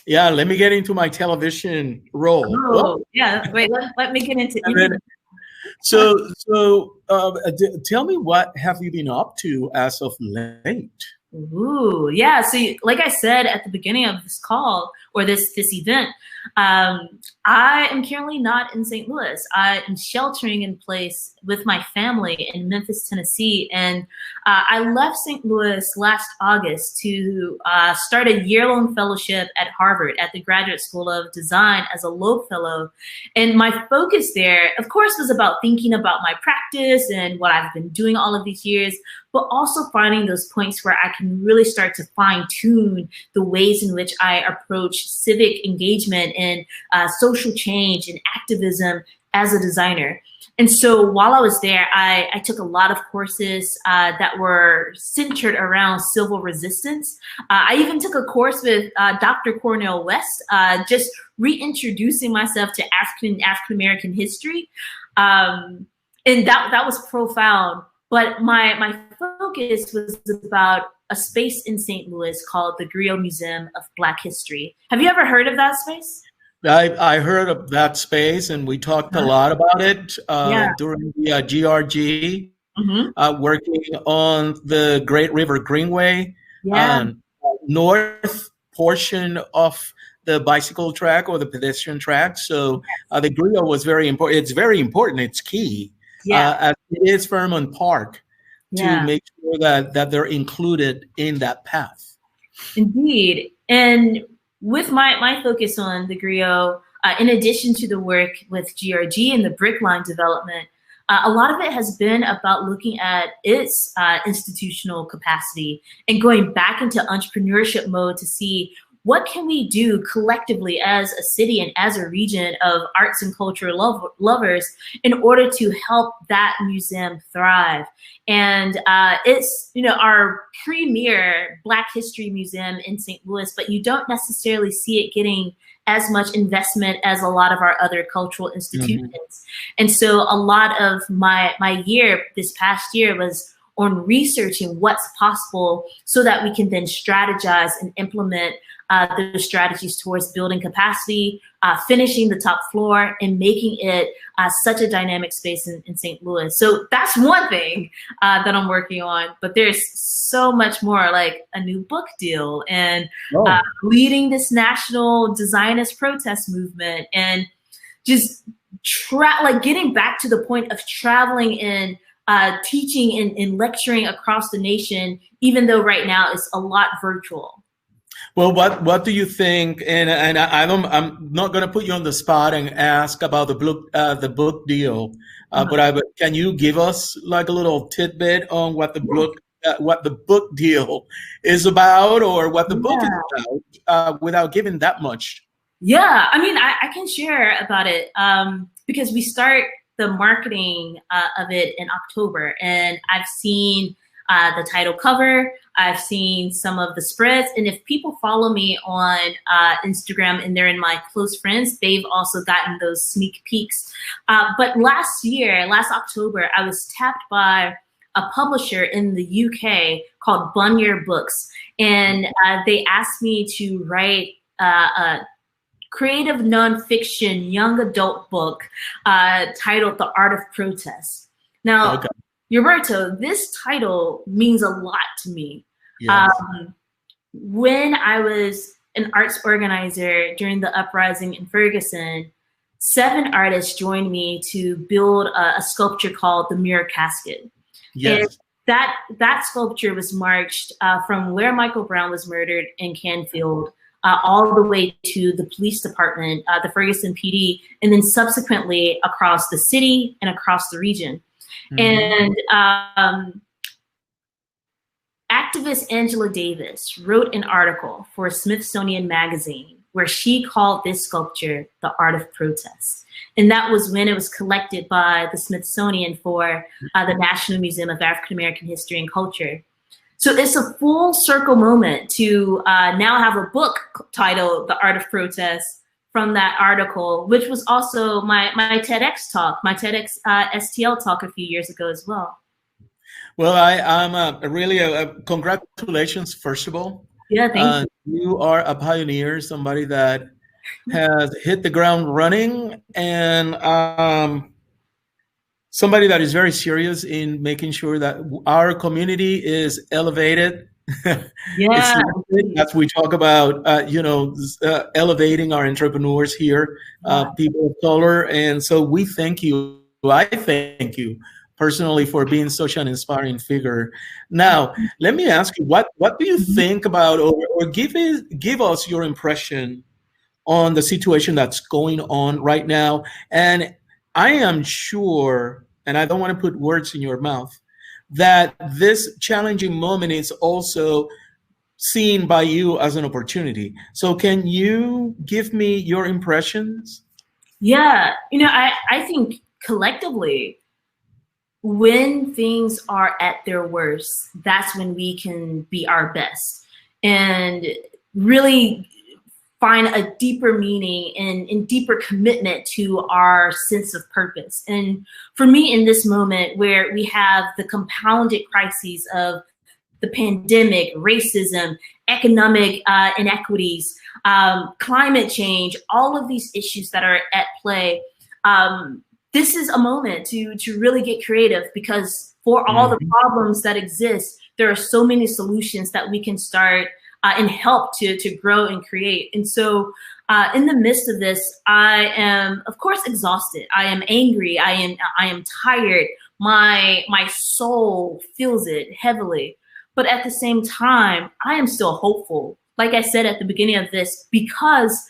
Yeah, let me get into my television role. Oh, yeah. Wait, let me get into it. So tell me, what have you been up to as of late? Ooh, yeah. So like I said at the beginning of this call or this event, I am currently not in St. Louis. I am sheltering in place with my family in Memphis, Tennessee. And I left St. Louis last August to start a year-long fellowship at Harvard at the Graduate School of Design as a Loeb Fellow. And my focus there, of course, was about thinking about my practice and what I've been doing all of these years, but also finding those points where I can really start to fine-tune the ways in which I approach civic engagement and social change and activism as a designer. And so while I was there, I took a lot of courses that were centered around civil resistance. I even took a course with Dr. Cornel West, just reintroducing myself to African-American history. And that was profound. But my focus was about a space in St. Louis called the Griot Museum of Black History. Have you ever heard of that space? I heard of that space, and we talked a lot about it during the GRG, working on the Great River Greenway, north portion of the bicycle track or the pedestrian track. So the Griot was very important. It's very important. It's key. As it is Fairmont Park to make sure that they're included in that path. Indeed. And with my focus on the Griot, in addition to the work with GRG and the Brick Line development, a lot of it has been about looking at its institutional capacity and going back into entrepreneurship mode to see what can we do collectively as a city and as a region of arts and culture lovers in order to help that museum thrive. And it's, our premier Black History Museum in St. Louis, but you don't necessarily see it getting as much investment as a lot of our other cultural institutions. And so a lot of my year this past year was on researching what's possible so that we can then strategize and implement those strategies towards building capacity, finishing the top floor, and making it such a dynamic space in St. Louis. So that's one thing that I'm working on, but there's so much more, like a new book deal and leading this national designers protest movement, and just getting back to the point of traveling and teaching and lecturing across the nation, even though right now it's a lot virtual. Well, what do you think? And I'm not going to put you on the spot and ask about the book deal, but can you give us like a little tidbit on what the book deal is about, or what the book is about, without giving that much? Yeah, I mean, I can share about it because we start the marketing of it in October, and I've seen the title cover. I've seen some of the spreads, and if people follow me on Instagram and they're in my close friends, they've also gotten those sneak peeks. But last October, I was tapped by a publisher in the UK called Bonnier Books, and they asked me to write a creative nonfiction young adult book titled The Art of Protest. Now, Roberto, this title means a lot to me. Yes. When I was an arts organizer during the uprising in Ferguson, 7 artists joined me to build a sculpture called the Mirror Casket. Yes. And that sculpture was marched from where Michael Brown was murdered in Canfield all the way to the police department, the Ferguson PD, and then subsequently across the city and across the region. And activist Angela Davis wrote an article for Smithsonian Magazine where she called this sculpture The Art of Protest. And that was when it was collected by the Smithsonian for the National Museum of African American History and Culture. So it's a full circle moment to now have a book titled The Art of Protest from that article, which was also my TEDx talk, my TEDx STL talk a few years ago as well. Well, I'm really congratulations, first of all. Yeah, thank you. You are a pioneer, somebody that has hit the ground running, and somebody that is very serious in making sure that our community is elevated. Yeah, as we talk about, elevating our entrepreneurs here, people of color, and so we thank you. I thank you personally for being such an inspiring figure. Now, let me ask you, what do you think about, or give us your impression on the situation that's going on right now? And I am sure, and I don't want to put words in your mouth, that this challenging moment is also seen by you as an opportunity. So can you give me your impressions? Yeah, I think collectively, when things are at their worst, that's when we can be our best and really find a deeper meaning and deeper commitment to our sense of purpose. And for me, in this moment where we have the compounded crises of the pandemic, racism, economic inequities, climate change, all of these issues that are at play, this is a moment to really get creative, because for all the problems that exist, there are so many solutions that we can start and help to grow and create. And so in the midst of this, I am, of course, exhausted. I am angry. I am tired. My soul feels it heavily. But at the same time, I am still hopeful. Like I said at the beginning of this, because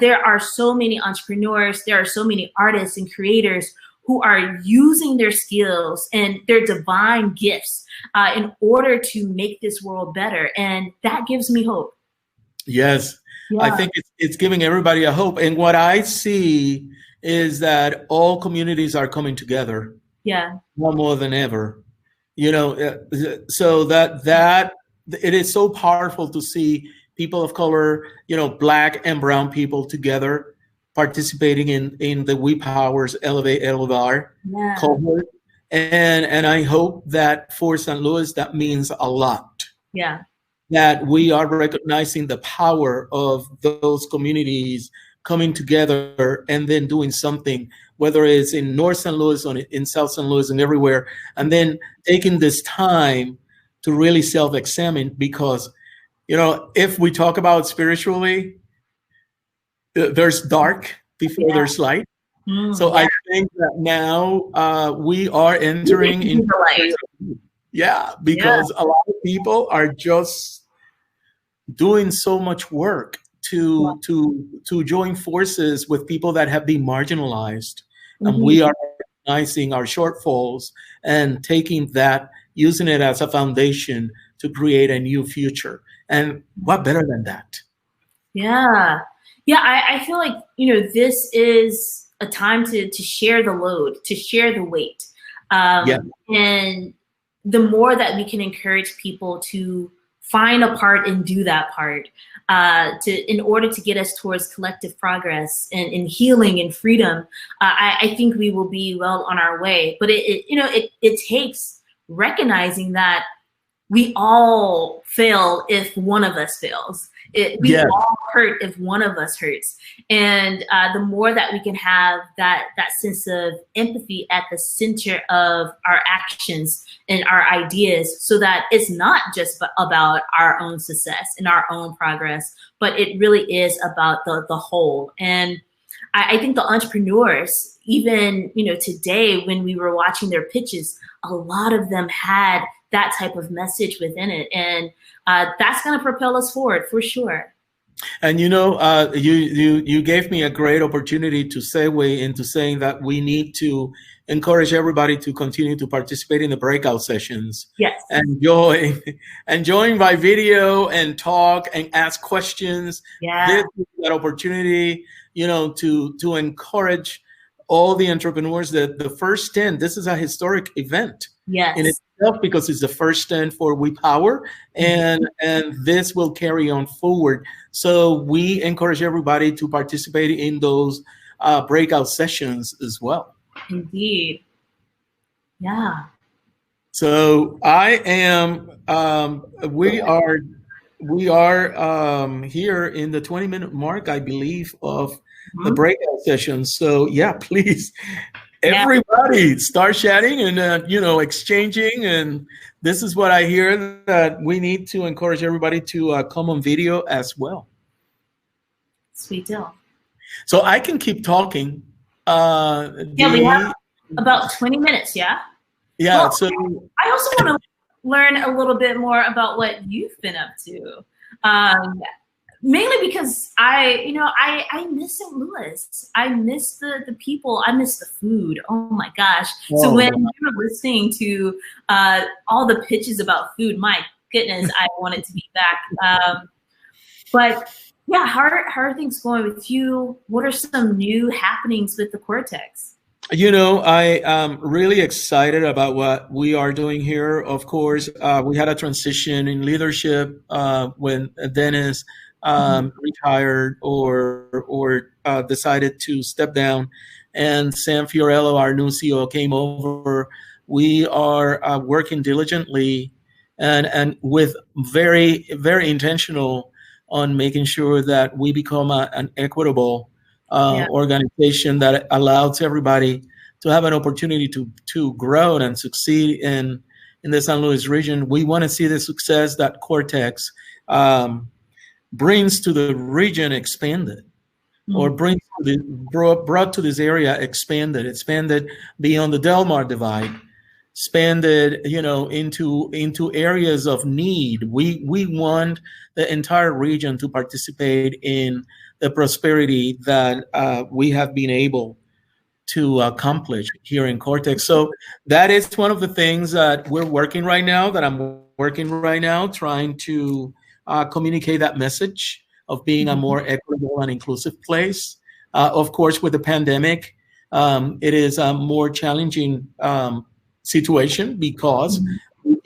there are so many entrepreneurs, there are so many artists and creators who are using their skills and their divine gifts in order to make this world better. And that gives me hope. Yes, yeah. I think it's giving everybody a hope. And what I see is that all communities are coming together. Yeah. More than ever. So that it is so powerful to see people of color, Black and brown people together participating in the We Powers Elevate Elevar cohort. And I hope that for St. Louis, that means a lot. Yeah. That we are recognizing the power of those communities coming together and then doing something, whether it's in North St. Louis or in South St. Louis and everywhere, and then taking this time to really self-examine, because, if we talk about spiritually, there's dark before there's light. So I think that now we are entering into light. Yeah, because a lot of people are just doing so much work to join forces with people that have been marginalized. And we are recognizing our shortfalls and taking that, using it as a foundation to create a new future. And what better than that? Yeah. Yeah, I feel like, this is a time to share the load, to share the weight. And the more that we can encourage people to find a part and do that part, in order to get us towards collective progress and healing and freedom, I think we will be well on our way. But it takes recognizing that we all fail if one of us fails. We all hurt if one of us hurts. And the more that we can have that sense of empathy at the center of our actions and our ideas, so that it's not just about our own success and our own progress, but it really is about the whole. And I think the entrepreneurs, even today when we were watching their pitches, a lot of them had that type of message within it. And that's going to propel us forward for sure. And you gave me a great opportunity to segue into saying that we need to encourage everybody to continue to participate in the breakout sessions. Yes. And join by video and talk and ask questions. Yeah. This is that opportunity, to encourage all the entrepreneurs. That the first 10, this is a historic event. Yes. In itself, because it's the first 10 for We Power, and this will carry on forward. So we encourage everybody to participate in those breakout sessions as well. Indeed. Yeah. So I am. We are here in the 20-minute mark, I believe, of the breakout session. So yeah, please. Everybody start chatting and exchanging, and this is what I hear, that we need to encourage everybody to come on video as well. Sweet deal. So I can keep talking. We have about 20 minutes. Yeah. Well, so I also want to learn a little bit more about what you've been up to. Mainly because I miss St. Louis. I miss the people. I miss the food. Oh my gosh. So when you were listening to all the pitches about food, my goodness, I wanted to be back. But Yeah, how are things going with you? What are some new happenings with the Cortex? You know, I am really excited about what we are doing here. Of course, we had a transition in leadership when Dennis retired or decided to step down, and Sam Fiorello, our new CEO, came over. We are working diligently and with very, very intentional on making sure that we become an equitable organization that allows everybody to have an opportunity to grow and succeed in the San Luis region. We want to see the success that Cortex brings to the region expanded, or brought to this area expanded beyond the Del Mar divide, expanded, into areas of need. We want the entire region to participate in the prosperity that we have been able to accomplish here in Cortex. So that is one of the things that we're working right now, that I'm working right now, trying to communicate that message of being a more equitable and inclusive place. Of course, with the pandemic, it is a more challenging situation because we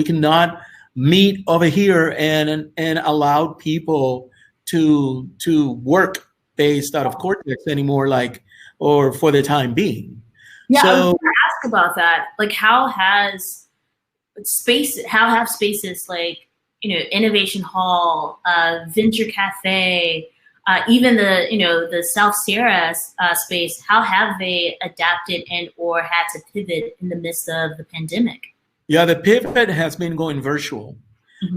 cannot meet over here and allow people to work based out of Cortex anymore, or for the time being. Yeah, so, I was going to ask about that. Like, how have spaces like, Innovation Hall, Venture Cafe, even the South Sierra space, how have they adapted and or had to pivot in the midst of the pandemic? Yeah, the pivot has been going virtual.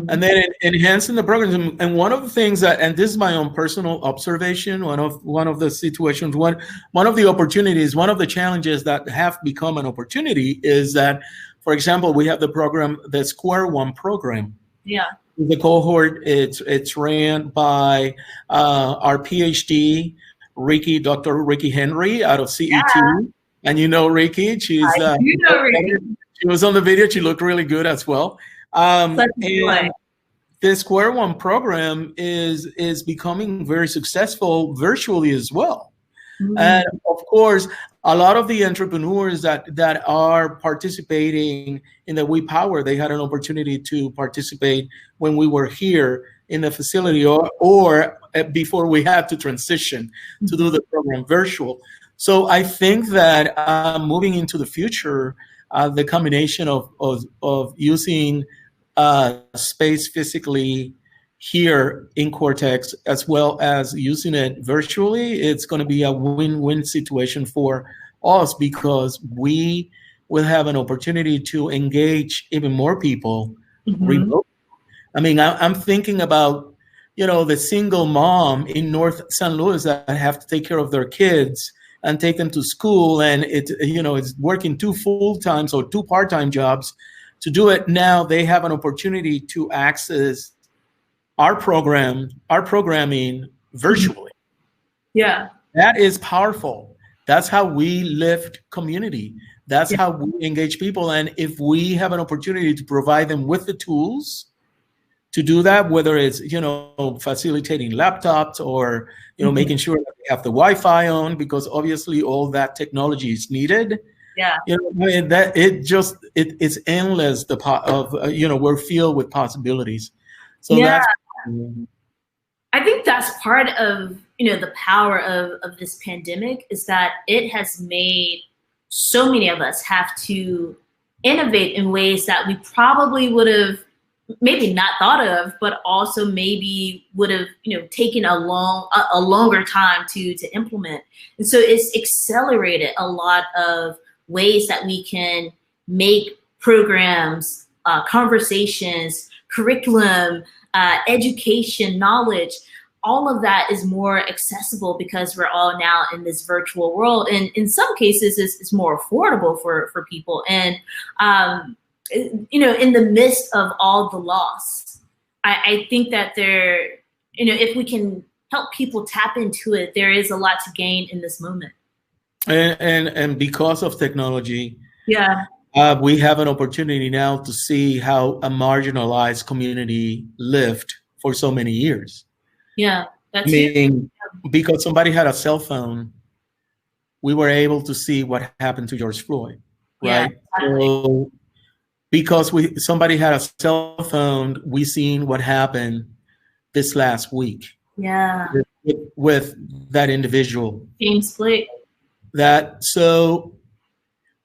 And then enhancing the programs. And one of the things that, and this is my own personal observation, one of the situations, one of the opportunities, one of the challenges that have become an opportunity is that, for example, we have the program, the Square One program. Yeah. The cohort, it's ran by our PhD, Dr. Ricky Henry out of CET. Yeah. And Ricky, she was on the video. She looked really good as well. And the Square One program is becoming very successful virtually as well. And of course, a lot of the entrepreneurs that are participating in the We Power, they had an opportunity to participate when we were here in the facility or before we had to transition to do the program virtual. So I think that moving into the future, the combination of using space physically here in Cortex as well as using it virtually, it's going to be a win-win situation for us because we will have an opportunity to engage even more people remotely. I mean, I'm thinking about, the single mom in North San Luis that have to take care of their kids and take them to school, and it's working 2 full-times or 2 part-time jobs to do it. Now they have an opportunity to access our programming virtually. Yeah. That is powerful. That's how we lift community. That's how we engage people. And if we have an opportunity to provide them with the tools to do that, whether it's, facilitating laptops or, making sure that they have the Wi-Fi on, because obviously all that technology is needed. Yeah. That it's endless. We're filled with possibilities. So that's. I think that's part of, the power of this pandemic is that it has made so many of us have to innovate in ways that we probably would have maybe not thought of, but also maybe would have, taken a longer time to implement. And so it's accelerated a lot of ways that we can make programs, conversations, curriculum, education, knowledge, all of that is more accessible because we're all now in this virtual world. And in some cases, it's more affordable for people. And, in the midst of all the loss, I think that if we can help people tap into it, there is a lot to gain in this moment. And because of technology, we have an opportunity now to see how a marginalized community lived for so many years. Yeah, that's I mean, because somebody had a cell phone, we were able to see what happened to George Floyd, Yeah, right? So because somebody had a cell phone, we seen what happened this last week yeah. with that individual. James Blake.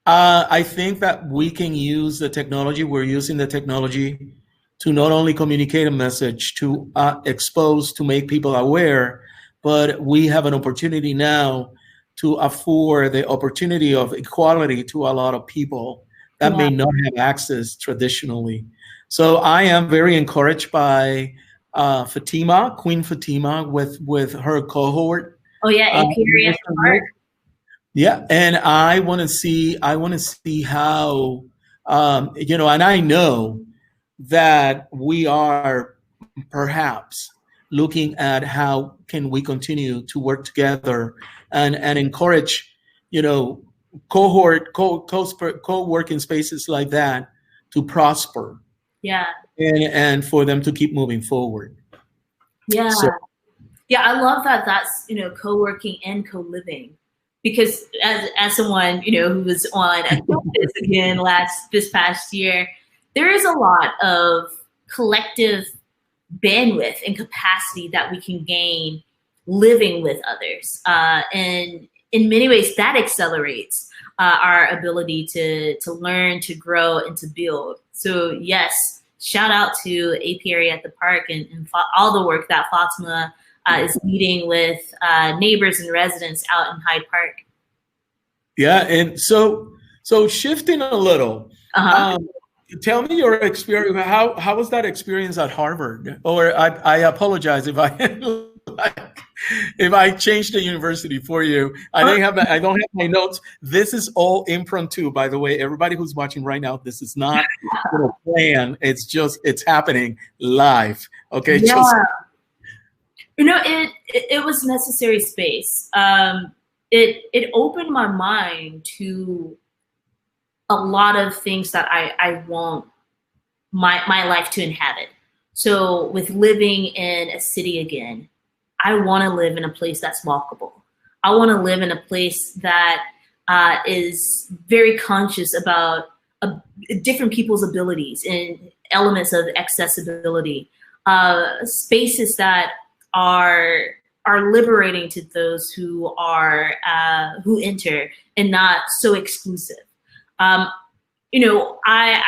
I think that we can use the technology. We're using the technology to not only communicate a message, to expose, to make people aware, but we have an opportunity now to afford the opportunity of equality to a lot of people that may not have access traditionally. So I am very encouraged by Fatima, Queen Fatima, with her cohort. Oh yeah, Apiary at the Park. Yeah, and I want to see how and I know that we are perhaps looking at how can we continue to work together and encourage co-working spaces like that to prosper. Yeah. And for them to keep moving forward. Yeah. So, yeah, I love that that's, co-working and co-living. Because as someone, who was on a campus again this past year, there is a lot of collective bandwidth and capacity that we can gain living with others. And in many ways that accelerates our ability to learn, to grow, and to build. So yes, shout out to Apiary at the Park and all the work that Fatima is leading with neighbors and residents out in Hyde Park. Yeah, and so shifting a little, tell me your experience. How was that experience at Harvard? Or I apologize if I changed the university for you. I don't have my notes. This is all impromptu, by the way. Everybody who's watching right now, this is not planned. It's happening live. Okay. Yeah. It was necessary space. It opened my mind to a lot of things that I want my life to inhabit. So with living in a city again, I want to live in a place that's walkable. I want to live in a place that is very conscious about different people's abilities and elements of accessibility, spaces that are liberating to those who enter and not so exclusive. I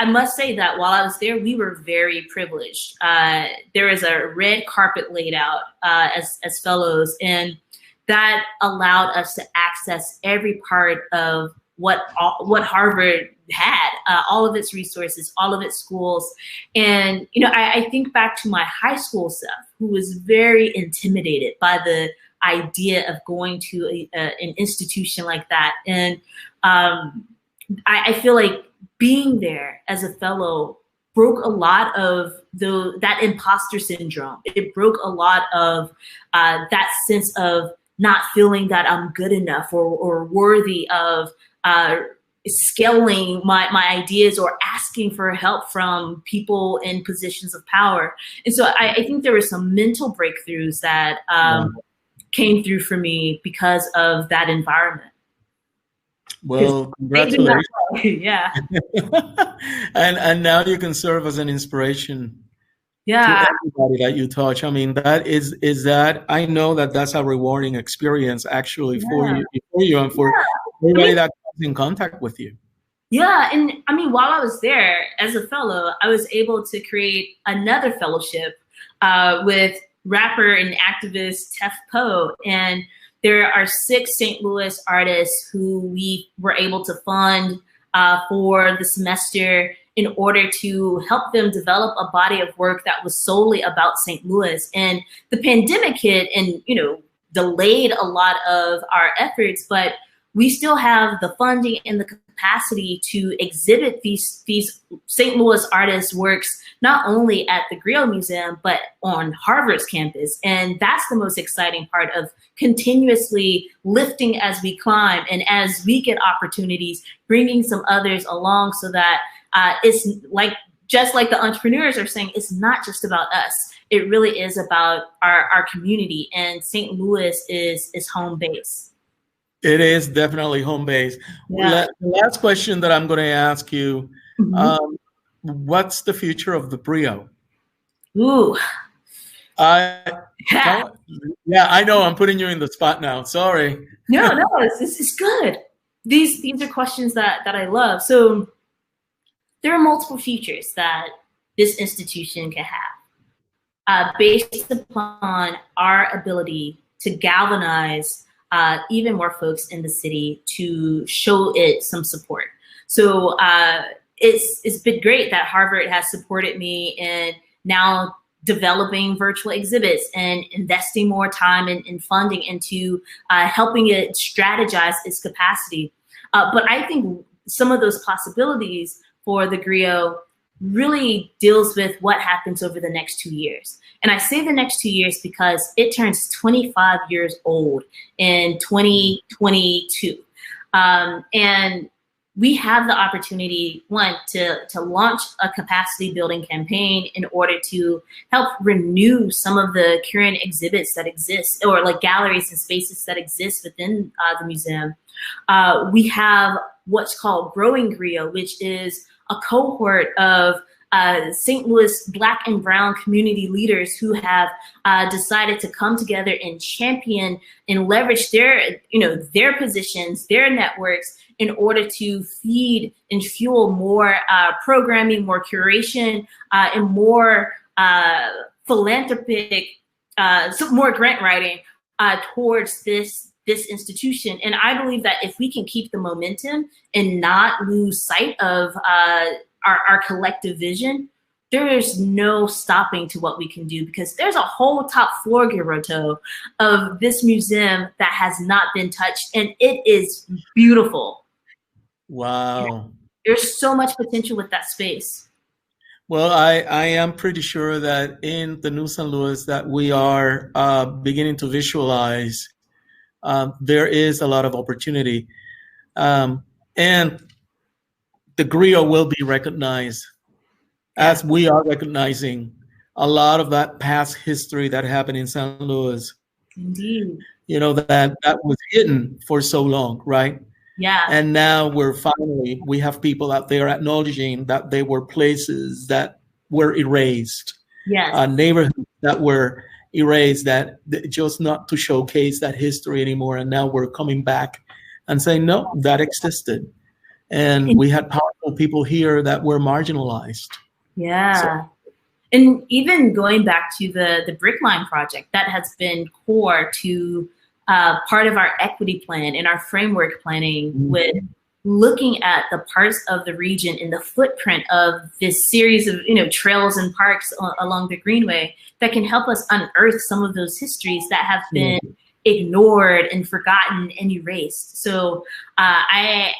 must say that while I was there, we were very privileged. There was a red carpet laid out as fellows, and that allowed us to access every part of what Harvard had, all of its resources, all of its schools. And, I think back to my high school self, who was very intimidated by the idea of going to an institution like that. And I feel like being there as a fellow broke a lot of that imposter syndrome. It broke a lot of that sense of not feeling that I'm good enough or worthy of scaling my ideas or asking for help from people in positions of power. And so I think there were some mental breakthroughs that came through for me because of that environment. Well, congratulations. Yeah. and now you can serve as an inspiration to everybody that you touch. I mean, that is that I know that's a rewarding experience actually for you and for everybody that comes in contact with you. Yeah, and I mean, while I was there as a fellow, I was able to create another fellowship with rapper and activist Tef Poe, and there are 6 St. Louis artists who we were able to fund for the semester in order to help them develop a body of work that was solely about St. Louis. And the pandemic hit and, delayed a lot of our efforts, but we still have the funding and the capacity to exhibit these St. Louis artists' works, not only at the Griot Museum, but on Harvard's campus. And that's the most exciting part of continuously lifting as we climb, and as we get opportunities, bringing some others along so that it's just like the entrepreneurs are saying, it's not just about us. it really is about our community, and St. Louis is home base. It is definitely home base. Yeah. The last question that I'm going to ask you, what's the future of the Brio? Ooh. Yeah, I know I'm putting you in the spot now. Sorry. No, it's good. These are questions that I love. So there are multiple futures that this institution can have based upon our ability to galvanize even more folks in the city to show it some support. So it's been great that Harvard has supported me in now developing virtual exhibits and investing more time and funding into helping it strategize its capacity. But I think some of those possibilities for the Griot really deals with what happens over the next 2 years. And I say the next 2 years because it turns 25 years old in 2022. And we have the opportunity, one, to launch a capacity building campaign in order to help renew some of the current exhibits that exist, or like galleries and spaces that exist within the museum. We have what's called Growing Griot, which is a cohort of St. Louis Black and Brown community leaders who have decided to come together and champion and leverage their positions, their networks, in order to feed and fuel more programming, more curation, and more philanthropic, more grant writing towards this institution. And I believe that if we can keep the momentum and not lose sight of our collective vision, there is no stopping to what we can do, because there's a whole top floor, Giroto, of this museum that has not been touched, and it is beautiful. Wow. There's so much potential with that space. Well, I am pretty sure that in the New St. Louis that we are beginning to visualize, there is a lot of opportunity. And the Griot will be recognized as we are recognizing a lot of that past history that happened in St. Louis. Indeed. You know, that was hidden for so long, right? Yeah. And now we have people out there acknowledging that they were places that were erased. Yes. Neighborhoods that were erased, that just not to showcase that history anymore. And now we're coming back and saying, no, that existed. And we had powerful people here that were marginalized. Yeah. So, and even going back to the Brickline project, that has been core to part of our equity plan and our framework planning, with looking at the parts of the region in the footprint of this series of trails and parks along the Greenway that can help us unearth some of those histories that have been ignored and forgotten and erased. So I'm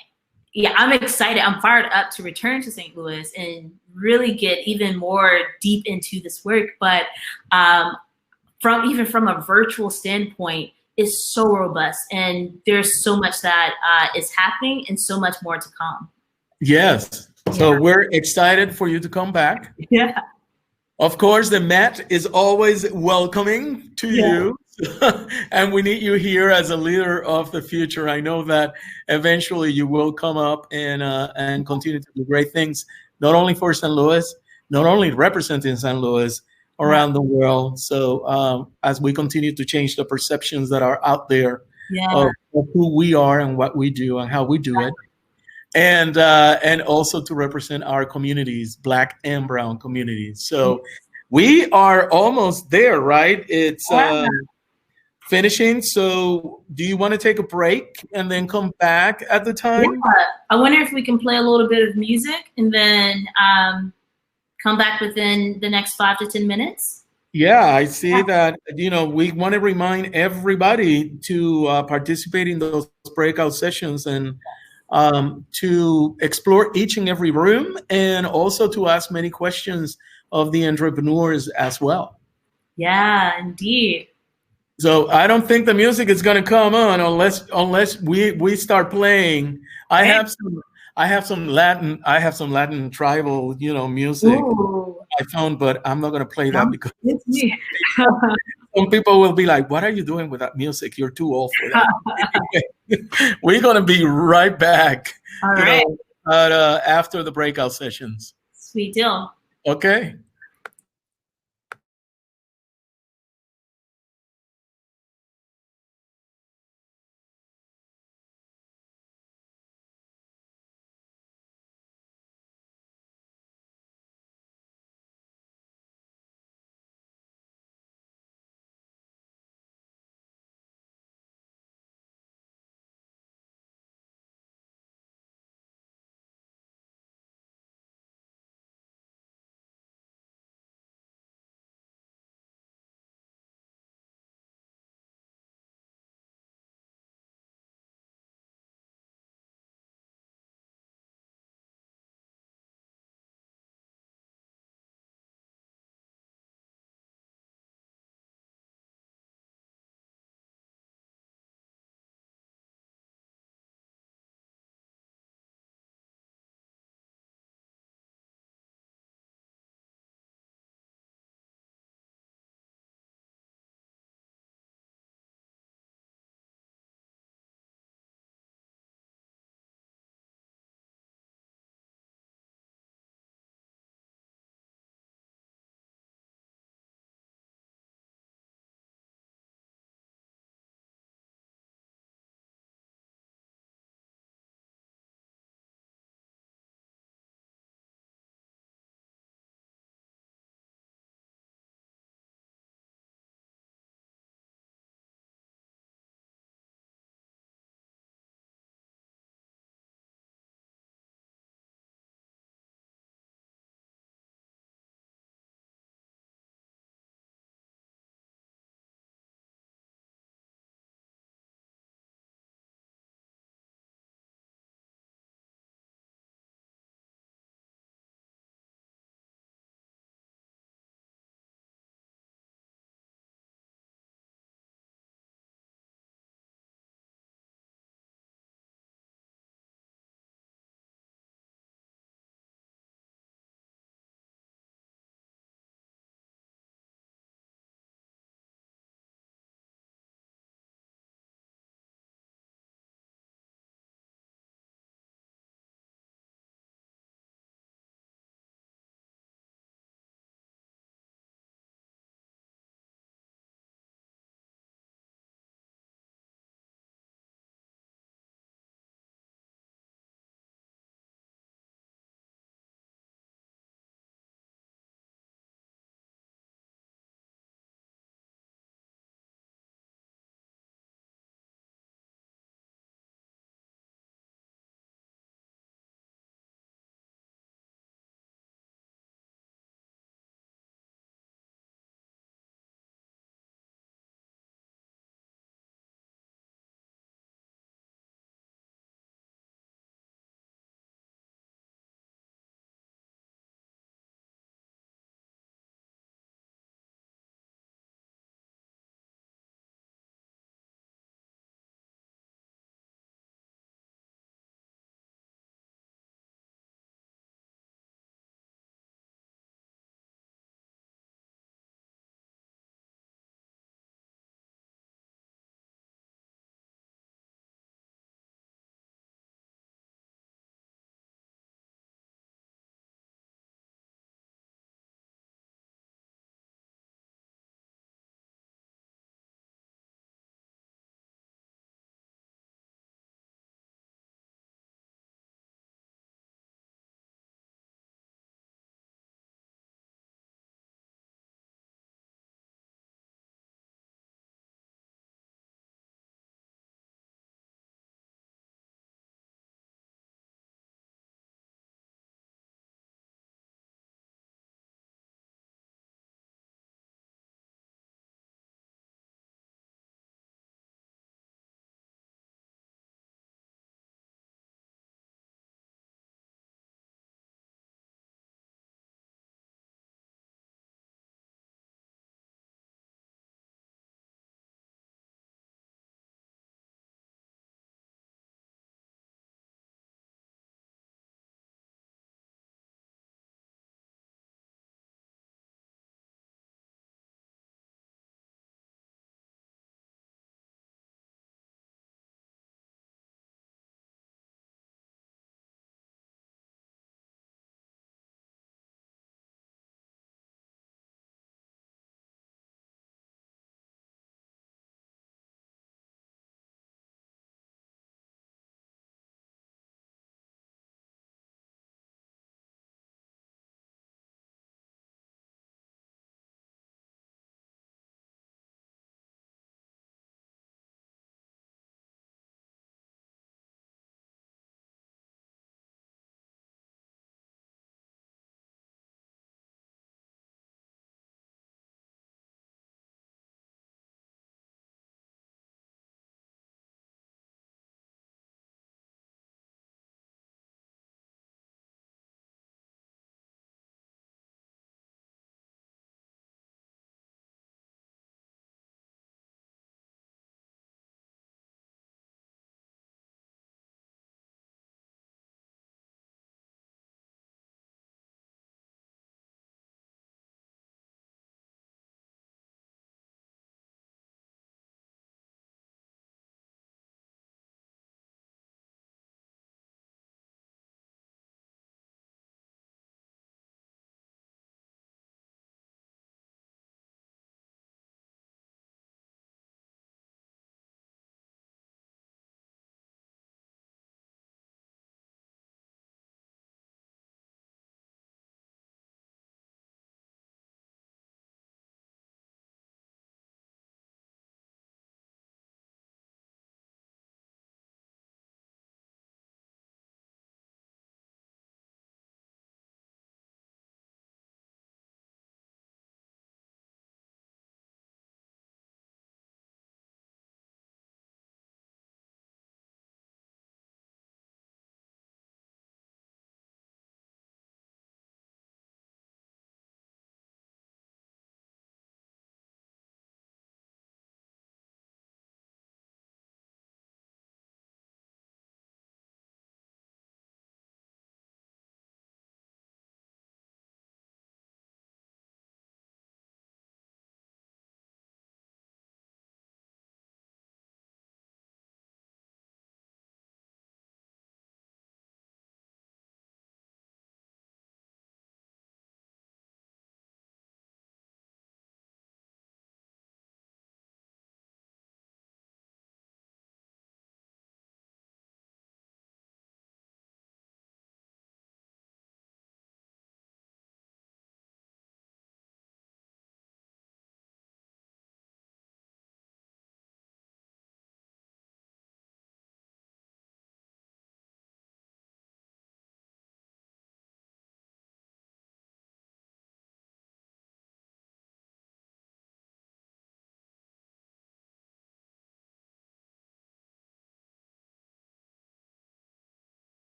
excited. I'm fired up to return to St. Louis and really get even more deep into this work. But from a virtual standpoint, is so robust, and there's so much that is happening and so much more to come. yes. So we're excited for you to come back. Yeah. Of course, the Met is always welcoming to you. And we need you here as a leader of the future. I know that eventually you will come up and continue to do great things, not only for St. Louis, not only representing St. Louis, around the world. So as we continue to change the perceptions that are out there of who we are and what we do and how we do it, and also to represent our communities, Black and Brown communities. So we are almost there, right? It's finishing. So do you want to take a break and then come back at the time? Yeah. I wonder if we can play a little bit of music and then come back within the next 5 to 10 minutes. Yeah, I see that, we want to remind everybody to participate in those breakout sessions and to explore each and every room, and also to ask many questions of the entrepreneurs as well. Yeah, indeed. So I don't think the music is going to come on unless we start playing. I I have some Latin tribal, music on my phone, but I'm not gonna play that because some people will be like, "What are you doing with that music? You're too old for that." We're gonna be right back. All right. After the breakout sessions. Sweet deal. Okay.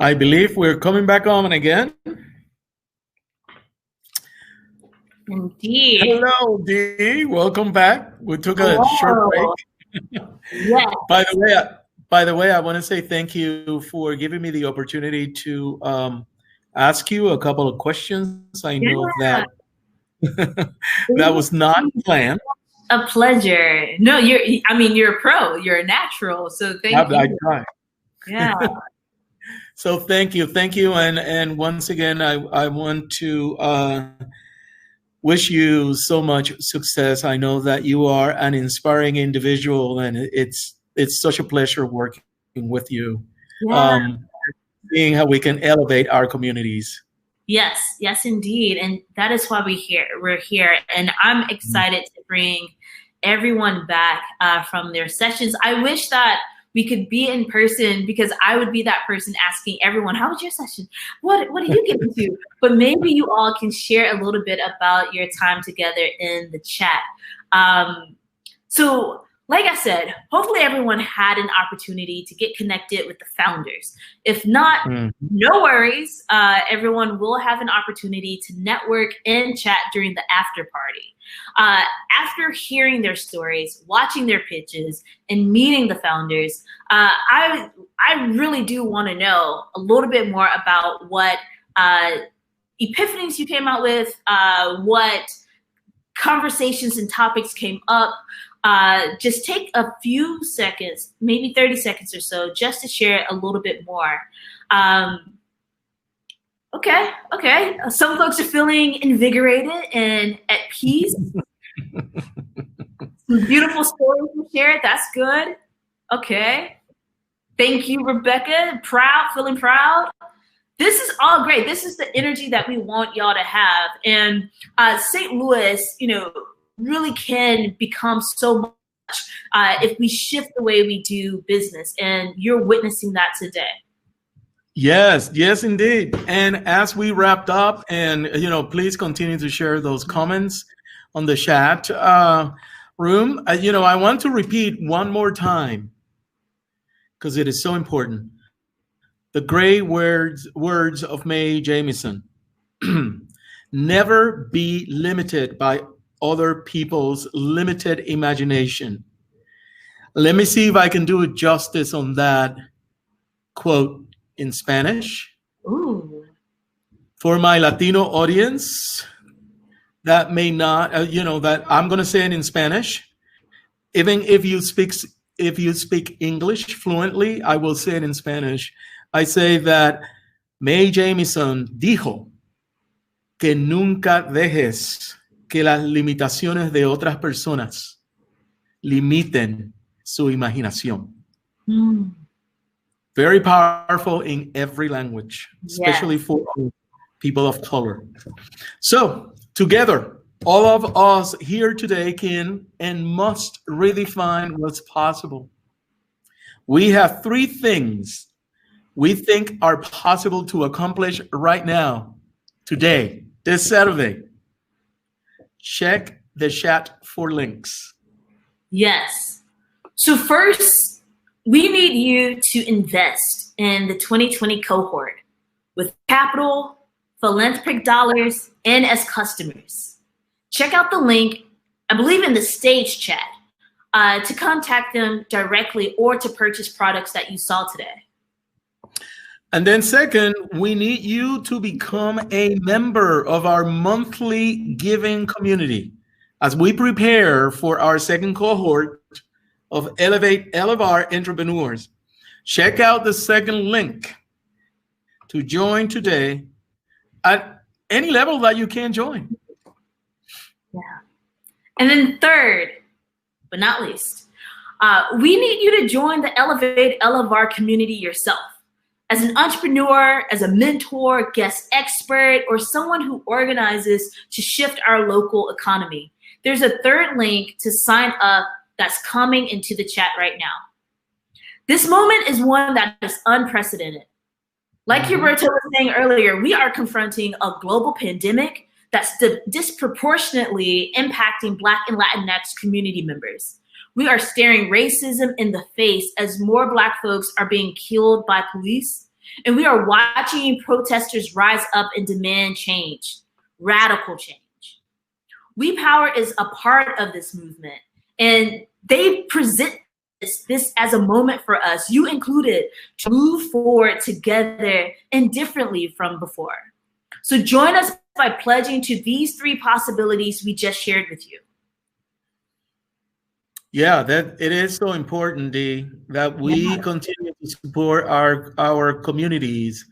I believe we're coming back on again. Indeed. Hello, Dee. Welcome back. We took a short break. Yes. By the way, I want to say thank you for giving me the opportunity to ask you a couple of questions. I know that that was not planned. A pleasure. No, you're a pro. You're a natural. So thank you. I try. Yeah. So thank you, and once again, I want to wish you so much success. I know that you are an inspiring individual, and it's such a pleasure working with you. Yeah. Seeing how we can elevate our communities. Yes, indeed. And that is why we're here. And I'm excited to bring everyone back from their sessions. I wish that we could be in person, because I would be that person asking everyone, how was your session? What do you get into? But maybe you all can share a little bit about your time together in the chat. So like I said, hopefully everyone had an opportunity to get connected with the founders. If not, no worries. Everyone will have an opportunity to network and chat during the after party. After hearing their stories, watching their pitches, and meeting the founders, I really do want to know a little bit more about what epiphanies you came out with, what conversations and topics came up. Just take a few seconds, maybe 30 seconds or so, just to share a little bit more. Okay. Some folks are feeling invigorated and at peace. Some beautiful stories to share. That's good. Okay. Thank you, Rebecca. Feeling proud. This is all great. This is the energy that we want y'all to have. And St. Louis, really can become so much if we shift the way we do business. And you're witnessing that today. Yes, indeed. And as we wrapped up, and please continue to share those comments on the chat room. I want to repeat one more time, because it is so important. The great words of Mae Jemison. Never be limited by other people's limited imagination. Let me see if I can do justice on that quote in Spanish. Ooh. For my Latino audience that may not, that I'm going to say it in Spanish. Even if you speak English fluently, I will say it in Spanish. I say that Mae Jemison dijo que nunca dejes que las limitaciones de otras personas limiten su imaginación. Very powerful in every language, especially for people of color. So together, all of us here today can and must redefine what's possible. We have 3 things we think are possible to accomplish right now, today, this Saturday. Check the chat for links. Yes. So first, we need you to invest in the 2020 cohort with capital, philanthropic dollars, and as customers. Check out the link, I believe in the stage chat, to contact them directly or to purchase products that you saw today. And then second, we need you to become a member of our monthly giving community as we prepare for our second cohort of Elevate LFR Entrepreneurs. Check out the second link to join today at any level that you can join. Yeah. And then third, but not least, we need you to join the Elevate LFR community yourself. As an entrepreneur, as a mentor, guest expert, or someone who organizes to shift our local economy. There's a third link to sign up that's coming into the chat right now. This moment is one that is unprecedented. Like Huberto was saying earlier, we are confronting a global pandemic that's disproportionately impacting Black and Latinx community members. We are staring racism in the face as more Black folks are being killed by police And we are watching protesters rise up and demand change, radical change. We Power is a part of this movement, and they present this as a moment for us, you included, to move forward together and differently from before. So join us by pledging to these 3 possibilities we just shared with you. Yeah, that it is so important, Dee, that we continue to support our communities.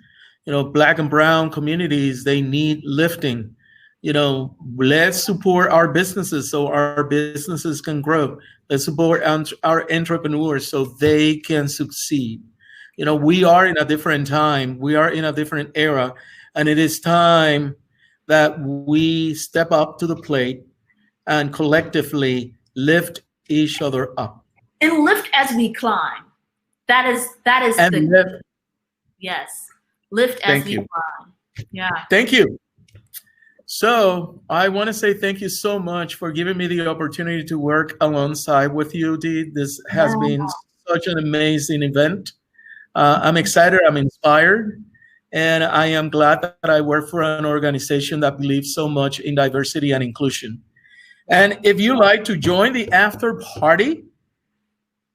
You know, Black and brown communities, they need lifting. You know, let's support our businesses so our businesses can grow. Let's support our entrepreneurs so they can succeed. You know, we are in a different time. We are in a different era. And it is time that we step up to the plate and collectively lift each other up. And lift as we climb. That is and the lift. Yes. Lift as we climb. Yeah. Thank you. So I want to say thank you so much for giving me the opportunity to work alongside with you, Dee. This has been such an amazing event. I'm excited, I'm inspired, and I am glad that I work for an organization that believes so much in diversity and inclusion. And if you like to join the after party,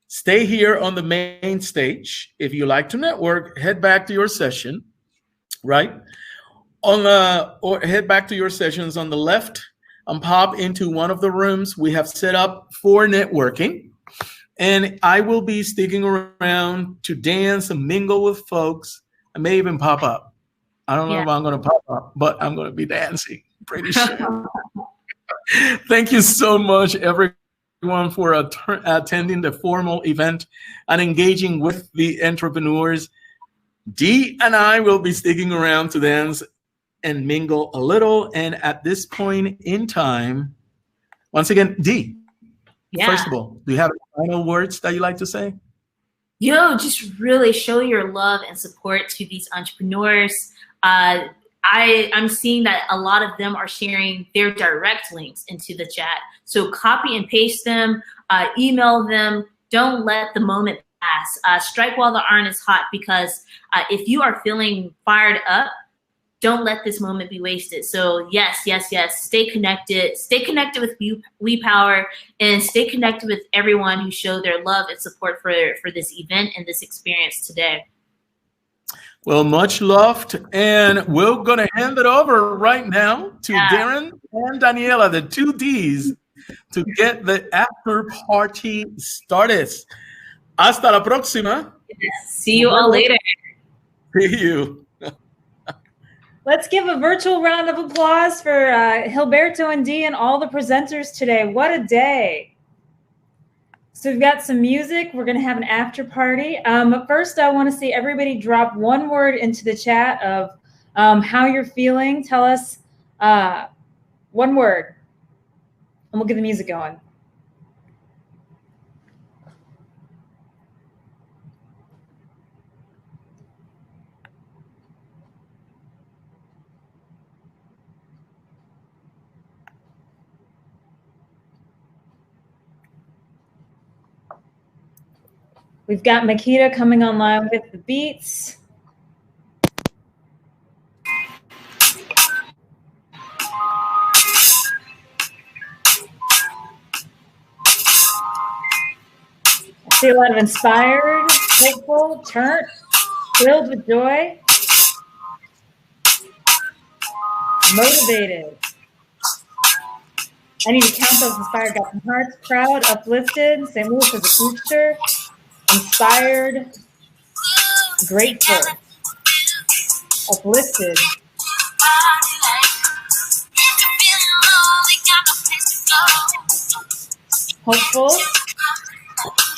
stay here on the main stage. If you like to network, head back to your session, right? Or head back to your sessions on the left and pop into one of the rooms we have set up for networking. And I will be sticking around to dance and mingle with folks. I may even pop up. I don't know if I'm going to pop up, but I'm going to be dancing pretty soon. Thank you so much, everyone, for attending the formal event and engaging with the entrepreneurs. Dee and I will be sticking around to dance and mingle a little. And at this point in time, once again, Dee, first of all, do you have any final words that you'd like to say? Just really show your love and support to these entrepreneurs. I'm seeing that a lot of them are sharing their direct links into the chat. So copy and paste them, email them. Don't let the moment pass. Strike while the iron is hot, because if you are feeling fired up, don't let this moment be wasted. So yes. Stay connected. Stay connected with We Power, and stay connected with everyone who showed their love and support for this event and this experience today. Well, much loved, and we're going to hand it over right now to Darren and Daniela, the 2 Ds, to get the after party started. Hasta la próxima. Yes. See you all later. See you. Let's give a virtual round of applause for Gilberto and Dee and all the presenters today. What a day. So we've got some music. We're going to have an after party. But first, I want to see everybody drop one word into the chat of how you're feeling. Tell us one word, and we'll get the music going. We've got Makita coming online with the beats. I see a lot of inspired, hopeful, turned, filled with joy, motivated. I need to count those inspired. Got some hearts, proud, uplifted. St. Louis for the future. Inspired, grateful, uplifted. Hopeful,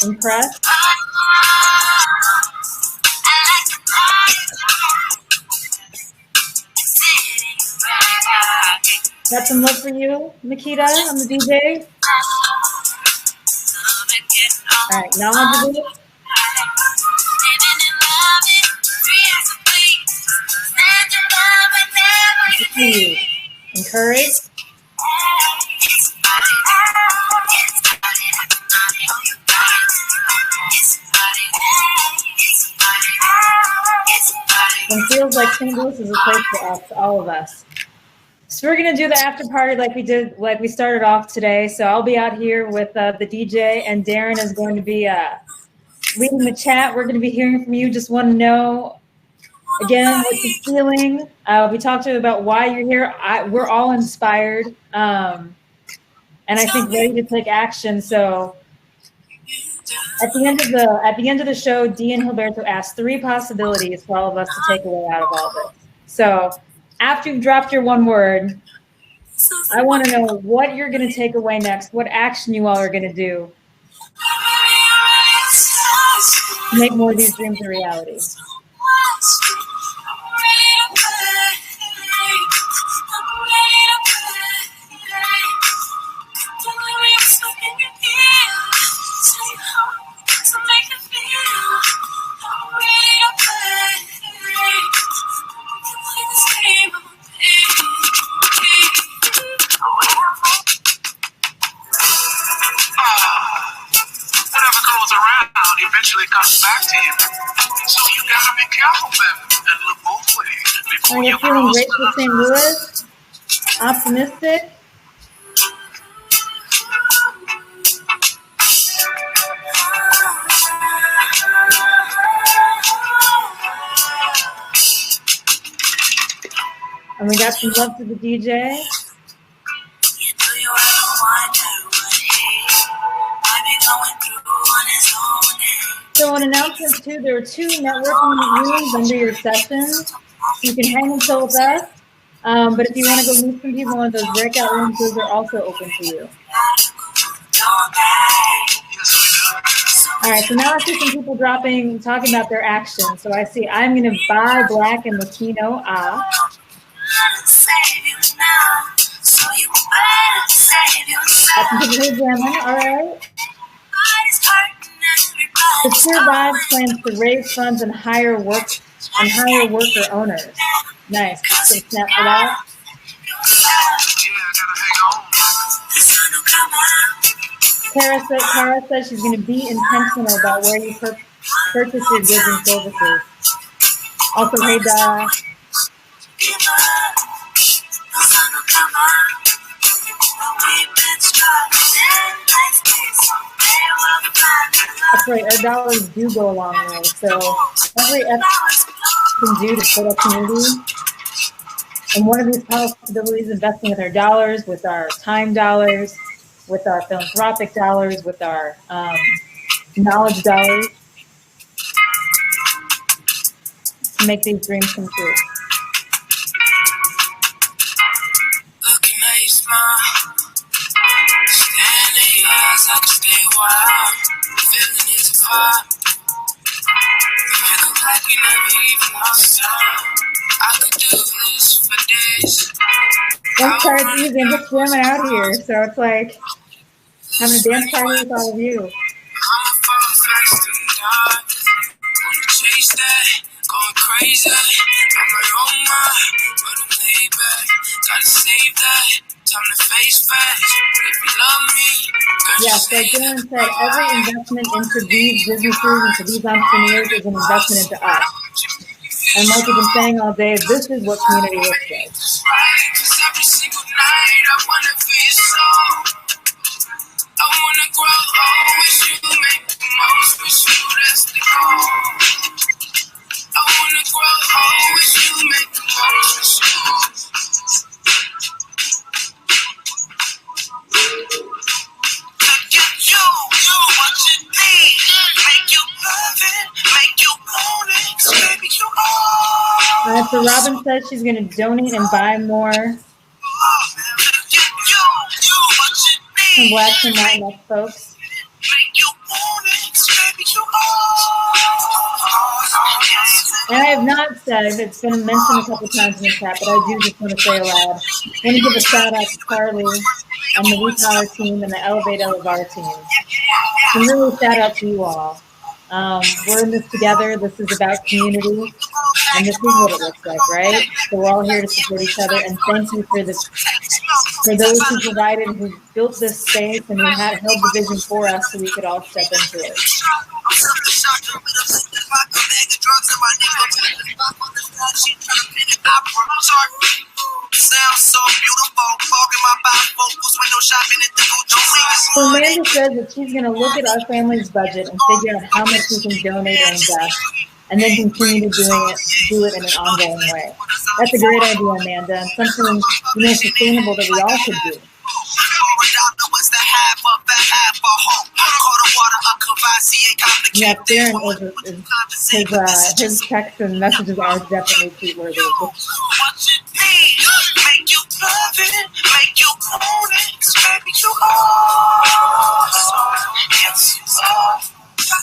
impressed. Got some love for you, Makita, on the DJ. All right, now on to do it. Encouraged. feels like St. Louis is a place for us, all of us. So we're gonna do the after party like we started off today. So I'll be out here with the DJ, and Darren is going to be leading the chat. We're gonna be hearing from you. Just want to know again what you're feeling. We talked to you about why you're here. We're all inspired, and I think ready to take action. So at the end of the show, Dee and Gilberto asked 3 possibilities for all of us to take away out of all this. So after you've dropped your one word, I want to know what you're going to take away next, what action you all are going to do to make more of these dreams a reality. Eventually comes back to you. So you gotta be careful, baby, and look both ways before Are you feeling great for St. Louis? Optimistic? And we got some love to the DJ. So on announcements too, there are 2 networking rooms under your sessions. You can hang and chill with us. But if you want to go meet some people in those breakout rooms, those are also open to you. All right, so now I see some people talking about their actions. So I see I'm going to buy black and Latino. That's jamming. All right. The Pure Vibes plans to raise funds and hire worker owners. Nice. So snap for that. Kara says she's going to be intentional about where you purchase your goods and services. Also, hey, Da. That's right, our dollars do go a long way. So every effort we can do to put up community. And one of these possibilities is investing with our dollars, with our time dollars, with our philanthropic dollars, with our knowledge dollars to make these dreams come true. Looking at you smile, staring in your eyes, I just stay wild. Feeling is a vibe. You look like you never even lost time. I could do this for days. Dance party easy. I'm just jamming out here, so it's like having a dance party with all of you. I'ma fall fast and die. Wanna chase that, going crazy. I'm my own mind, but I'm laid back. Gotta save that, time to face facts. If you love me, Yes, like Dylan said, every investment into these businesses, into these entrepreneurs is an investment into us. And like we've been saying all day, this is what community looks like. cause every single night I wanna be your soul. I wanna grow old with you, make the most with you, that's the goal. I wanna grow old with you, make the most with you. Look at you, what you need, make you love it, make you want it, so baby you all. So Robin says she's going to donate and buy more some Blacks and Latinx folks. And I have not said, it's been mentioned a couple times in the chat, but I do just want to say aloud, I want to give a shout out to Carly and the WePower team and the Elevate Elevar team. And really shout out to you all. We're in this together. This is about community, and this is what it looks like, right? So we're all here to support each other, and thank you for this, for those who provided, who built this space, and who held the vision for us so we could all step into it. drugs in my nigga to the fuck on the side. She tryna pin it out. Sounds so beautiful. Fogging my bifocals, window shopping at the Ojo. So Amanda says that she's going to look at our family's budget and figure out how much we can donate or invest, and then continue to do it in an ongoing way. That's a great idea, Amanda, and something sustainable that we all could do. Yeah, Darren his texts and messages are definitely tweet worthy. Make you love it, make you own it, 'cause baby you are. Yes, you are. Look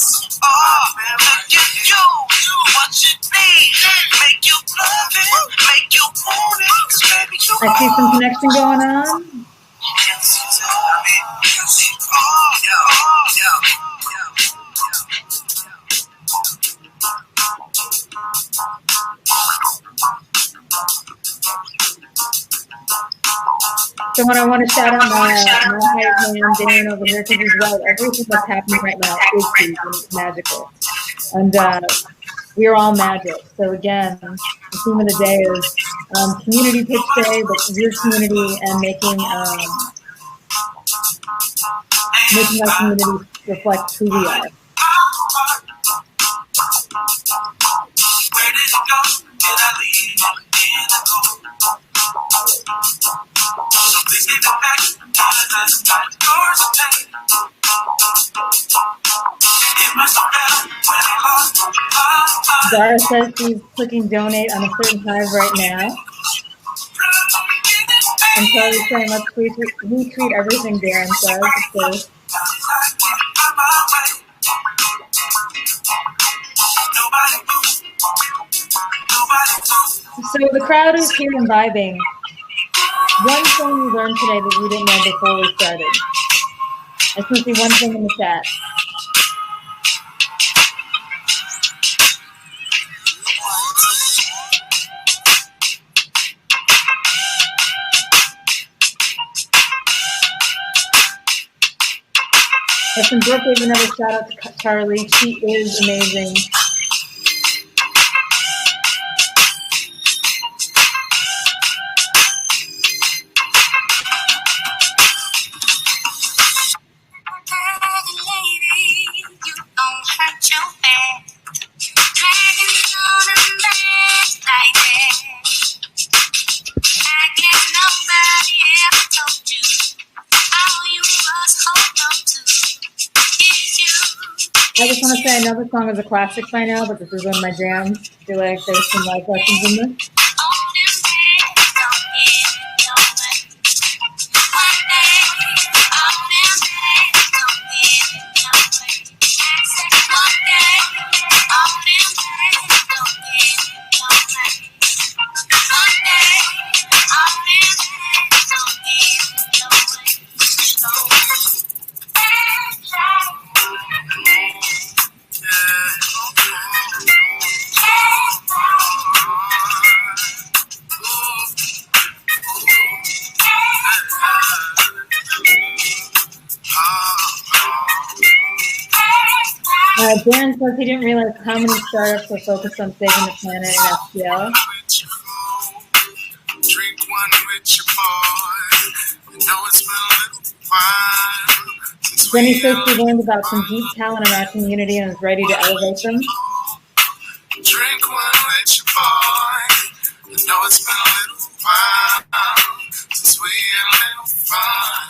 at you, what you need. Make you love it, make you own it, 'cause baby you are. I see some connection going on. Yes, you are. Yes, you are. Yeah. So when I want to shout out my hype man Darren over here, because he's right, everything that's happening right now is huge and it's magical. And we are all magic. So again, the theme of the day is community pitch day, but your community and making our community reflect who we are. Where did it go? Did I leave it in the cold? So please give it back. Doors are paid. It must have been when I lost my Zara says she's clicking donate on a certain hive right now. And Charlie's saying let's retweet everything Darren says. So. So the crowd is here and vibing. One thing we learned today that we didn't know before we started. I just want to see one thing in the chat. Listen, Brooke gave another shout out to Charlie. She is amazing. I just want to say another song is a classic by now, but this is one of my jams. I feel like there's some life lessons in this. Darren says he didn't realize how many startups were focused on saving the planet in FPL. Jenny says she learned about some deep talent in our community and is ready to elevate them. Drink one with your boy. You know it's been a little while since we had a little fun.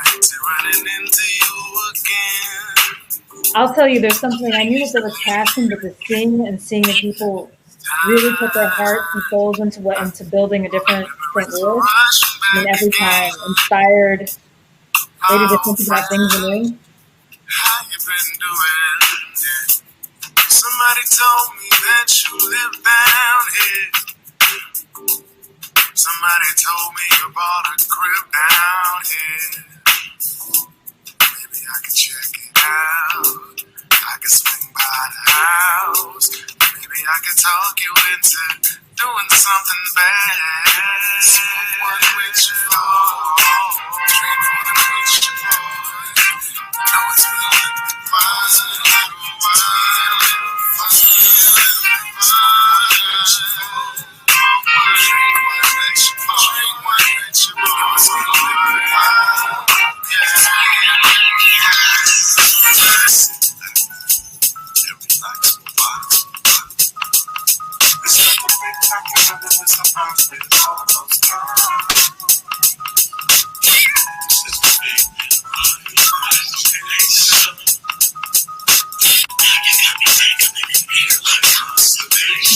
Fancy running into you again. I'll tell you, there's something, I knew that there was passion, but to sing and seeing the people really put their hearts and souls into building a different world. I mean, every time, inspired, ready to think about things anew. How you been doing? Yeah. Somebody told me that you live down here. Somebody told me you bought a crib down here. Maybe I can check it out. I can swing by the house. Maybe I can talk you into doing something bad. Someone with you, drink one with you, boy. Know it's been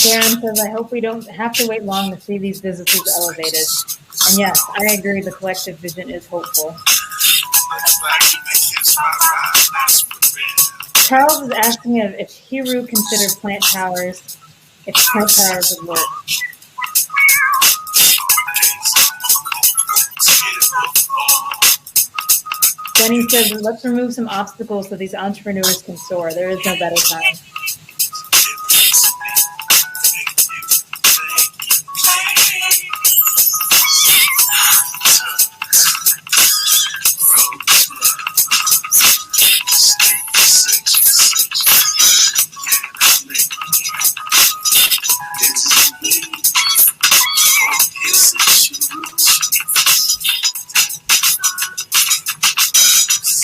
Darren says, I hope we don't have to wait long to see these businesses elevated. And yes, I agree, the collective vision is hopeful. Charles is asking if Hiru considered plant towers, if plant towers would work. Jenny says, let's remove some obstacles so these entrepreneurs can soar. There is no better time.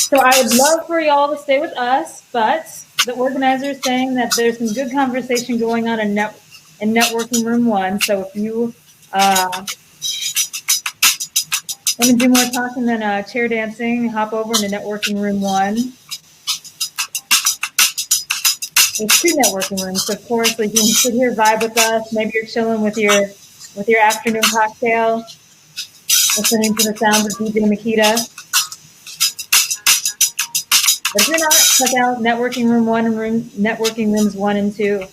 So I would love for y'all to stay with us, but the organizer is saying that there's some good conversation going on in Networking Room 1. So if you want to do more talking than chair dancing, hop over into Networking Room 1. There's 2 networking rooms, so of course, like, you can sit here, vibe with us. Maybe you're chilling with your afternoon cocktail, listening to the sounds of DJ Makita. But if you're not, check out Networking Room 1 and Networking Rooms 1 and 2.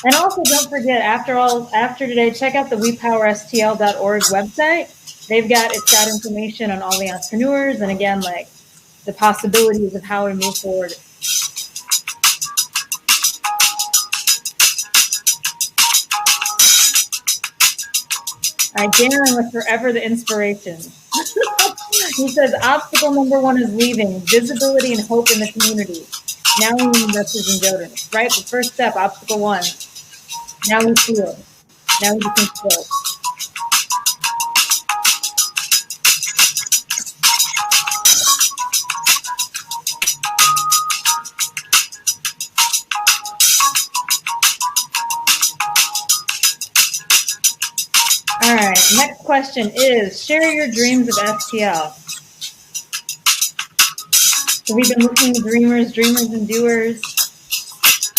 And also, don't forget, after today, check out the WePowerSTL.org website. It's got information on all the entrepreneurs and, again, like the possibilities of how we move forward. All right, Darren was forever the inspiration. He says, obstacle number 1 is leaving, visibility and hope in the community. Now we need investors and donors, right? The first step, obstacle 1. Now we feel. Now we can feel. All right, next question is, share your dreams of STL. So we've been listening to dreamers and doers,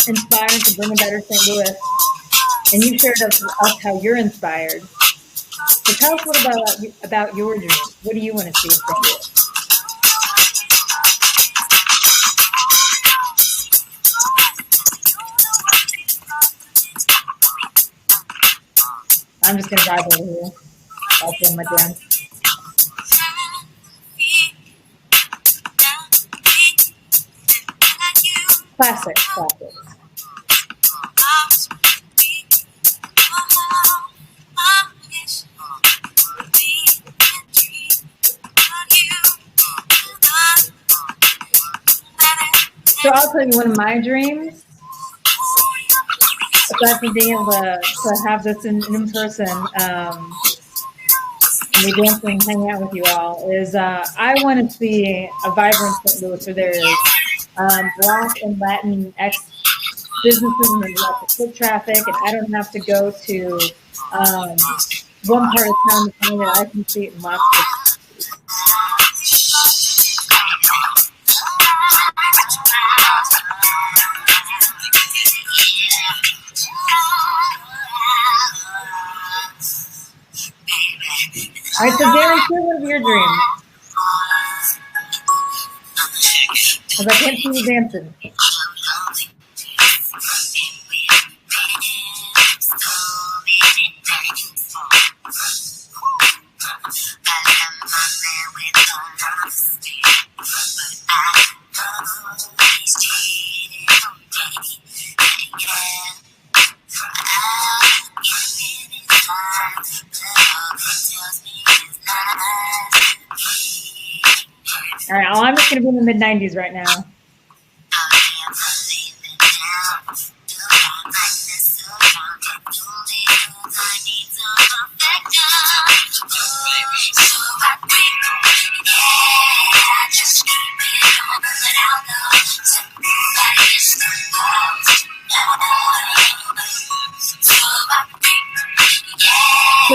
inspired to bring a better St. Louis. And you shared with us how you're inspired. So tell us a little about your dreams. What do you want to see in St. Louis? I'm just going to dive over here. I'll film my dance. Classic. So I'll tell you one of my dreams. Aside from being able to have this in person, and be dancing, hanging out with you all, is I want to see a vibrant St. Louis where there is Black and Latinx businesses and there's lots of foot traffic, and I don't have to go to one part of town to find it. I can see it in lots of. All right, so Darren, share one of your dreams. Because I can't see you dancing. All right, well, I'm just going to be in the mid-90s right now.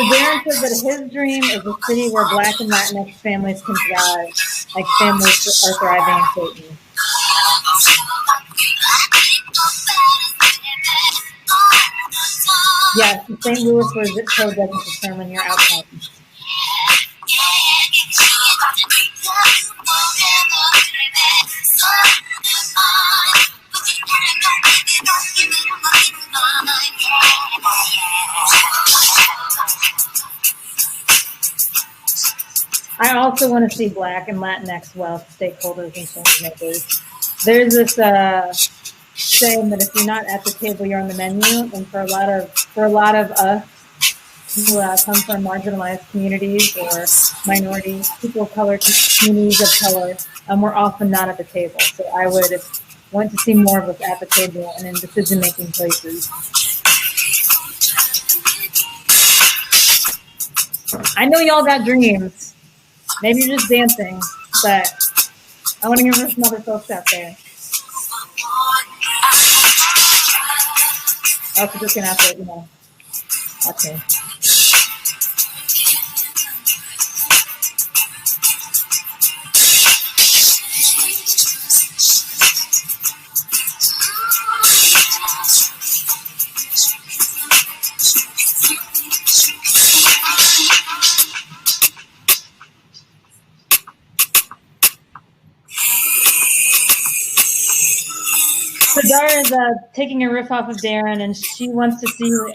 Darren says that his dream is a city where Black and Latinx families can thrive, like families are thriving in Clayton. Yes, St. Louis where zip code doesn't determine your outcome. I also want to see Black and Latinx wealth stakeholders and change makers. There's this saying that if you're not at the table, you're on the menu, and for a lot of us who come from marginalized communities or minorities, people of color, communities of color, we're often not at the table. So I would want to see more of us at the table and in decision-making places. I know y'all got dreams. Maybe you're just dancing, but I want to hear from some other folks out there. I was just gonna have to, okay. So Dara is taking a riff off of Darren, and she wants to see where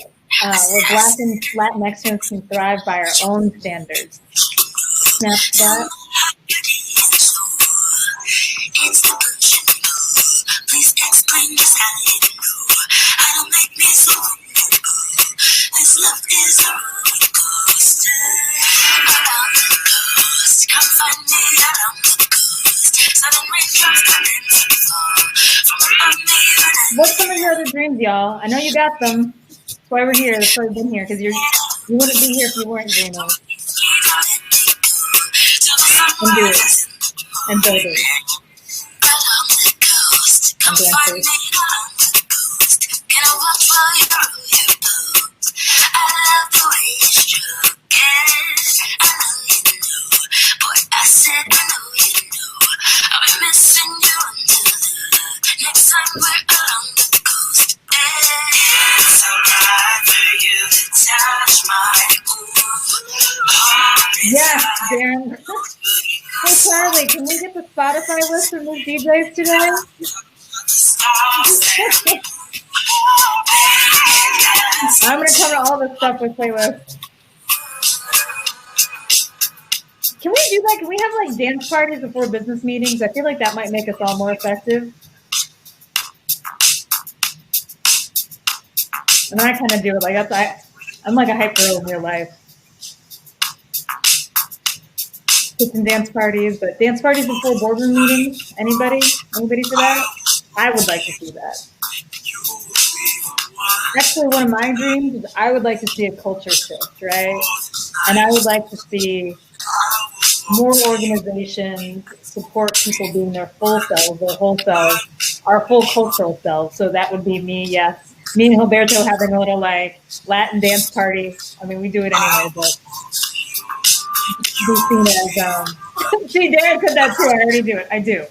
Black and Latinx can thrive by our own standards. Snap that. Please explain this how you know how to make me so this love is a roller coaster. Around the coast, come find me around the coast. Sudden raindrops coming from above me. What's some of your other dreams, y'all? I know you got them. That's why we're here. That's why we've been here, because you wouldn't be here if you weren't dreaming. And do it. And build it. And dancers. Yes, Darren. Hey, Charlie, can we get the Spotify list from these DJs today? I'm going to cover all this stuff with playlists. Can we do that? Can we have like dance parties before business meetings? I feel like that might make us all more effective. And I kind of do it like that's I'm like a hype girl in real life. Kitchen dance parties, but dance parties before boardroom meetings. Anybody for that? I would like to see that. Actually, one of my dreams is I would like to see a culture shift, right? And I would like to see more organizations support people being their full selves, their whole selves, our full cultural selves. So that would be me, yes. Me and Gilberto having a little like Latin dance party. I mean, we do it anyway, but be seen as see, Darren said that too. I already do it. I do.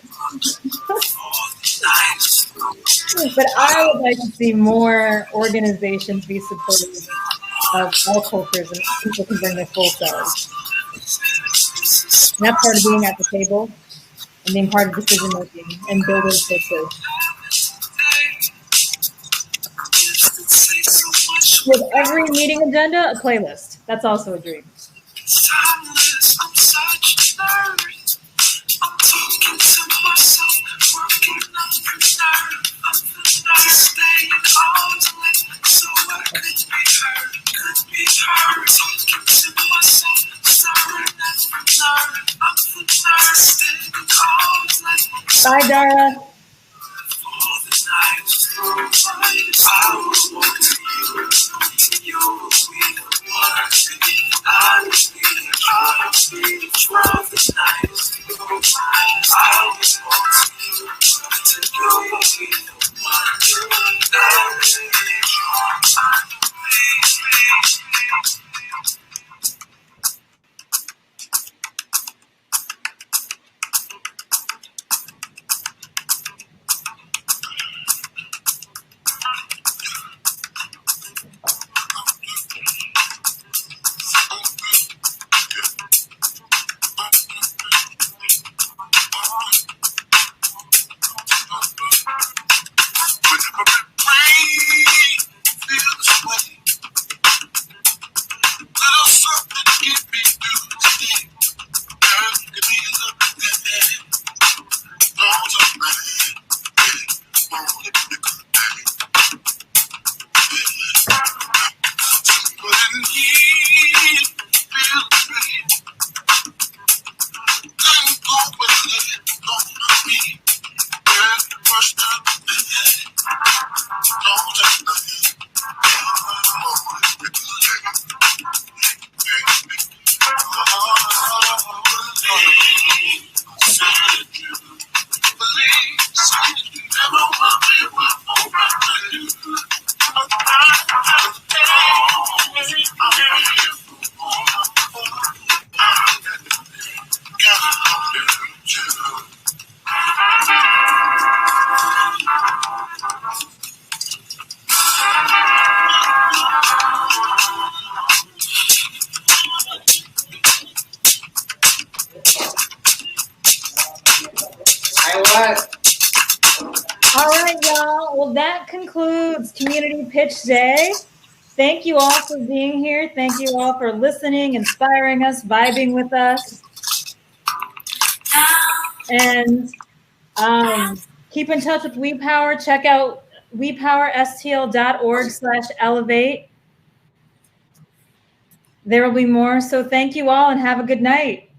But I would like to see more organizations be supportive of all cultures and people can bring their full selves. And that's part of being at the table and being part of decision making and building culture. With every meeting agenda, a playlist. That's also a dream. Bye, Dara. All right, y'all. Well, that concludes Community Pitch Day. Thank you all for being here. Thank you all for listening, inspiring us, vibing with us. And keep in touch with WePower. Check out wepowerstl.org/elevate. There will be more. So thank you all and have a good night.